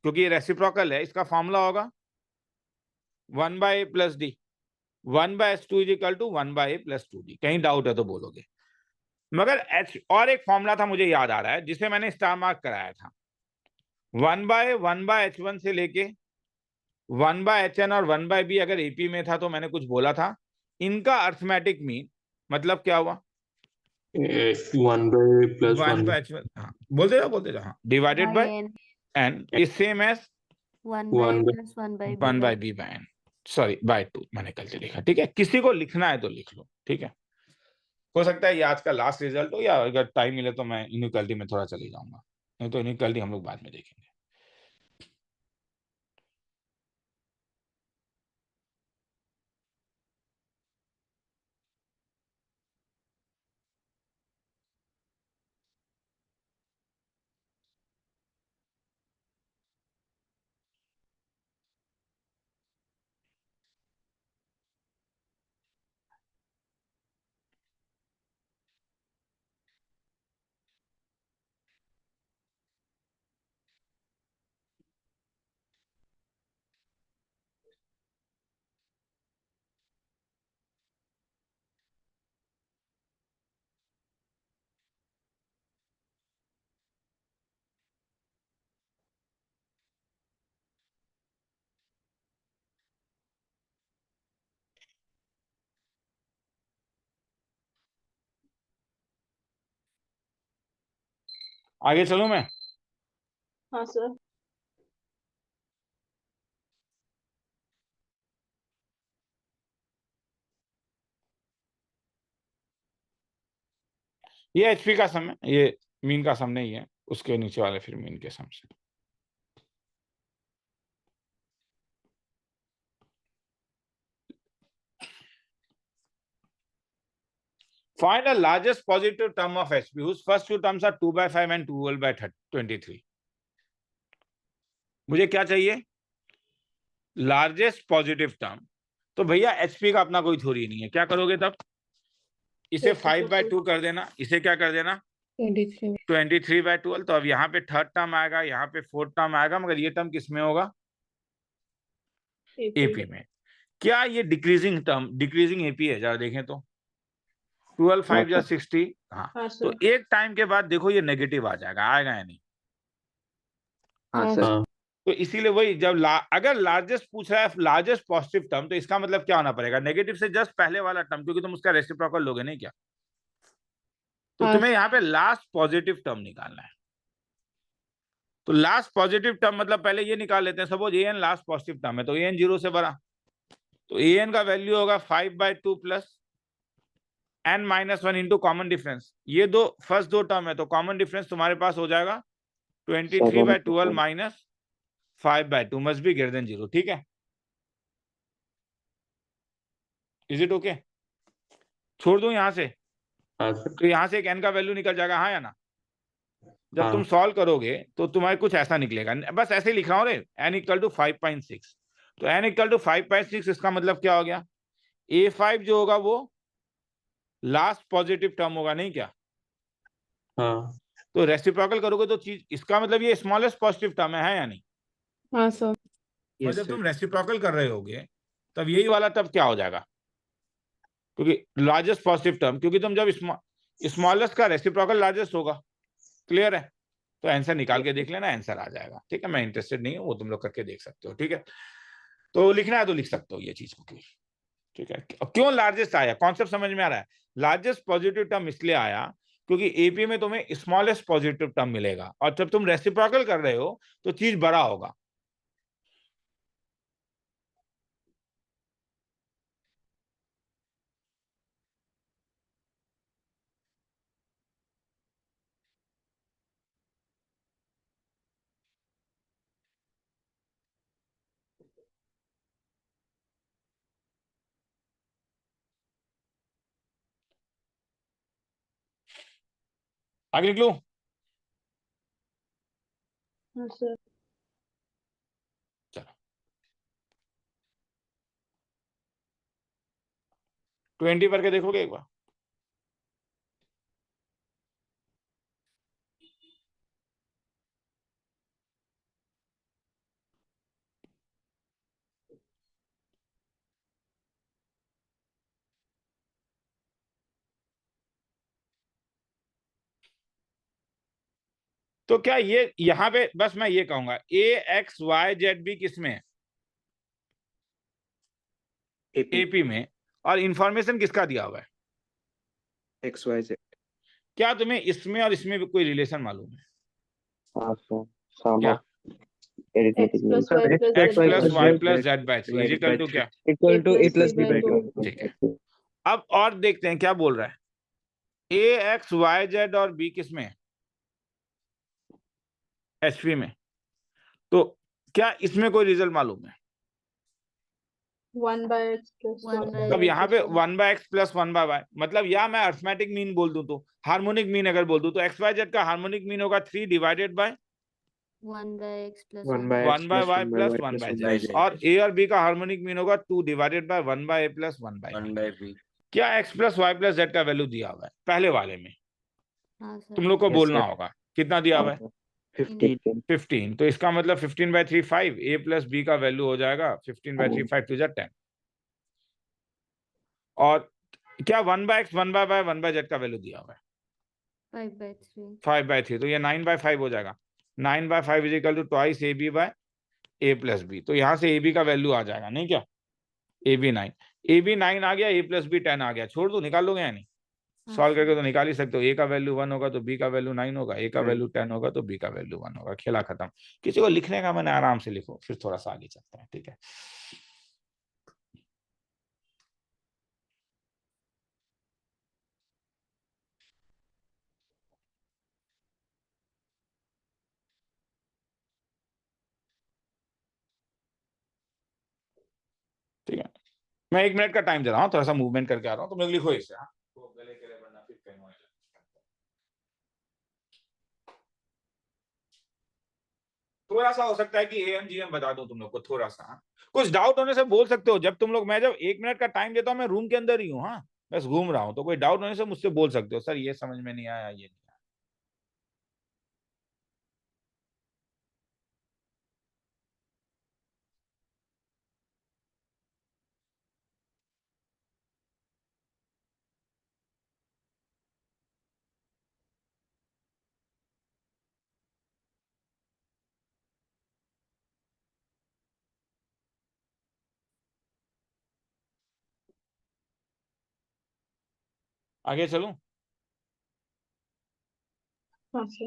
क्योंकि ये रेसिप्रोकल है, इसका फॉर्मूला होगा 1/A plus D, 1/H2 is equal to 1/A plus 2D। कहीं डाउट है तो बोलोगे। मगर H और एक फॉर्मूला था, मुझे याद आ रहा है, जिसे मैंने स्टार मार्क कराया था। 1/A 1/H1 से लेके 1/HN और 1/B अगर AP में था तो मैंने कुछ बोला था, इनका अर्थमेटिक मीन मतलब क्या हुआ? 1/A plus 1 1/H1, हाँ बोलते जाओ, हाँ, divided by n is same as 1/A plus 1/B 1/B/n, sorry by 2 मैंने गलती लिखा, ठीक है। किसी को लिखना है तो लिख लो, ठीक है। हो सकता है ये आज का लास्ट रिजल्ट हो, या अगर टाइम मिले तो मैं इनइक्वालिटी में थोड़ा चले जाऊंगा, नहीं तो इनइक्वालिटी हम लोग बाद में देखेंगे। आगे चलूं मैं? हाँ सर। ये एचपी का सम है, ये मीन का सम नहीं है, उसके नीचे वाले फिर मीन के सम से। Find the largest positive term of HP whose first two terms are 2/5 and 2/23। मुझे क्या चाहिए? Largest positive term. तो भैया एचपी का अपना कोई थ्योरी नहीं है, क्या करोगे तब? इसे 5/2 कर देना, इसे क्या कर देना 23/12। तो अब यहाँ पे थर्ड टर्म आएगा, यहाँ पे फोर्थ टर्म आएगा, मगर ये टर्म किस में होगा? एपी में। क्या ये डिक्रीजिंग टर्म, डिक्रीजिंग एपी है? जरा देखें तो 12 5 या 60। हाँ, तो एक टाइम के बाद देखो ये नेगेटिव आ जाएगा, आएगा या नहीं? हाँ सर। तो इसीलिए वही, जब अगर लार्जेस्ट पूछ रहा है, लार्जेस्ट पॉजिटिव टर्म, तो इसका मतलब क्या होना पड़ेगा? नेगेटिव से जस्ट पहले वाला टर्म, क्योंकि तुम उसका रेसिप्रोकल लोगे नहीं क्या? तो तुम्हें यहाँ पे लास्ट पॉजिटिव टर्म निकालना है। तो लास्ट पॉजिटिव टर्म मतलब पहले ये निकाल लेते हैं, suppose an last positive term है, तो an 0 से बड़ा, तो an का वैल्यू होगा 5/2 plus n-1 into common difference. ये दो फर्स्ट दो टर्म है, तो कॉमन डिफरेंस तुम्हारे पास हो जाएगा 23/12 minus 5/2 must be greater then 0, ठीक है? Is it okay? छोड़ दूं यहां से? तो यहां से एक n का वैल्यू निकल जाएगा, हाँ या ना? जब तुम सॉल्व करोगे तो तुम्हारे कुछ ऐसा निकलेगा, बस ऐसे ही लिख रहा हूं रे, n इक्वल टू 5.6। तो n इक्वल टू 5/6, इसका मतलब क्या हो गया, A5 जो होगा वो लास्ट पॉजिटिव टर्म होगा, नहीं क्या? हाँ तो रेसिप्रोकल करोगे तो चीज, इसका मतलब ये स्मॉलेस्ट पॉजिटिव टर्म है या नहीं? हाँ सर। और यस जब सर। तुम रेसिप्रोकल कर रहे होगे तब यही वाला तब क्या हो जाएगा, क्योंकि लार्जेस्ट पॉजिटिव टर्म, क्योंकि तुम जब स्मॉलेस्ट का रेसिप्रोकल लार्जेस्ट होगा। क्लियर है? तो आंसर निकाल के देख लेना, आंसर आ जाएगा। ठीक है, मैं इंटरेस्टेड नहीं हूँ, वो तुम लोग करके देख सकते हो। ठीक है, तो लिखना है तो लिख सकते हो ये चीज को। ठीक है, क्यों लार्जेस्ट आया, कॉन्सेप्ट समझ में आ रहा है? लार्जेस्ट पॉजिटिव टर्म इसलिए आया क्योंकि एपी में तुम्हें स्मॉलेस्ट पॉजिटिव टर्म मिलेगा, और जब तुम रेसिप्रोकल कर रहे हो तो चीज बड़ा होगा। आगे निकलू? हाँ सर। चलो 20 करके देखोगे एक बार? तो क्या ये यहां पे बस मैं ये कहूंगा AXYZB किसमें है? एपी में। और इंफॉर्मेशन किसका दिया हुआ है? XYZ। क्या तुम्हें इसमें और इसमें भी कोई रिलेशन मालूम है? हाँ सर, सम क्या? Of arithmetic x plus mean y plus x z by plus 2 y plus z by 3 is equal to क्या? Equal to a a plus plus b b by by 2। ठीक है, अब और देखते हैं क्या बोल रहा है। AXYZ और B किसमें है? HP में। तो क्या इसमें कोई रिजल्ट मालूम है? 1 by x plus 1 by अब y यहाँ plus पे 1/x प्लस 1/y, मतलब या मैं अर्थमेटिक मीन बोल दूं, तो हार्मोनिक मीन अगर बोल दूं तो XYZ का हार्मोनिक मीन होगा 3 divided by 1 by x plus 1 1 by by x 1 by plus y 1 by plus y 1 plus by 1 z, by z। और A और B का हार्मोनिक मीन होगा 2 divided by 1 by a plus 1 by 1 b। by b। क्या x plus y plus z का वैल्यू दिया हुआ है पहले वाले में? हाँ सर। तुम लोग को Yes, बोलना sir। होगा कितना दिया हुआ है? 15। 15। तो इसका मतलब 15/3 5, A प्लस B का वैल्यू हो जाएगा 15/3 5 to 10। और क्या 1/x 1/y 1/z का वैल्यू दिया हुआ है? 5/3। 5/3, तो ये 9/5 हो जाएगा। 9/5 is equal to twice AB by A plus b. तो यहाँ से AB का वैल्यू आ जाएगा, नहीं क्या? AB 9, AB 9 आ गया, A प्लस B 10 आ गया। छोड़ दो, निकाल लोगे या नहीं? हाँ सॉल्व करके सर। तो निकाल ही सकते हो। A का वैल्यू 1 होगा तो B का वैल्यू 9 होगा, A का Nine। वैल्यू 10 होगा तो B का वैल्यू 1 होगा। खेला खत्म। किसी को लिखने का मैंने आराम से लिखो, फिर थोड़ा सा आगे चलते हैं। ठीक है, ठीक है। मैं 1 मिनट का टाइम दे रहा हूँ, थोड़ा सा मूवमेंट करके आ रहा हूँ। तुम लोग लिखो इसे। हाँ, तो गले के लिए वरना फिर कहीं होने लगेगा। थोड़ा सा हो सकता है कि AMGM बता दूं तुम लोग को, थोड़ा सा। हाँ? कुछ डाउट होने से बोल सकते हो। जब तुम लोग, मैं जब 1 मिनट का टाइम देता हूँ, मैं रूम के अंदर ही हूँ। हाँ, बस घूम रहा हूँ। तो कोई डाउट होने से मुझसे बोल सकते हो, सर ये समझ में नहीं आया, ये नहीं आया। आगे चलूं? हाँ सर।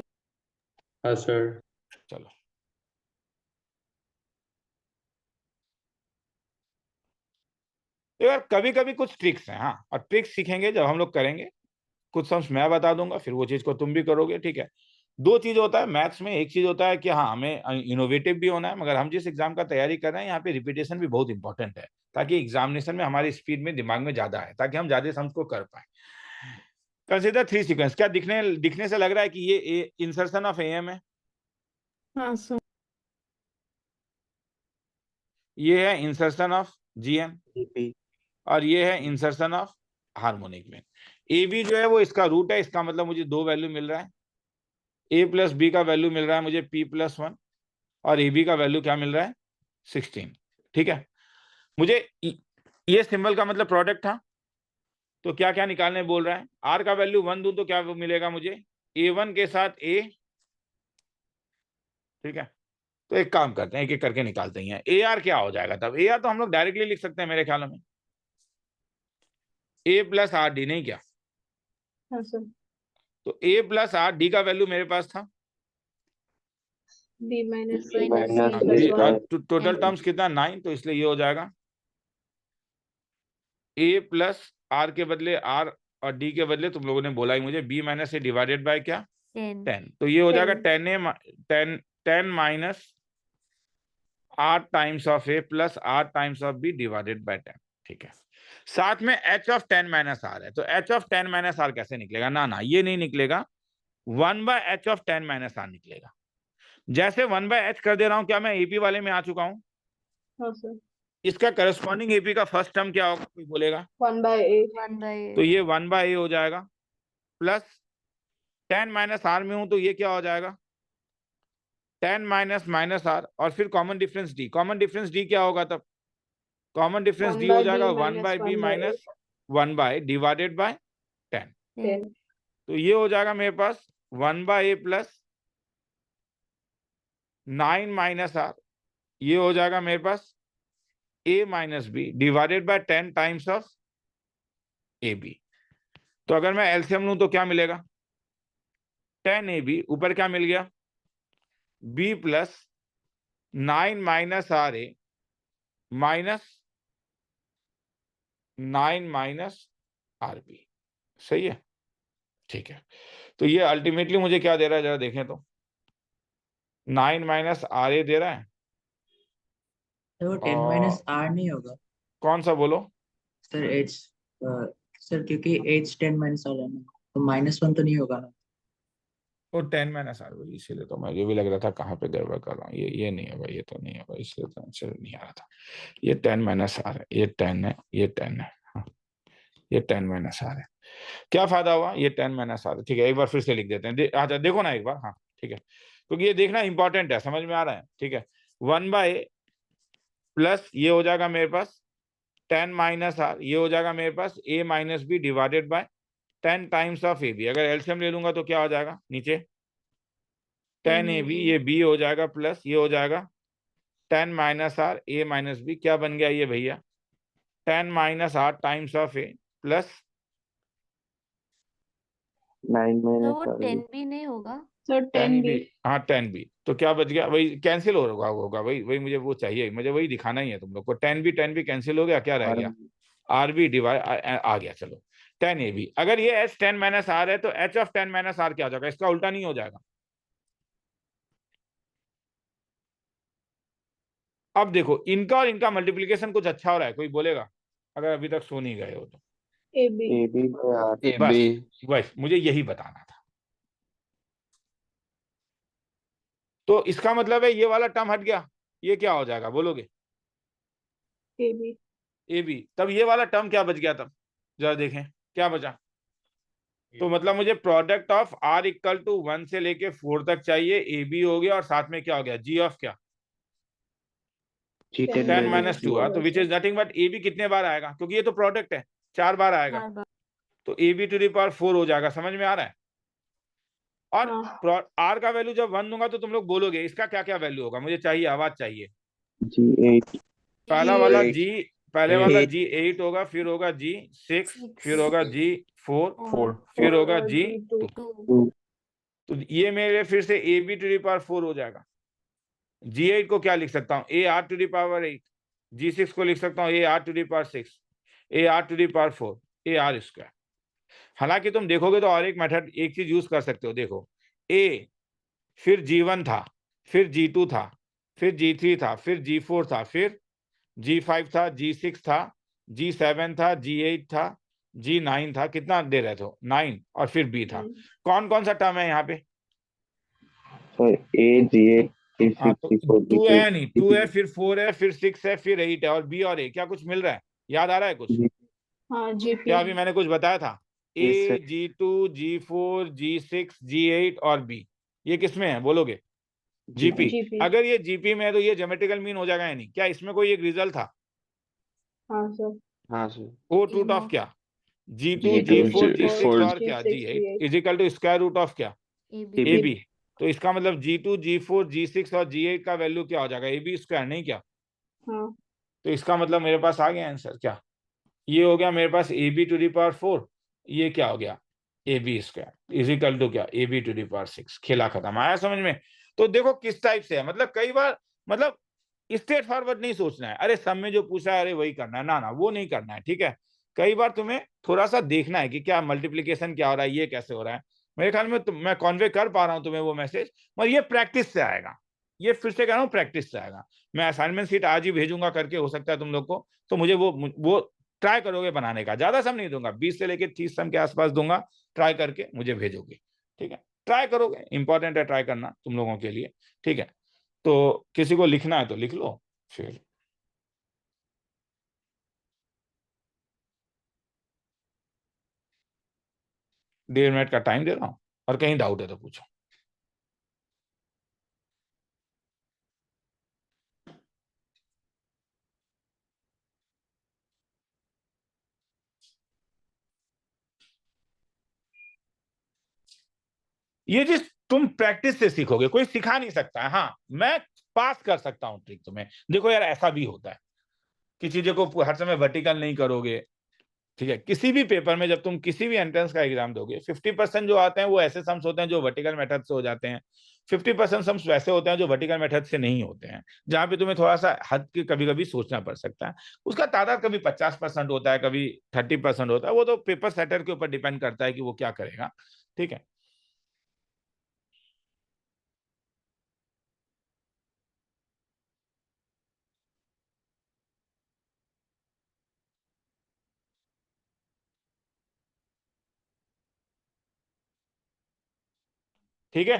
हाँ सर। चलो, यार कभी कभी कुछ ट्रिक्स हैं। हाँ, और ट्रिक्स सीखेंगे जब हम लोग करेंगे। कुछ सम्स मैं बता दूंगा, फिर वो चीज को तुम भी करोगे। ठीक है, दो चीज होता है मैथ्स में। एक चीज होता है कि हाँ, हमें इनोवेटिव भी होना है, मगर हम जिस एग्जाम का तैयारी कर रहे हैं यहाँ पे रिपीटेशन भी बहुत इंपॉर्टेंट है, ताकि एग्जामिनेशन में हमारी स्पीड में दिमाग में ज्यादा है, ताकि हम ज्यादा सम्स को कर पाए। Consider 3 sequence. क्या दिखने से लग रहा है कि ये इंसर्शन ऑफ AM है? हाँ सर। ये है इंसर्शन ऑफ जीएम जीपी और ये है इंसर्शन ऑफ हार्मोनिक में। ए बी जो है वो इसका रूट है, इसका मतलब मुझे दो वैल्यू मिल रहा है। ए प्लस बी का वैल्यू मिल रहा है मुझे पी प्लस 1 और ए बी का वैल्यू क्या मिल रहा है 16। ठीक है, मुझे ये सिंबल का मतलब प्रोडक्ट था, तो क्या क्या निकालने बोल रहा है। आर का वैल्यू 1 दूं तो क्या मिलेगा मुझे A1 के साथ ए। ठीक है, तो एक काम करते हैं, एक एक करके निकालते हैं। ए आर क्या हो जाएगा तब, ए आर तो हम लोग डायरेक्टली लिख सकते हैं मेरे ख्याल में, ए प्लस आर डी, नहीं क्या। हाँ सर। तो ए प्लस आर डी का वैल्यू मेरे पास था B minus B C minus plus C C plus plus 1. Total N. Terms कितना 9, तो इसलिए ये हो जाएगा ए प्लस आर के बदले आर और डी के बदले तुम लोगों ने बोला ही मुझे b minus a divided by क्या 10. 10, तो ये हो जाएगा 10. 10 minus r times of a plus r times of b divided by 10। ठीक है, साथ में एच ऑफ 10 माइनस आर है, तो एच ऑफ 10 माइनस आर कैसे निकलेगा, ना ना ये नहीं निकलेगा, 1 by h of 10 minus r निकलेगा। जैसे 1 बाय एच कर दे रहा हूं, क्या मैं एपी वाले में आ चुका हूं। हाँ सर। इसका करस्पॉन्डिंग एपी का फर्स्ट टर्म क्या होगा, कोई बोलेगा। 1 by A. 1 by तो ये 1 बाय ए हो जाएगा, प्लस 10 माइनस आर में हूं तो ये क्या हो जाएगा 10 माइनस माइनस आर, और फिर common difference d. Common difference d क्या होगा तब, कॉमन डिफरेंस 1 डी by हो B जाएगा 1 minus by b 1 by A. Minus 1 by divided by 10। 10. तो ये हो जाएगा मेरे पास 1 by a plus 9 minus r, ये हो जाएगा मेरे पास a minus b divided by 10 times of a b. तो अगर मैं एलसीएम लूं तो क्या मिलेगा 10 ए बी, ऊपर क्या मिल गया b plus 9 minus r a minus 9 minus r b. सही है, ठीक है। तो ये अल्टीमेटली मुझे क्या दे रहा है जरा देखें तो, 9 माइनस आर ए दे रहा है, तो 10 माइनस आर नहीं होगा कौन सा बोलो सर, एच। सर क्योंकि एच 10 माइनस आर है ना, तो -1 तो नहीं होगा ना। वो 10 माइनस आर, इसीलिए तो मुझे भी लग रहा था कहाँ पे गड़बड़ कर रहा हूँ। ये नहीं होगा, ये तो नहीं होगा, इसलिए तो आंसर नहीं आ रहा था। ये 10 माइनस आर है, ये 10 है, ये 10 है, हाँ ये 10 माइनस आर है। क्या फायदा हुआ, ये 10 माइनस आर है। ठीक है, एक बार फिर से लिख देते हैं। अच्छा देखो ना एक बार, हाँ ठीक है, क्योंकि ये देखना इंपॉर्टेंट है, समझ में आ रहा है। ठीक है, 1 बाय प्लस ये हो जाएगा मेरे पास 10 माइनस आर, ये हो जाएगा मेरे पास a minus b divided by 10 times of a b. अगर एलसीएम ले लूंगा तो क्या हो जाएगा नीचे 10 ए बी, ये बी हो जाएगा प्लस ये हो जाएगा 10 minus r a minus b, क्या बन गया ये भैया 10 minus r times of a plus 9 तो माइनस वो आर 10 भी नहीं होगा। Sir 10 10 B. बी, हाँ 10 बी, तो क्या बच गया, वही कैंसिल होगा वही वही मुझे वो चाहिए, मुझे वही दिखाना ही है तुम लोग को। 10 बी कैंसिल हो गया, क्या रह गया आर बी डिवाइड आ गया। चलो 10 ए बी, अगर ये एच 10 माइनस आर है तो एच ऑफ 10 माइनस आर क्या हो जाएगा, इसका उल्टा नहीं हो जाएगा। अब देखो इनका और इनका मल्टीप्लीकेशन कुछ अच्छा हो रहा है, कोई बोलेगा अगर अभी तक सो नहीं गए हो तो। AB. A b by r. बस मुझे यही बताना था। तो इसका मतलब है ये वाला टर्म हट गया, ये क्या हो जाएगा बोलोगे AB. ए बी, तब ये वाला टर्म क्या बच गया तब जरा देखें क्या बचा। तो मतलब मुझे product of r equal to 1 से लेके 4 तक चाहिए, ए बी हो गया और साथ में क्या हो गया जी ऑफ क्या जी 10 10 माइनस माइनस 2, तो which is nothing but a b कितने बार आएगा, क्योंकि ये तो प्रोडक्ट है 4 बार आएगा, बार बार। तो a b to the power 4 हो जाएगा। समझ में आ रहा है। और हाँ. आर का वैल्यू जब 1 दूंगा तो तुम लोग बोलोगे इसका क्या क्या वैल्यू होगा, मुझे चाहिए आवाज चाहिए। G8 पहला वाला G8. जी, पहले वाला G8 होगा, फिर होगा G6, फिर होगा G4, फिर होगा G2। G2। तो ये मेरे फिर से a b to the power 4 हो जाएगा। G8 को क्या लिख सकता हूँ a r to the power 8, G6 को लिख सकता हूँ a r to the power 6, a r to the power 4, a r square. हालांकि तुम देखोगे तो और एक मेथड एक चीज यूज कर सकते हो, देखो ए फिर G1 था, फिर G2 था, फिर G3 था, फिर G4 था, फिर G5 था, G6 था, G7 था, G8 था, G9 था, कितना दे रहे थे 9, और फिर B था। कौन कौन सा टर्म है यहाँ पे सर A G8 हाँ तो A6 टू है नहीं, 2 है, फिर 4 है, फिर 6 है, फिर 8 है, और बी और ए क्या कुछ मिल रहा है? याद आ रहा है कुछ? हाँ GP क्या अभी मैंने कुछ बताया था? ए, G2, G4, G6, G8 और बी, ये किसमें है बोलोगे? जीपी। GP अगर ये जीपी में है तो ये ज्योमेट्रिकल मीन हो जाएगा या नहीं? क्या इसमें कोई एक रिजल्ट था? हाँ सर हाँ सर वो रूट ऑफ हाँ क्या? G2, G2, G4, G6 G6 और और क्या? G6 G8 is equal to square root of क्या? A AB b a b. तो इसका मतलब G2, G4, G6 और G8 का वैल्यू क्या हो जाएगा? ए बी स्क्वायर, नहीं क्या? हाँ तो इसका मतलब मेरे पास आ गया आंसर। क्या ये हो गया मेरे पास? A b to the power 4। ये क्या हो गया? A b square is equal to क्या? A b to the power 6। खेला खत्म। आया समझ में? तो देखो किस टाइप से है, मतलब कई बार मतलब स्ट्रेट फॉरवर्ड नहीं सोचना है, अरे सब में जो पूछा है अरे वही करना है, ना ना वो नहीं करना है, ठीक है? कई बार तुम्हें थोड़ा सा देखना है कि क्या मल्टीप्लीकेशन क्या हो रहा है, ये कैसे हो रहा है। मेरे ख्याल में मैं कॉन्वे कर पा रहा हूं तुम्हें वो मैसेज, मगर ये प्रैक्टिस से आएगा। ये फिर से कह रहा हूँ प्रैक्टिस से आएगा। मैं असाइनमेंट सीट आज ही भेजूंगा करके, हो सकता है तुम लोग को, तो मुझे वो ट्राई करोगे बनाने का। ज्यादा सम नहीं दूंगा, 20 से लेकर 30 सम के आसपास दूंगा, ट्राई करके मुझे भेजोगे, ठीक है? ट्राई करोगे, इंपॉर्टेंट है ट्राई करना तुम लोगों के लिए, ठीक है? तो किसी को लिखना है तो लिख लो फिर। डेढ़ मिनट का टाइम दे रहा हूं, और कहीं डाउट है तो पूछो। ये चीज तुम प्रैक्टिस से सीखोगे, कोई सिखा नहीं सकता है। हाँ मैं पास कर सकता हूँ ट्रिक तुम्हें। देखो यार ऐसा भी होता है कि चीजों को हर समय वर्टिकल नहीं करोगे, ठीक है? किसी भी पेपर में जब तुम किसी भी एंट्रेंस का एग्जाम दोगे, 50% जो आते हैं वो ऐसे सम्स होते हैं जो वर्टिकल मेथड से हो जाते हैं, 50% सम्स वैसे होते हैं जो वर्टिकल मेथड से नहीं होते हैं, जहां पे तुम्हें थोड़ा सा हद के कभी कभी सोचना पड़ सकता है। उसका तादाद कभी 50% होता है, कभी 30% होता है, वो तो पेपर सेटर के ऊपर डिपेंड करता है कि वो क्या करेगा, ठीक है? ठीक है,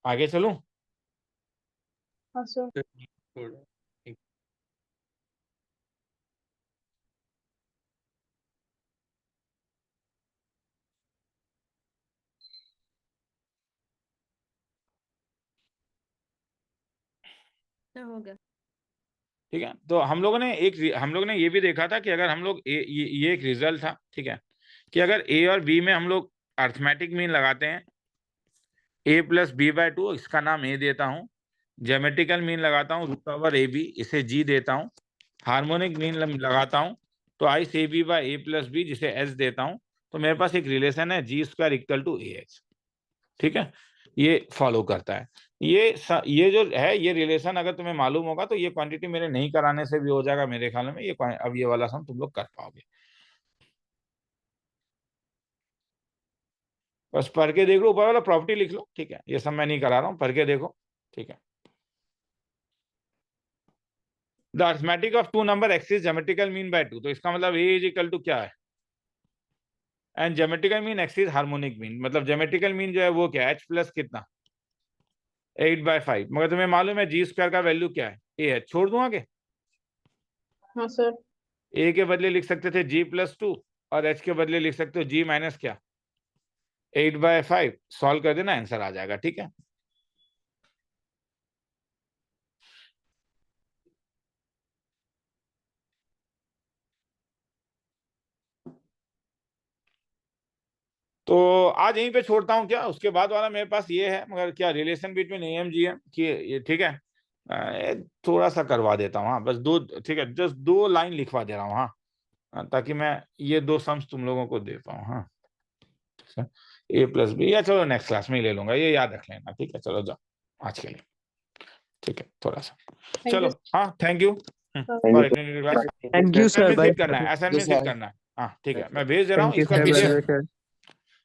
आगे चलूं? हाँ सर थोड़ा एक सर हो गया। ठीक है, तो हम लोगों ने ये भी देखा था कि अगर हम लोग ये एक रिजल्ट था, ठीक है, कि अगर ए और बी में हम लोग अर्थमेटिक मीन लगाते हैं a प्लस बी बाय 2, इसका नाम ए देता हूं। ज्योमेट्रिकल मीन लगाता हूं रूट ओवर ए बी, इसे जी देता हूं। हार्मोनिक मीन लगाता हूं तो I a b by a plus b, जिसे एच देता हूं। तो मेरे पास एक रिलेशन है g square equal to a h, ठीक है? ये फॉलो करता है। ये जो है ये रिलेशन अगर तुम्हें मालूम होगा तो ये क्वांटिटी मेरे नहीं कराने से भी हो जाएगा मेरे ख्याल में। ये अब ये वाला सम तुम लोग कर पाओगे। बस पढ़ के देख लो, ऊपर वाला प्रॉपर्टी लिख लो, ठीक है? ये सब मैं नहीं करा रहा हूँ, पढ़ के देखो, ठीक है? The arithmetic of two number axis geometrical mean by 2, तो इसका मतलब ए इज इक्वल टू क्या है? And geometrical mean axis harmonic mean, मतलब ज्योमेट्रिकल मीन जो है वो क्या है? एच प्लस कितना? 8/5। मगर तुम्हें मालूम है जी स्क्वायर का वैल्यू क्या है? ए है। छोड़ दूं आगे? हाँ सर ए के बदले लिख सकते थे जी प्लस 2, और एच के बदले लिख सकते हो जी माइनस क्या? 8/5। सॉल्व कर देना, आंसर आ जाएगा, ठीक है? तो आज यहीं पे छोड़ता हूँ क्या? उसके बाद वाला मेरे पास ये है, मगर क्या relation between A M G M की ये, ठीक है? थोड़ा सा करवा देता हूँ, हाँ बस दो, ठीक है? जस्ट 2 लाइन लिखवा दे रहा हूँ, हाँ, ताकि मैं ये 2 सम्स तुम लोगों को दे पाऊँ, हाँ? ए प्लस बी, या चलो नेक्स्ट क्लास में ही ले लूंगा, ये याद रख लेना, ठीक है? चलो जाओ आज के लिए, ठीक है? थोड़ा सा चलो, हाँ thank you thank you sir, bye करना है, असाइनमेंट सीट करना है, हाँ ठीक है? मैं भेज दे रहा हूँ इसका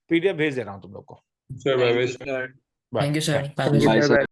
पीडीएफ भेज दे रहा हूँ तुम लोग को। Sir, bye bye. Bye thank you bye. Sir, bye.